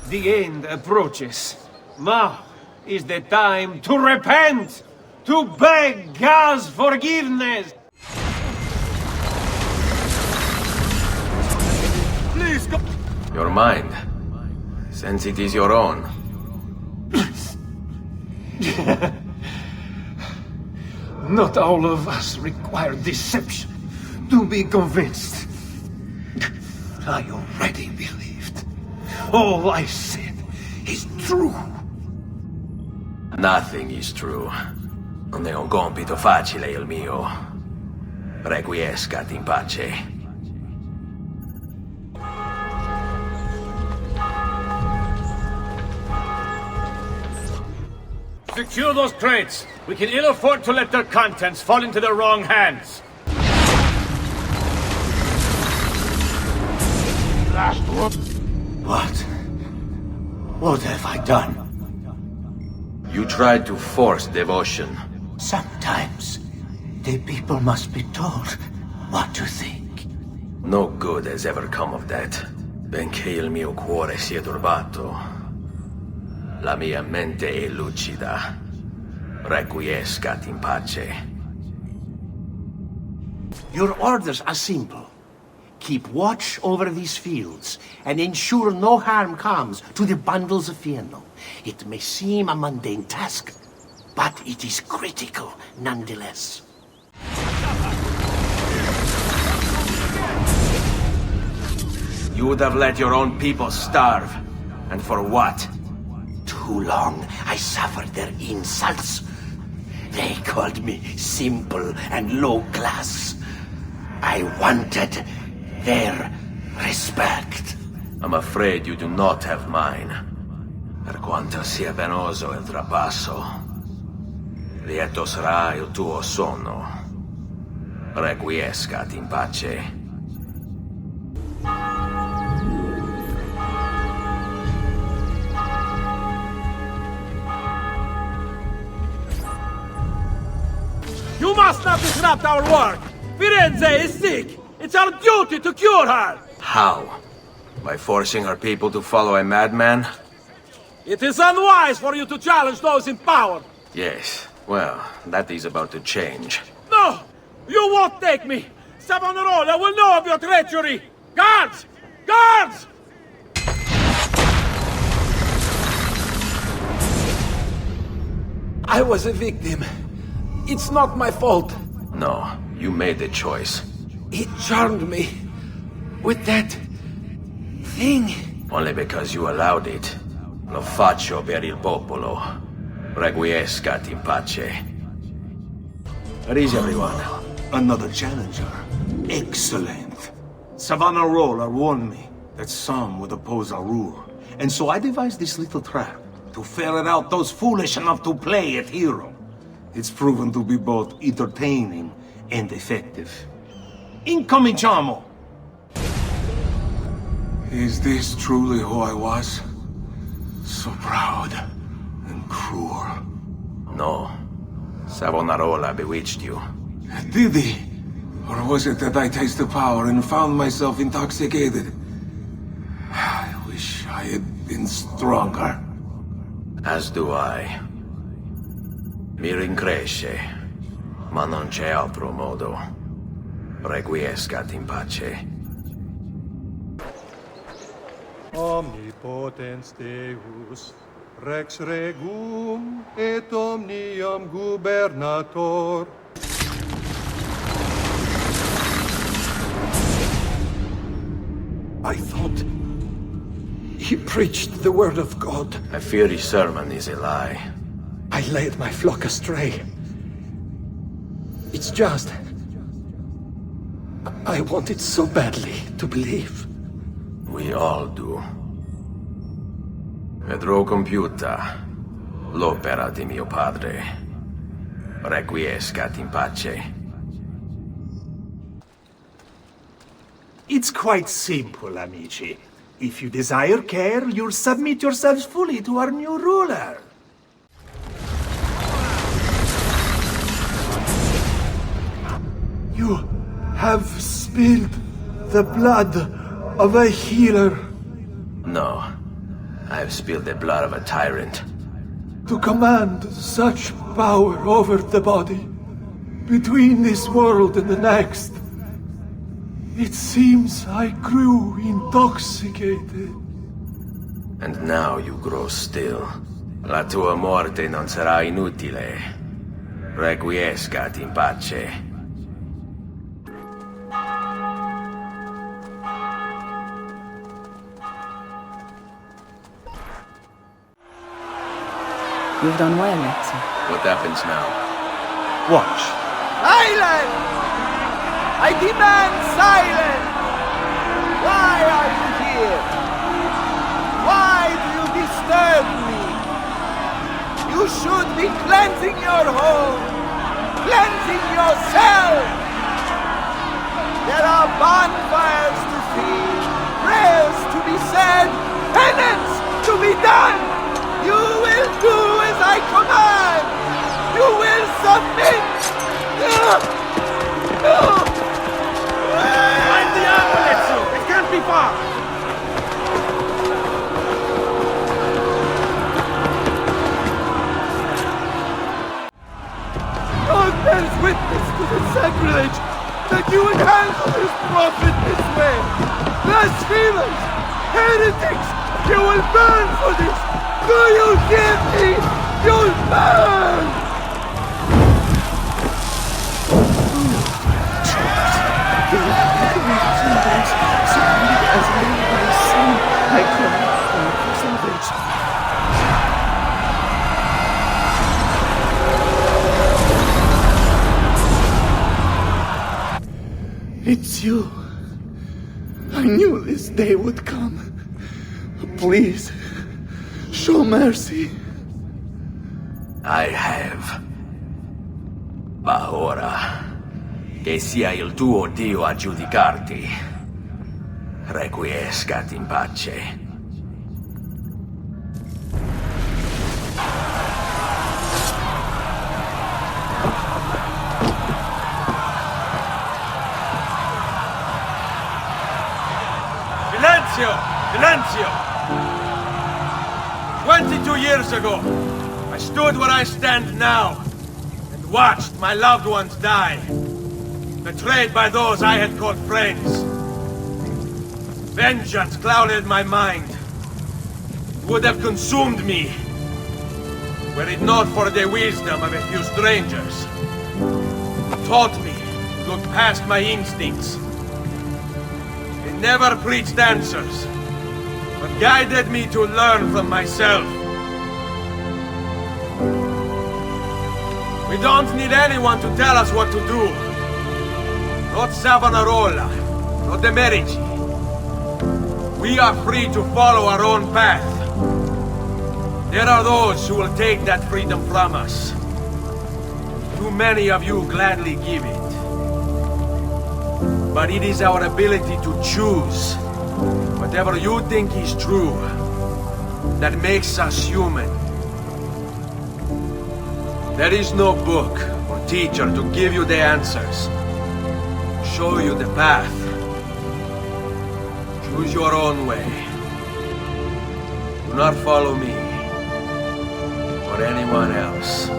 The end approaches. Now is the time to repent, to beg God's forgiveness. Please go. Your mind, since it is your own. Not all of us require deception to be convinced. I already believed. All I said is true. Nothing is true. Non è un compito facile il mio. Requiescat in pace. Secure those crates. We can ill afford to let their contents fall into the wrong hands. Last one. What? What have I done? You tried to force devotion. Sometimes the people must be told what to think. No good has ever come of that. Benché il mio cuore sia turbato, la mia mente è lucida. Requiescat in pace. Your orders are simple. Keep watch over these fields and ensure no harm comes to the bundles of feno. It may seem a mundane task, but it is critical nonetheless. You would have let your own people starve. And for what? Too long I suffered their insults. They called me simple and low class. I wanted their respect. I'm afraid you do not have mine. Per quanto sia penoso il trapasso, lieto sarà il tuo sonno. Requiescat in pace. You must not disrupt our work! Firenze is sick! It's our duty to cure her! How? By forcing her people to follow a madman? It is unwise for you to challenge those in power! Yes, well, that is about to change. No! You won't take me! Savonarola will know of your treachery! Guards! Guards! I was a victim. It's not my fault. No, you made the choice. He charmed me with that thing. Only because you allowed it. Lo faccio per il popolo. Requiescat in pace. Where is everyone? Another challenger. Excellent. Savonarola warned me that some would oppose our rule. And so I devised this little trap to ferret out those foolish enough to play at hero. It's proven to be both entertaining and effective. Incominciamo! Is this truly who I was? So proud and cruel. No. Savonarola bewitched you. Did he? Or was it that I tasted power and found myself intoxicated? I wish I had been stronger. As do I. Mi rincresce, ma non c'è altro modo. Requiescat in pace. Omnipotens Deus, Rex Regum et omnium gubernator. I thought he preached the word of God. I fear his sermon is a lie. I led my flock astray. It's just... I wanted so badly to believe. We all do. Vedrò compiuta l'opera di mio padre. Requiescat in pace. It's quite simple, amici. If you desire care, you'll submit yourselves fully to our new ruler. You have spilled the blood of a healer. No. I've spilled the blood of a tyrant. To command such power over the body, between this world and the next, it seems I grew intoxicated. And now you grow still. La tua morte non sarà inutile. Requiescat in pace. You've done well, Ezio. What happens now? Watch. Silence! I demand silence! Why are you here? Why do you disturb me? You should be cleansing your home, cleansing yourself. There are bonfires to see, prayers to be said, penance to be done. You will do as I command! You will submit! Find the apple, Ezio! It can't be far! God bears witness to the sacrilege that you would handle this prophet this way! Blasphemers! Heretics! You will burn for this! Do you hear me? You'll burn! It's you. I knew this day would come. Please, show mercy. I have. Ma ora, che sia il tuo Dio a giudicarti. Requiescat in pace. Silenzio! Silenzio! 22 years ago, I stood where I stand now and watched my loved ones die, betrayed by those I had called friends. Vengeance clouded my mind. It would have consumed me were it not for the wisdom of a few strangers who taught me to look past my instincts. They never preached answers, but guided me to learn from myself. We don't need anyone to tell us what to do. Not Savonarola, not the Medici. We are free to follow our own path. There are those who will take that freedom from us. Too many of you gladly give it. But it is our ability to choose whatever you think is true that makes us human. There is no book or teacher to give you the answers, show you the path. Choose your own way. Do not follow me or anyone else.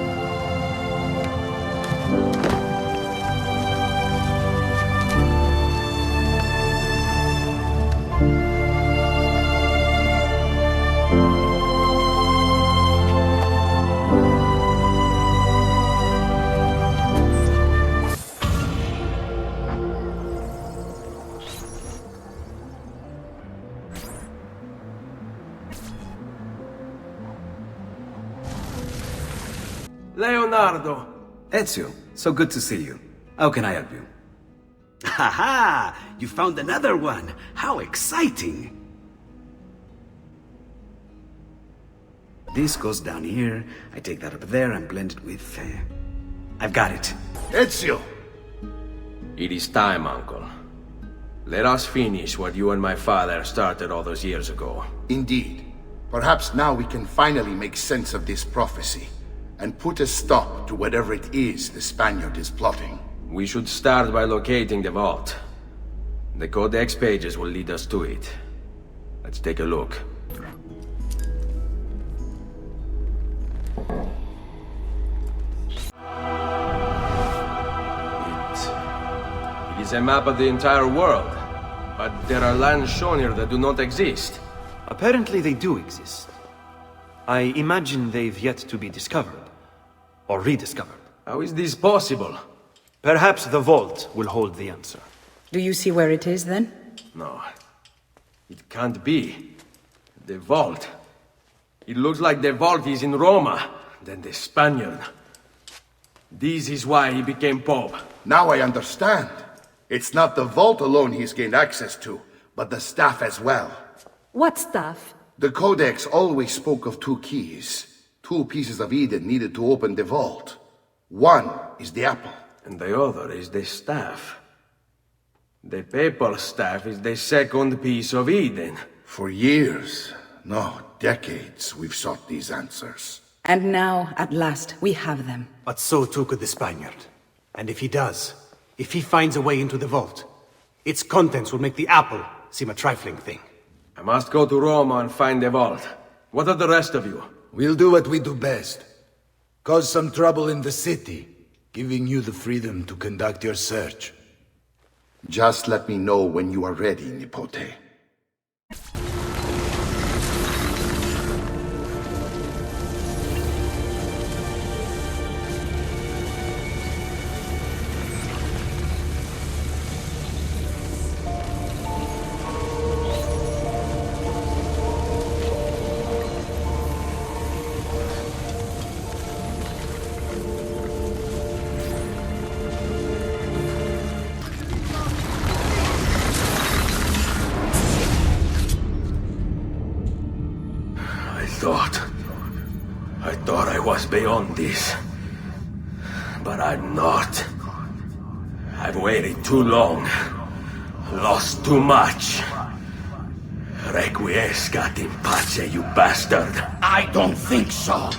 Leonardo. Ezio, so good to see you. How can I help you? Ha! You found another one! How exciting! This goes down here, I take that up there and blend it with... I've got it. Ezio! It is time, Uncle. Let us finish what you and my father started all those years ago. Indeed. Perhaps now we can finally make sense of this prophecy and put a stop to whatever it is the Spaniard is plotting. We should start by locating the vault. The codex pages will lead us to it. Let's take a look. It is a map of the entire world, but there are lands shown here that do not exist. Apparently they do exist. I imagine they've yet to be discovered. Or rediscovered. How is this possible? Perhaps the vault will hold the answer. Do you see where it is, then? No. It can't be. The vault. It looks like the vault is in Roma, then the Spaniard. This is why he became Pope. Now I understand. It's not the vault alone he's gained access to, but the staff as well. What staff? The Codex always spoke of 2 keys. 2 pieces of Eden needed to open the vault. One is the apple. And the other is the staff. The papal staff is the second piece of Eden. For years, no, decades, we've sought these answers. And now, at last, we have them. But so too could the Spaniard. And if he does, if he finds a way into the vault, its contents will make the apple seem a trifling thing. I must go to Roma and find the vault. What are the rest of you? We'll do what we do best. Cause some trouble in the city, giving you the freedom to conduct your search. Just let me know when you are ready, Nipote. I thought I was beyond this. But I'm not. I've waited too long. Lost too much. Requiescat in pace, you bastard. I don't think so.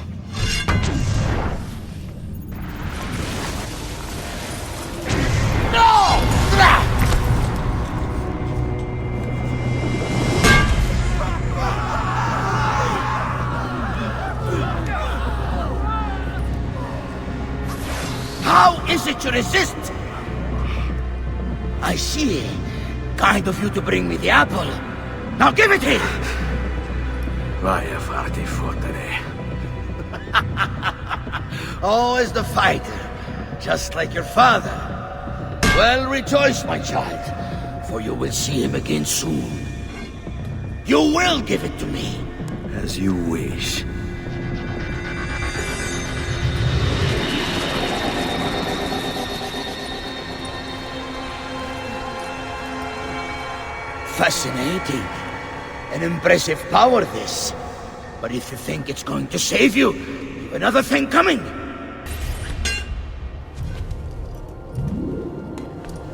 How is it you resist? I see. Kind of you to bring me the apple. Now give it here! Vai a farti fottere. Always the fighter, just like your father. Well, rejoice, my child, for you will see him again soon. You will give it to me. As you wish. Fascinating. An impressive power, this. But if you think it's going to save you, you've another thing coming.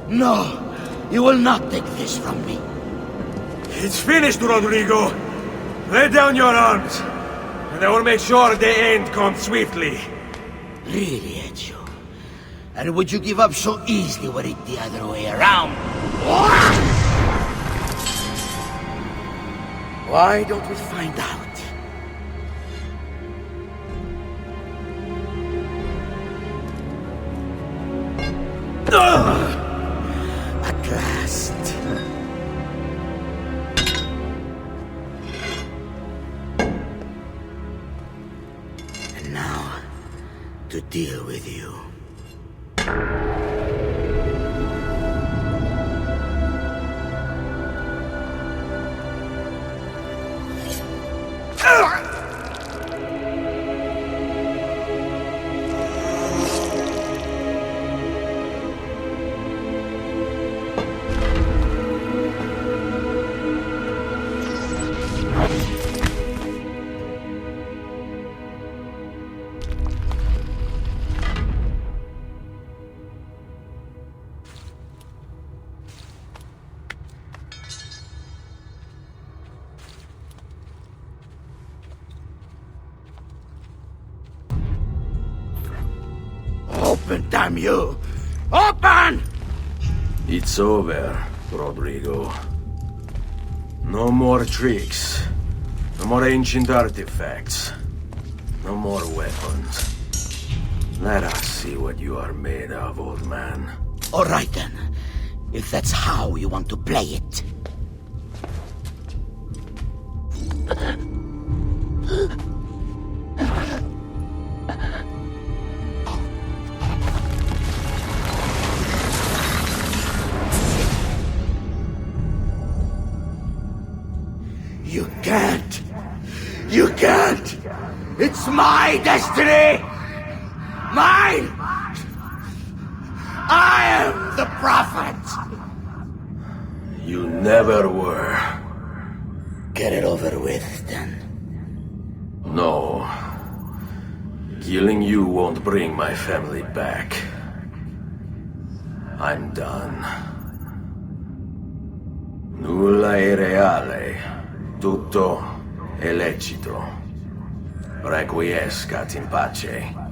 No, you will not take this from me. It's finished, Rodrigo. Lay down your arms, and I will make sure the end comes swiftly. Really, Ezio? And would you give up so easily were it the other way around? Why don't we find out? At last. And now, to deal with you. Open, damn you! Open! It's over, Rodrigo. No more tricks. No more ancient artifacts. No more weapons. Let us see what you are made of, old man. All right then. If that's how you want to play it. You can't! You can't! It's my destiny! Mine! I am the prophet! You never were. Get it over with, then. No. Killing you won't bring my family back. I'm done. Nulla è reale. Tutto è lecito. Requiescat in pace.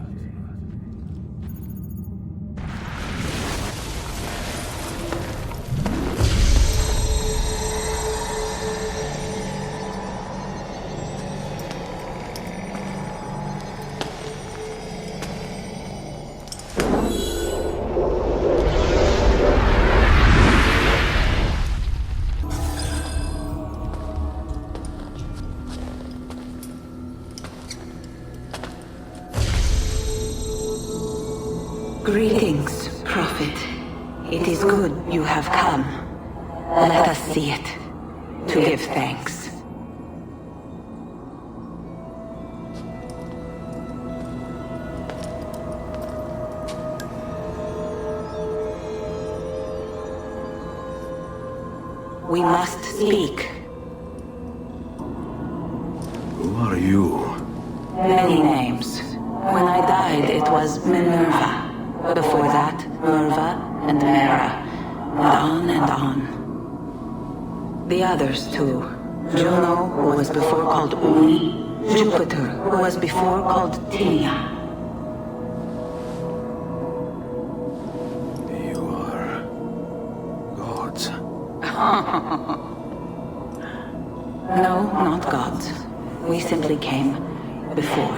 Greetings, Prophet. It is good you have come. Let us see it, to give thanks. We must speak. Who are you? Many names. When I died, it was Minerva. Before that, Merva and Mera, and on. The others, too. Juno, who was before called Uni. Jupiter, who was before called Tinia. You are... gods. No, not gods. We simply came before.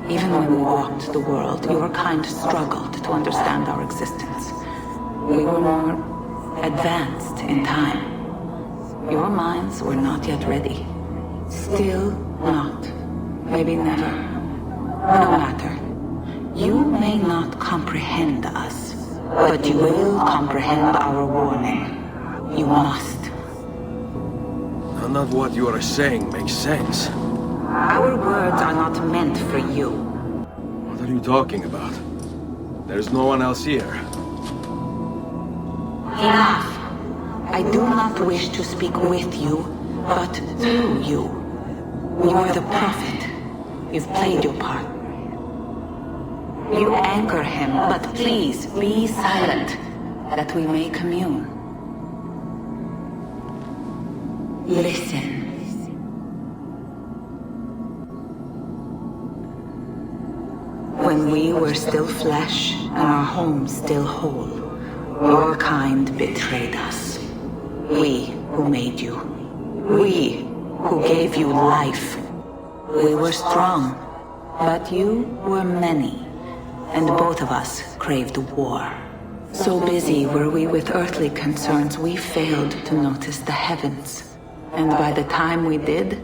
Even when we walked the world, your kind struggled to understand our existence. We were more advanced in time. Your minds were not yet ready. Still not. Maybe never. No matter. You may not comprehend us, but you will comprehend our warning. You must. None of what you are saying makes sense. Our words are not meant for you. What are you talking about? There's no one else here. Enough. I do not wish to speak with you, but through you. You are the prophet. You've played your part. You anchor him, but please be silent, that we may commune. Listen. When we were still flesh and our home still whole, your kind betrayed us. We who made you. We who gave you life. We were strong, but you were many, and both of us craved war. So busy were we with earthly concerns, we failed to notice the heavens. And by the time we did,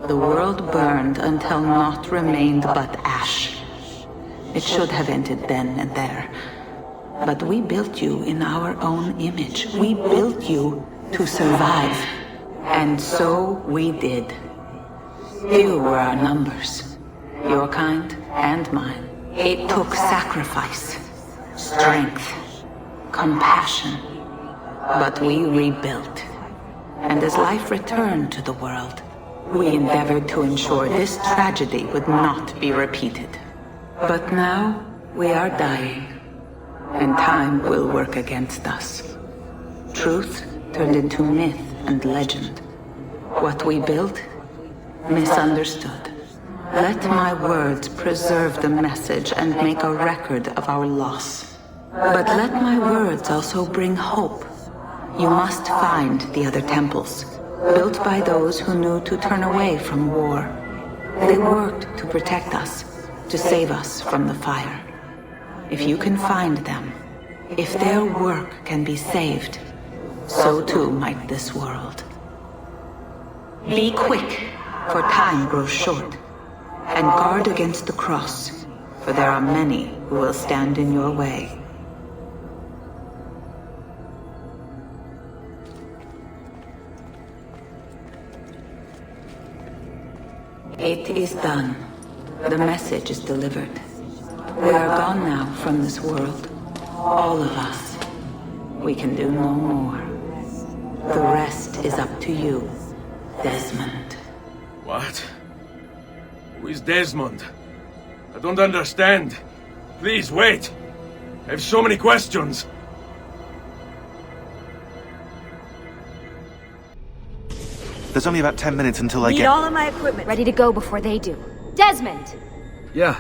the world burned until naught remained but ash. It should have ended then and there. But we built you in our own image. We built you to survive. And so we did. Few were our numbers. Your kind and mine. It took sacrifice, strength, compassion. But we rebuilt. And as life returned to the world, we endeavored to ensure this tragedy would not be repeated. But now, we are dying, and time will work against us. Truth turned into myth and legend. What we built, misunderstood. Let my words preserve the message and make a record of our loss. But let my words also bring hope. You must find the other temples, built by those who knew to turn away from war. They worked to protect us, to save us from the fire. If you can find them, if their work can be saved, so too might this world. Be quick, for time grows short, and guard against the cross, for there are many who will stand in your way. It is done. The message is delivered. We are gone now from this world. All of us. We can do no more. The rest is up to you, Desmond. What? Who is Desmond? I don't understand. Please, wait. I have so many questions. There's only about 10 minutes until I Need get... all of my equipment ready to go before they do. Desmond! Yeah.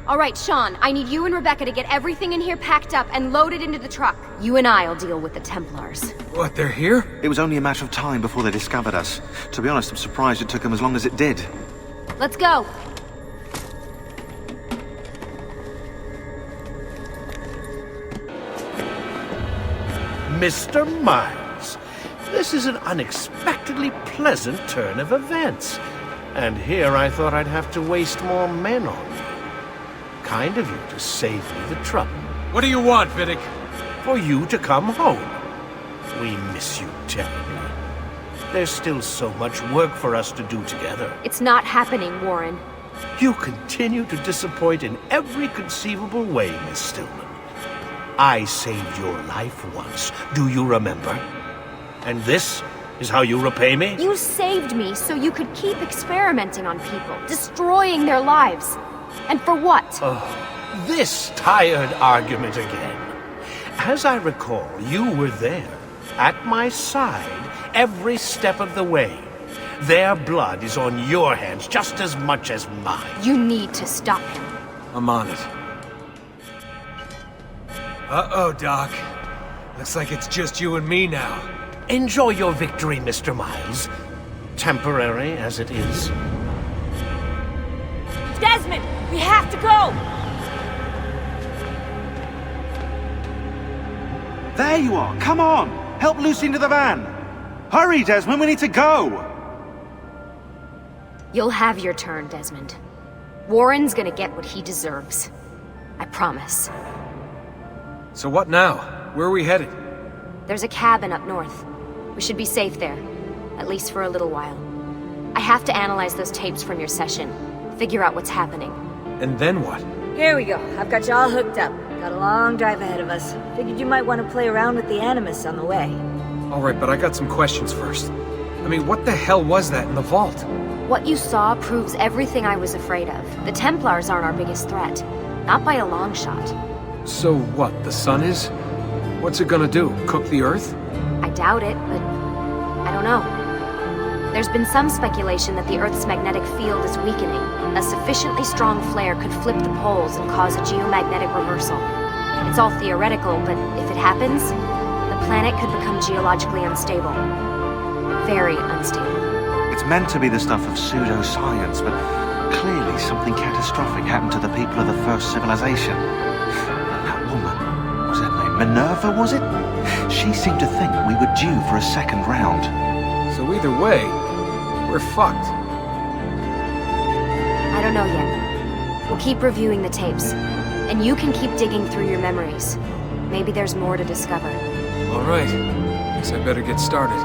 All right, Sean, I need you and Rebecca to get everything in here packed up and loaded into the truck. You and I'll deal with the Templars. What, they're here? It was only a matter of time before they discovered us. To be honest, I'm surprised it took them as long as it did. Let's go. Mr. Miles, this is an unexpectedly pleasant turn of events. And here I thought I'd have to waste more men on you. Kind of you to save me the trouble. What do you want, Vidic? For you to come home. We miss you terribly. There's still so much work for us to do together. It's not happening, Warren. You continue to disappoint in every conceivable way, Miss Stillman. I saved your life once, do you remember? And this is how you repay me? You saved me so you could keep experimenting on people, destroying their lives. And for what? Oh, this tired argument again. As I recall, you were there, at my side, every step of the way. Their blood is on your hands just as much as mine. You need to stop him. I'm on it. Uh-oh, Doc. Looks like it's just you and me now. Enjoy your victory, Mr. Miles. Temporary as it is. Desmond, we have to go! There you are! Come on! Help Lucy into the van! Hurry, Desmond, we need to go! You'll have your turn, Desmond. Warren's gonna get what he deserves. I promise. So what now? Where are we headed? There's a cabin up north. We should be safe there. At least for a little while. I have to analyze those tapes from your session. Figure out what's happening. And then what? Here we go. I've got you all hooked up. Got a long drive ahead of us. Figured you might want to play around with the Animus on the way. Alright, but I got some questions first. I mean, what the hell was that in the vault? What you saw proves everything I was afraid of. The Templars aren't our biggest threat. Not by a long shot. So what, the sun is? What's it gonna do? Cook the Earth? I doubt it, but I don't know. There's been some speculation that the Earth's magnetic field is weakening. A sufficiently strong flare could flip the poles and cause a geomagnetic reversal. It's all theoretical, but if it happens, the planet could become geologically unstable. Very unstable. It's meant to be the stuff of pseudoscience, but clearly something catastrophic happened to the people of the first civilization. And that woman, was her name Minerva, was it? She seemed to think we were due for a second round. So either way, we're fucked. I don't know yet. We'll keep reviewing the tapes. And you can keep digging through your memories. Maybe there's more to discover. Alright. Guess I better get started.